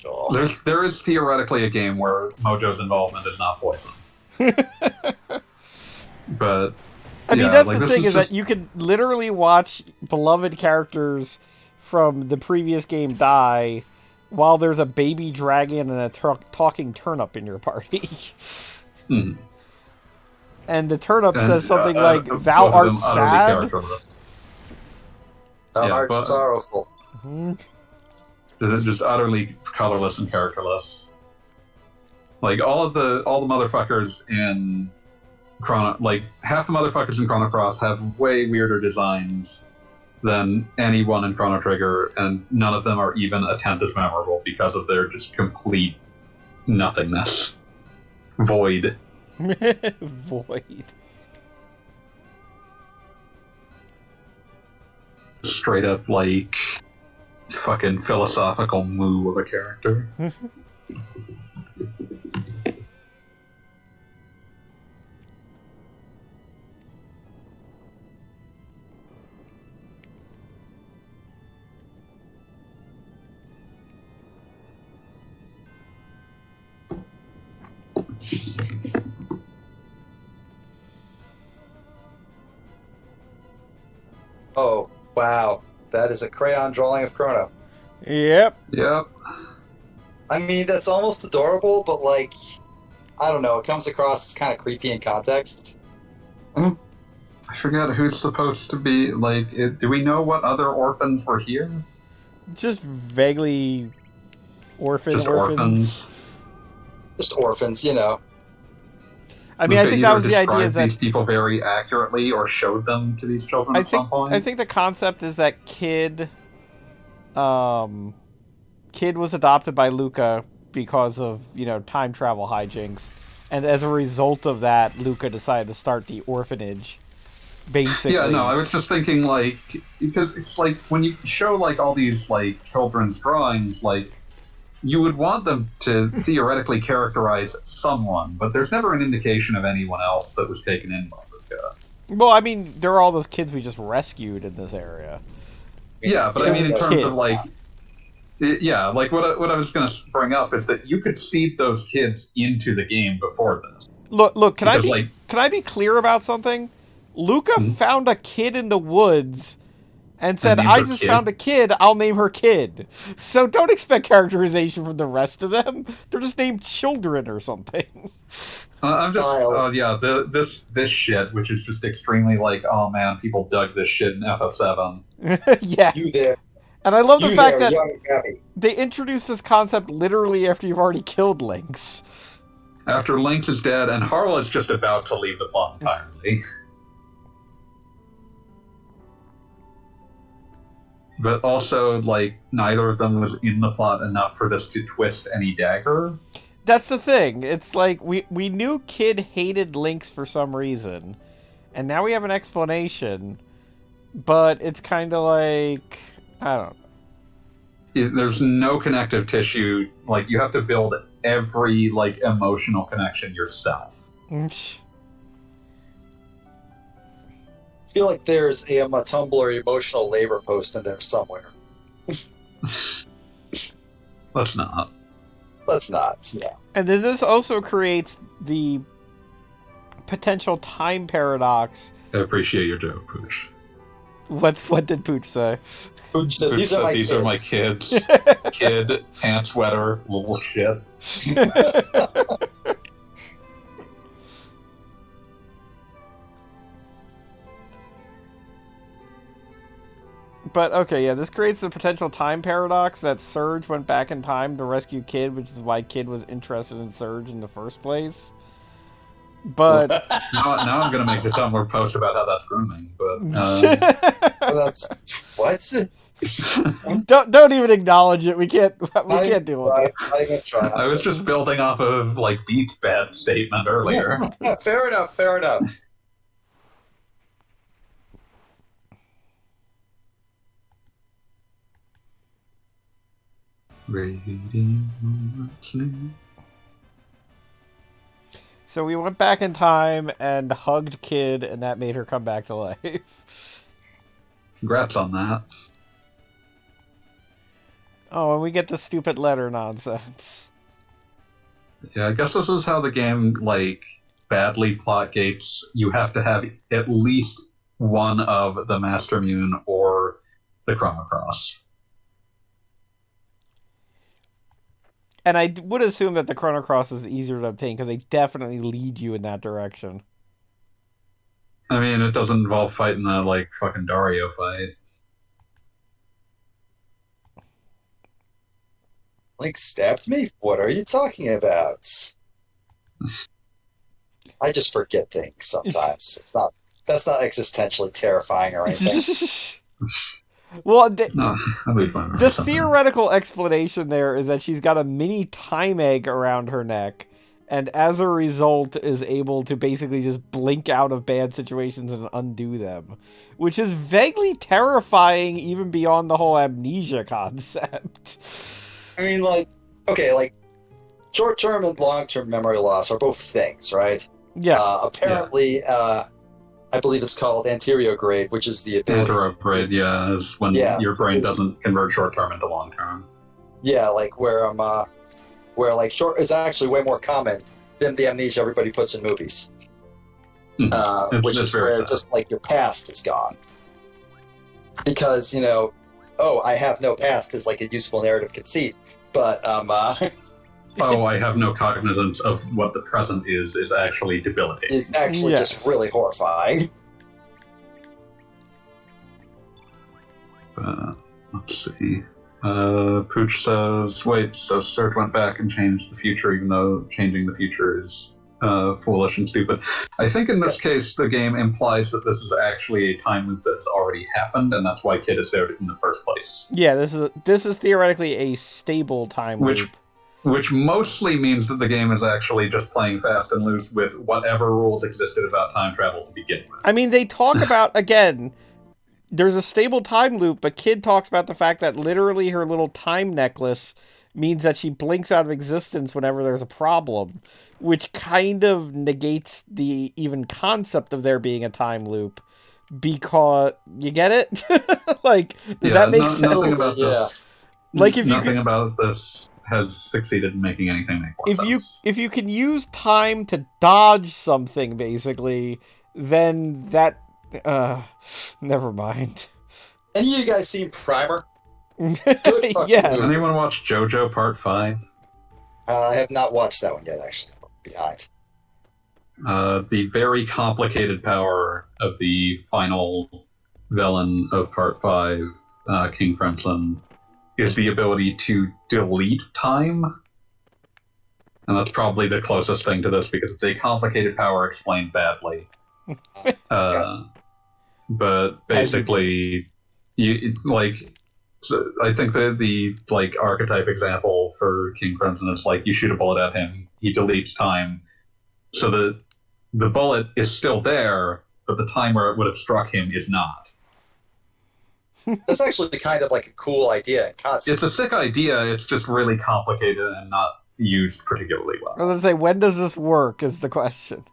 Oh. There is theoretically a game where Mojo's involvement is not poison, but I mean, yeah, that's like, the this thing is just- that you can literally watch beloved characters from the previous game die while there's a baby dragon and a talking turnip in your party. Mhm. And the turnip And, says something like, both "Thou of art them utterly sad." characterless. Thou Yeah, art but- sorrowful. Mhm. Just utterly colorless and characterless. Like all the motherfuckers in Chrono, like half the motherfuckers in Chrono Cross have way weirder designs than anyone in Chrono Trigger, and none of them are even a tenth as memorable because of their just complete nothingness, void. Void. Straight up like fucking philosophical moo of a character. Oh, wow. That is a crayon drawing of Chrono. Yep. Yep. I mean, that's almost adorable, but like, I don't know. It comes across as kind of creepy in context. I forget who's supposed to be like. Do we know what other orphans were here? Just vaguely Just orphans. orphans. Just orphans, you know. I mean, I think that either was the idea described that these people very accurately or showed them to these children at some point. I think the concept is that Kid was adopted by Luca because of, time travel hijinks. And as a result of that, Luca decided to start the orphanage. Basically. Yeah, no, I was just thinking like because it's like when you show like all these like children's drawings, like you would want them to theoretically characterize someone, but there's never an indication of anyone else that was taken in by Luca. Well, I mean, there are all those kids we just rescued in this area. Yeah, but I mean, in terms Kids. of like, yeah, like what I was going to bring up is that you could seed those kids into the game before this. Look, can Because, I be clear about something? Luca Hmm? found a kid in the woods and said, named "I her just Kid?" found a kid. I'll name her Kid." So don't expect characterization from the rest of them. They're just named children or something. I'm just, Child. yeah, this shit, which is just extremely like, oh man, people dug this shit in FF7. Yeah, You there. and I love the You fact there, that young Gabby. they introduced this concept literally after you've already killed Lynx. After Lynx is dead, and Harl is just about to leave the plot entirely. But also, like, neither of them was in the plot enough for this to twist any dagger. That's the thing. It's like we knew Kid hated Lynx for some reason, and now we have an explanation. But it's kind of like, I don't know. There's no connective tissue. Like, you have to build every, like, emotional connection yourself. I feel like there's a Tumblr emotional labor post in there somewhere. Let's not. Let's not. Yeah. And then this also creates the potential time paradox. I appreciate your joke, Pooch. What did Pooch say? Pooch said, Pooch these said, are my these kids. are my kids. Kid, pants wetter, little shit. But okay, yeah, this creates the potential time paradox that Surge went back in time to rescue Kid, which is why Kid was interested in Surge in the first place. But Now I'm going to make the Tumblr post about how that's grooming. Well, that's what? don't even acknowledge it. We can't deal with it. Not even try. I was just building off of like Beat's bad statement earlier. Fair enough. Fair enough. So we went back in time and hugged Kid, and that made her come back to life. Congrats on that. Oh, and we get the stupid letter nonsense. Yeah, I guess this is how the game, like, badly plot gates. You have to have at least one of the Master Mune or the Chrono Cross. And I would assume that the Chrono Cross is easier to obtain because they definitely lead you in that direction. I mean, it doesn't involve fighting that, like, fucking Dario fight. Link stabbed me? What are you talking about? I just forget things sometimes. That's not existentially terrifying or anything. Well, No, I'll be fine. the theoretical explanation there is that she's got a mini time egg around her neck, and as a result is able to basically just blink out of bad situations and undo them, which is vaguely terrifying even beyond the whole amnesia concept. I mean, like, okay, like, short-term and long-term memory loss are both things, right? Yeah. Apparently, I believe it's called anterograde, which is the ability. Anterograde, yeah, is when your brain doesn't convert short-term into long-term. Yeah, like where short is actually way more common than the amnesia everybody puts in movies. Which is where sad. Just like your past is gone. Because, I have no past is like a useful narrative conceit. But I have no cognizance of what the present is actually debilitating. It's actually just really horrifying. Let's see. Pooch says, wait, so Surge went back and changed the future even though changing the future is foolish and stupid. I think in this case the game implies that this is actually a time loop that's already happened, and that's why Kid is there in the first place. Yeah, this is theoretically a stable time loop. Which mostly means that the game is actually just playing fast and loose with whatever rules existed about time travel to begin with. I mean, they talk about, again, there's a stable time loop, but Kid talks about the fact that literally her little time necklace means that she blinks out of existence whenever there's a problem, which kind of negates the even concept of there being a time loop, because, you get it? Like, does that make sense? Nothing about this. Like, if nothing about this has succeeded in making anything make more sense. If you can use time to dodge something, basically, then that... never mind. Any of you guys seen Primer? Yeah. Anyone watch JoJo Part 5? I have not watched that one yet, actually. Behind. The very complicated power of the final villain of Part 5, King Crimson, is the ability to delete time. And that's probably the closest thing to this because it's a complicated power explained badly. But basically, I think that the archetype example for King Crimson is like you shoot a bullet at him, he deletes time, so the bullet is still there, but the time where it would have struck him is not. That's actually kind of like a cool idea and concept. It's a sick idea. It's just really complicated and not used particularly well. I was gonna say, when does this work? Is the question.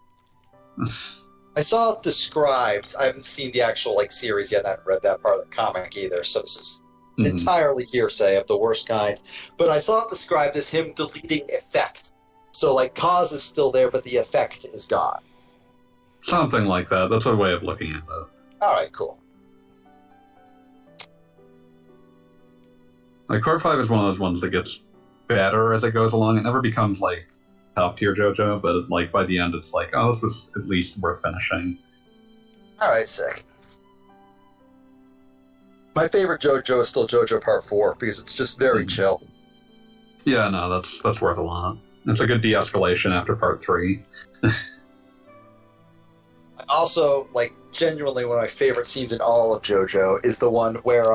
I saw it described. I haven't seen the actual series yet. I haven't read that part of the comic either, so this is entirely hearsay of the worst kind. But I saw it described as him deleting effect. So cause is still there, but the effect is gone. Something like that. That's a way of looking at it. All right, cool. Part 5 is one of those ones that gets better as it goes along. It never becomes top tier JoJo, but by the end it's this was at least worth finishing. All right, sick. My favorite JoJo is still JoJo Part 4 because it's just very chill. Yeah, no, that's worth a lot. It's a good de-escalation after Part 3. Also, like, genuinely one of my favorite scenes in all of JoJo is the one where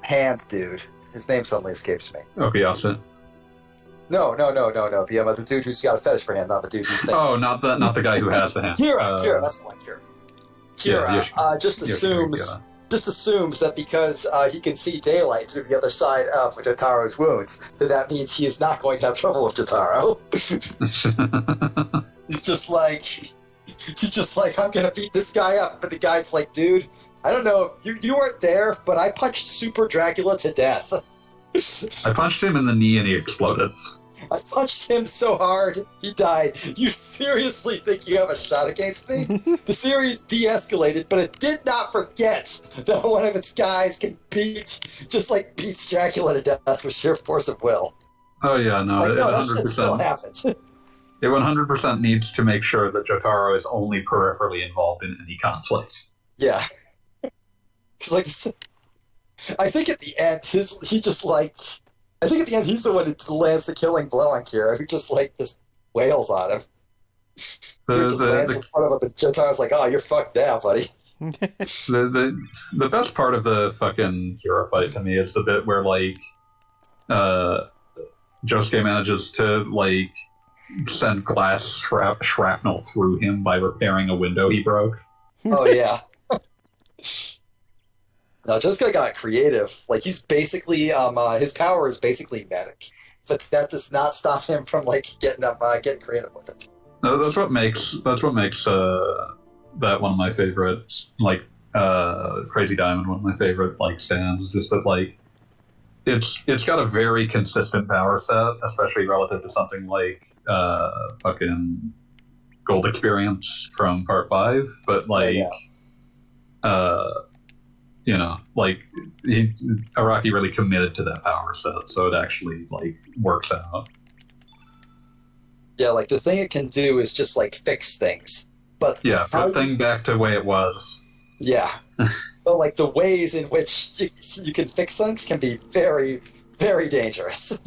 Hand Dude, his name suddenly escapes me. Okuyasa. No. The dude who's got a fetish for hand, not the dude who's thinks. Oh, not the guy who has the hand. Kira, that's the one, Kira. Just Yoshikiri, assumes that because he can see daylight through the other side of Jotaro's wounds, that means he is not going to have trouble with Jotaro. He's just like, I'm gonna beat this guy up. But the guy's like, dude, I don't know, you weren't there, but I punched Super Dracula to death. I punched him in the knee and he exploded. I punched him so hard, he died. You seriously think you have a shot against me? The series de-escalated, but it did not forget that one of its guys can beats Dracula to death with sheer force of will. Oh yeah, no, Like, it no, that 100%. shit still happens. It 100% needs to make sure that Jotaro is only peripherally involved in any conflicts. Yeah. It's like, I think at the end, he's the one who lands the killing blow on Kira, who just wails on him. Kira just lands in front of him, and Jotaro's like, oh, you're fucked now, buddy. The best part of the fucking Kira fight to me is the bit where, Josuke manages to, send glass shrapnel through him by repairing a window he broke. Oh, yeah. No, Josuke got creative. Like, he's basically, his power is basically medic. But that does not stop him from, getting creative with it. No, that's what makes that one of my favorites, Crazy Diamond, one of my favorite, stands, is just that, it's got a very consistent power set, especially relative to something like fucking Gold Experience from Part 5, but Araki really committed to that power set, so it actually works out. Yeah, the thing it can do is just fix things, but put thing back to the way it was. Yeah, but the ways in which you can fix things can be very, very dangerous.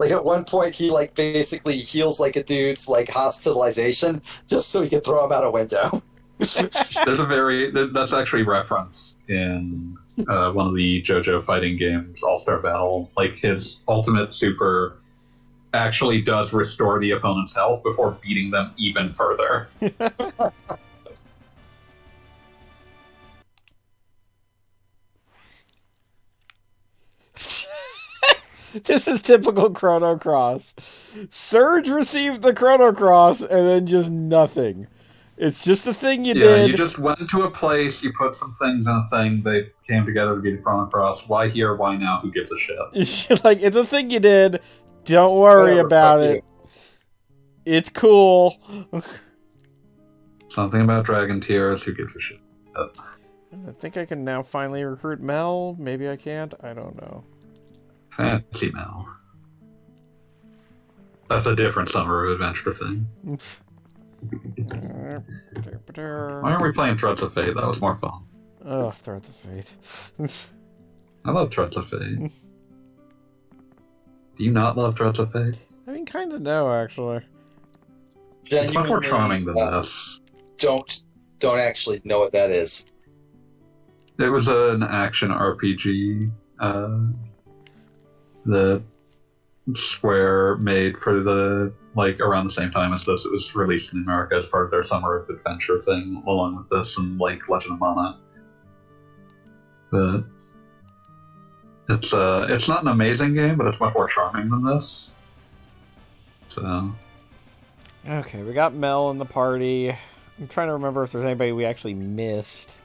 At one point, he basically heals a dude's hospitalization just so he can throw him out a window. That's actually referenced in one of the JoJo fighting games, All-Star Battle. His ultimate super actually does restore the opponent's health before beating them even further. This is typical Chrono Cross. Surge received the Chrono Cross and then just nothing. It's just the thing you did. You just went to a place, you put some things in a thing, they came together to be the Chrono Cross. Why here, why now, who gives a shit? It's a thing you did. Don't worry about it. It's cool. Something about Dragon Tears, who gives a shit? I think I can now finally recruit Mel. Maybe I can't. I don't know. Fancy Mel. That's a different Summer of Adventure thing. Why aren't we playing Threads of Fate? That was more fun. Oh, Threads of Fate. I love Threads of Fate. Do you not love Threads of Fate? I mean, kind of no, actually. It's much more charming than this. Don't actually know what that is. It was an action RPG that Square made for the around the same time as this. It was released in America as part of their Summer of Adventure thing, along with this and Legend of Mana. But it's not an amazing game, but it's much more charming than this. So okay, we got Mel in the party. I'm trying to remember if there's anybody we actually missed.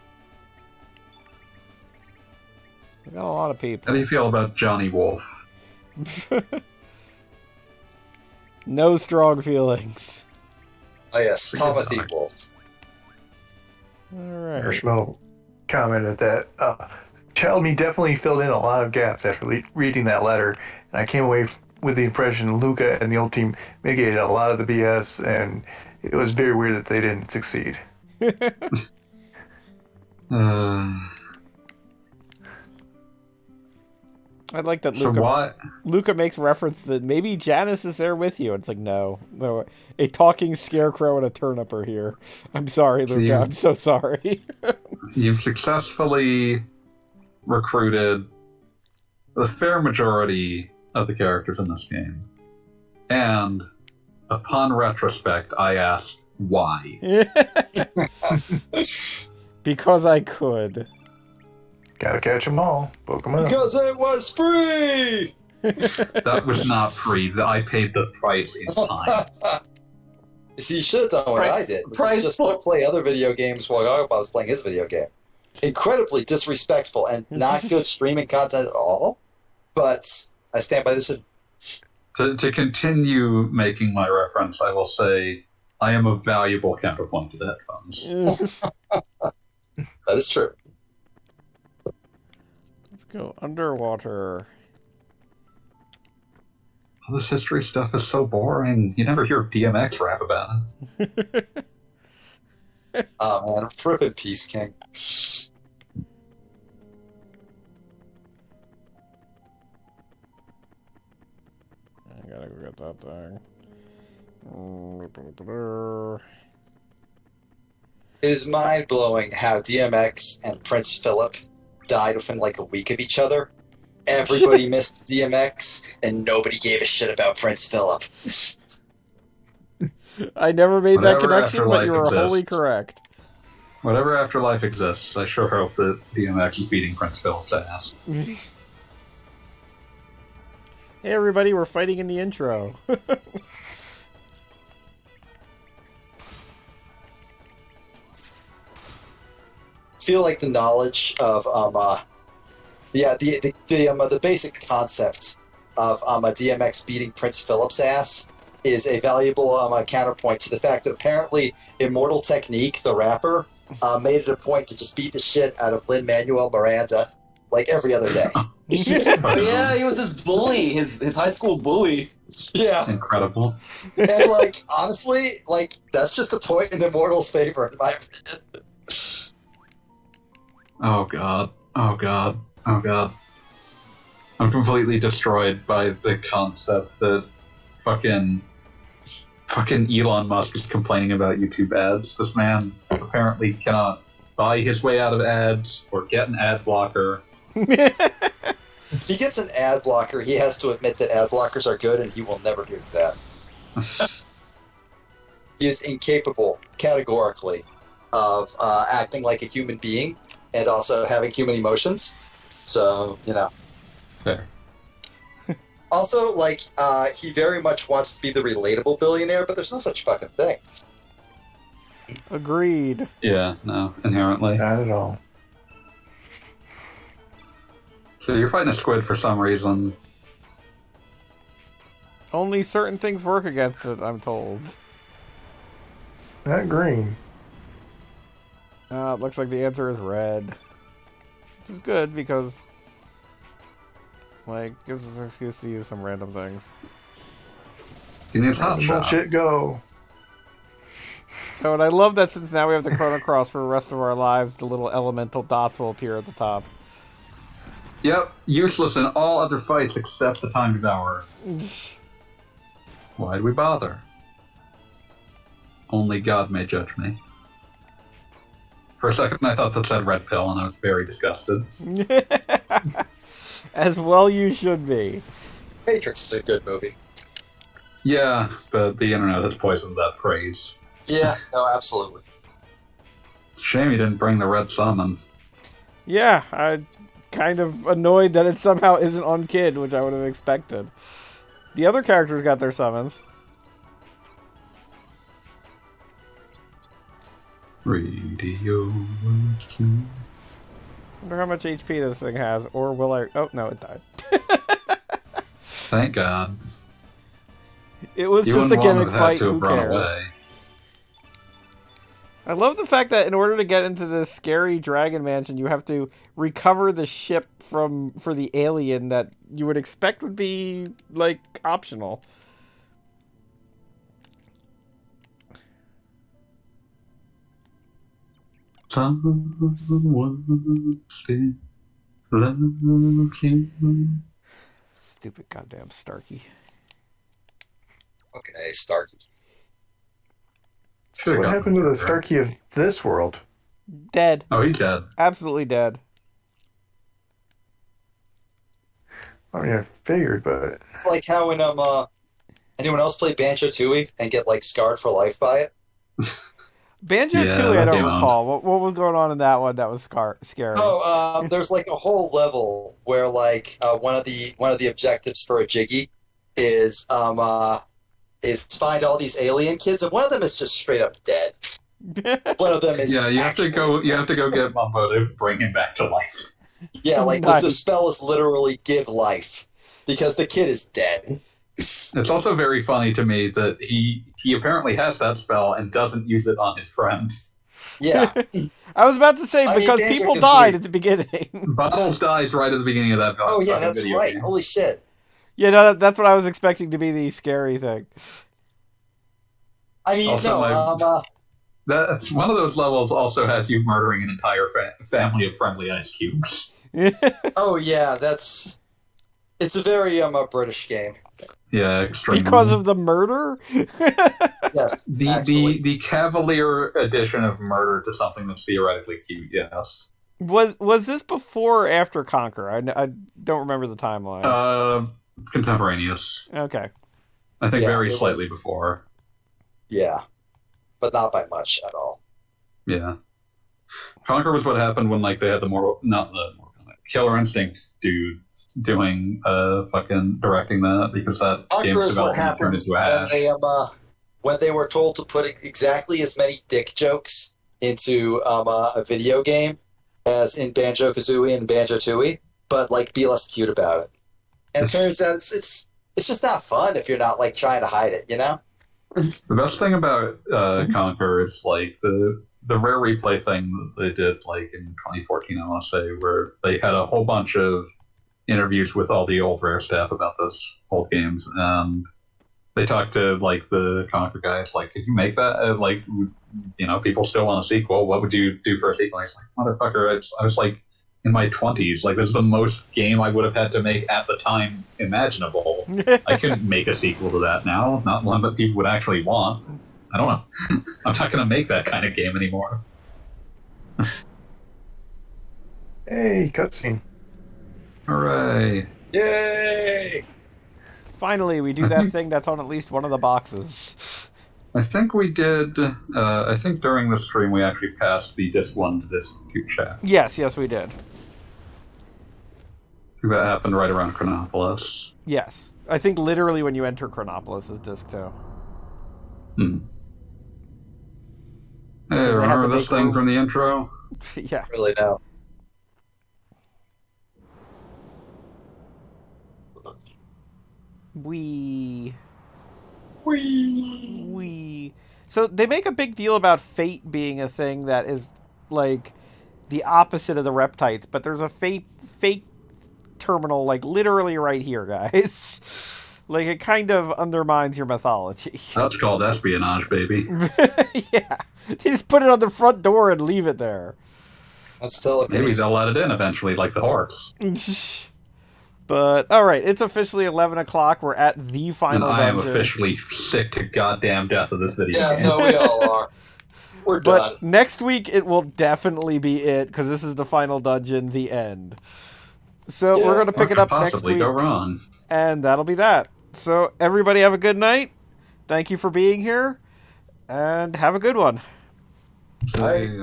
We got a lot of people. How do you feel about Johnny Wolf? No strong feelings. Oh yes, Timothy Wolf. Alright. Marshmallow commented that Child Me definitely filled in a lot of gaps after reading that letter, and I came away with the impression Luca and the old team mitigated a lot of the BS, and it was very weird that they didn't succeed. I like that So what? Luca makes reference that maybe Janice is there with you. It's like, no. A talking scarecrow and a turnip are here. I'm sorry, So Luca. I'm so sorry. you've successfully recruited the fair majority of the characters in this game. And upon retrospect, I ask why. Because I could. Gotta catch them all. Poke them up. Because it was free! That was not free. I paid the price in time. See, you should have done what Price- I did. price Just book. play other video games while I was playing his video game. Incredibly disrespectful and not good streaming content at all. But I stand by this. To continue making my reference, I will say I am a valuable counterpoint to the headphones. That is true. Let's go underwater. All this history stuff is so boring. You never hear DMX rap about it. Oh man, rip in peace, King. I gotta go get that thing. It is mind blowing how DMX and Prince Philip died within like a week of each other. Everybody missed DMX, and nobody gave a shit about Prince Philip. I never made that Whatever connection, but you afterlife are wholly exists. correct. Whatever afterlife exists, I sure hope that DMX is beating Prince Philip's ass. Hey everybody, we're fighting in the intro. Feel like the knowledge of the basic concept of a DMX beating Prince Philip's ass is a valuable counterpoint to the fact that apparently Immortal Technique, the rapper, made it a point to just beat the shit out of Lin-Manuel Miranda like every other day. Oh, yeah, he was his bully, his high school bully. Yeah, Incredible. and like honestly, like that's just a point in Immortal's favor in my opinion. Oh god. Oh god. Oh god. I'm completely destroyed by the concept that fucking Elon Musk is complaining about YouTube ads. This man apparently cannot buy his way out of ads or get an ad blocker. If he gets an ad blocker, he has to admit that ad blockers are good, and he will never do that. He is incapable, categorically, of acting like a human being and also having human emotions. So, you know. Fair. Also, like, he very much wants to be the relatable billionaire, but there's no such fucking thing. Agreed. Yeah, no, inherently. Not at all. So you're fighting a squid for some reason. Only certain things work against it, I'm told. Not green. It looks like the answer is red. Which is good because, like, gives us an excuse to use some random things. He needs hot shot. Bullshit go. Oh, and I love that since now we have the Chrono Cross for the rest of our lives, the little elemental dots will appear at the top. Yep, useless in all other fights except the time devourer. Why'd we bother? Only God may judge me. For a second, I thought that said red pill, and I was very disgusted. As well you should be. Matrix is a good movie. Yeah, but the internet has poisoned that phrase. Yeah, no, absolutely. Shame you didn't bring the red summon. Yeah, I'm kind of annoyed that it somehow isn't on Kid, which I would have expected. The other characters got their summons. Radio. Wonder how much HP this thing has, or will I... Oh, no, it died. Thank God. It was You just a wouldn't want gimmick to have fight, to who have run cares? away. I love the fact that in order to get into this scary dragon mansion, you have to recover the ship for the alien that you would expect would be, like, optional. Someone still love you. Stupid goddamn Starkey. Okay, Starkey. So what happened to the Starkey of this world? Dead. Oh, he's dead. Absolutely dead. I mean, I figured, but It's like how when anyone else play Banjo-Tooie and get like scarred for life by it? Banjo-Tooie, Yeah, I don't game on. recall. What was going on in that one that was scary? Oh, there's like a whole level where like one of the objectives for a Jiggy is find all these alien kids, and one of them is just straight up dead. One of them is Yeah, you have to actually- go get Mumbo to bring him back to life. Yeah, like Nice. the spell is literally give life because the kid is dead. It's also very funny to me that he apparently has that spell and doesn't use it on his friends. Yeah, I was about to say, I mean, because Banjo people is died weird. at the beginning. Bottles dies right at the beginning of that. Oh yeah, fucking that's video right. game. Holy shit. Yeah, no, that's what I was expecting to be the scary thing. I mean, Also, no, That's one of those levels. Also has you murdering an entire family of friendly ice cubes. oh yeah, it's a very British game. Yeah, extremely. Because of the murder? Yes, the actually. the cavalier addition of murder to something that's theoretically cute. Yes. Was this before or after Conquer? I don't remember the timeline. Contemporaneous. Okay. I think Yeah, very it slightly was. before. Yeah, but not by much at all. Yeah. Conquer was what happened when like they had Killer Instinct dude doing fucking directing that because that Conquer game's is what development turned happens into when ash. when they were told to put exactly as many dick jokes into a video game as in Banjo-Kazooie and Banjo-Tooie, but like be less cute about it. And it turns out it's just not fun if you're not like trying to hide it, you know? The best thing about Conquer is like the rare replay thing that they did like in 2014, I want to say, where they had a whole bunch of interviews with all the old Rare staff about those old games, and they talked to like the Conquer guys, like, could you make that? Like, you know, people still want a sequel. What would you do for a sequel? And he's like, motherfucker, I was like in my 20s. Like, this is the most game I would have had to make at the time imaginable. I couldn't make a sequel to that now, not one that people would actually want. I don't know. I'm not going to make that kind of game anymore. hey, cutscene. Hooray. Yay! Finally, we do that thing that's on at least one of the boxes. I think we did, I think during the stream we actually passed the disc 1 to disc 2 chat. Yes, we did. That happened right around Chronopolis. Yes. I think literally when you enter Chronopolis is disc 2. Hmm. Hey, Because they had remember to this make thing room. from the intro? Yeah. Really no. So they make a big deal about fate being a thing that is like the opposite of the reptites, but there's a fate terminal like literally right here, guys. Like it kind of undermines your mythology. That's called espionage, baby. Yeah. They just put it on the front door and leave it there. That's still Maybe they'll let it in eventually, like the horse. But all right, it's officially 11 o'clock. We're at the And final I am dungeon. officially sick to goddamn death of this video Yeah, game. so we all are. We're But done. next week it will definitely be it because this is the final dungeon, the end. So Yeah, we're going to pick What it up could next possibly week, go wrong? and that'll be that. So everybody have a good night. Thank you for being here, and have a good one. Say, Peace.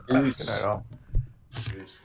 Good night, all. Peace.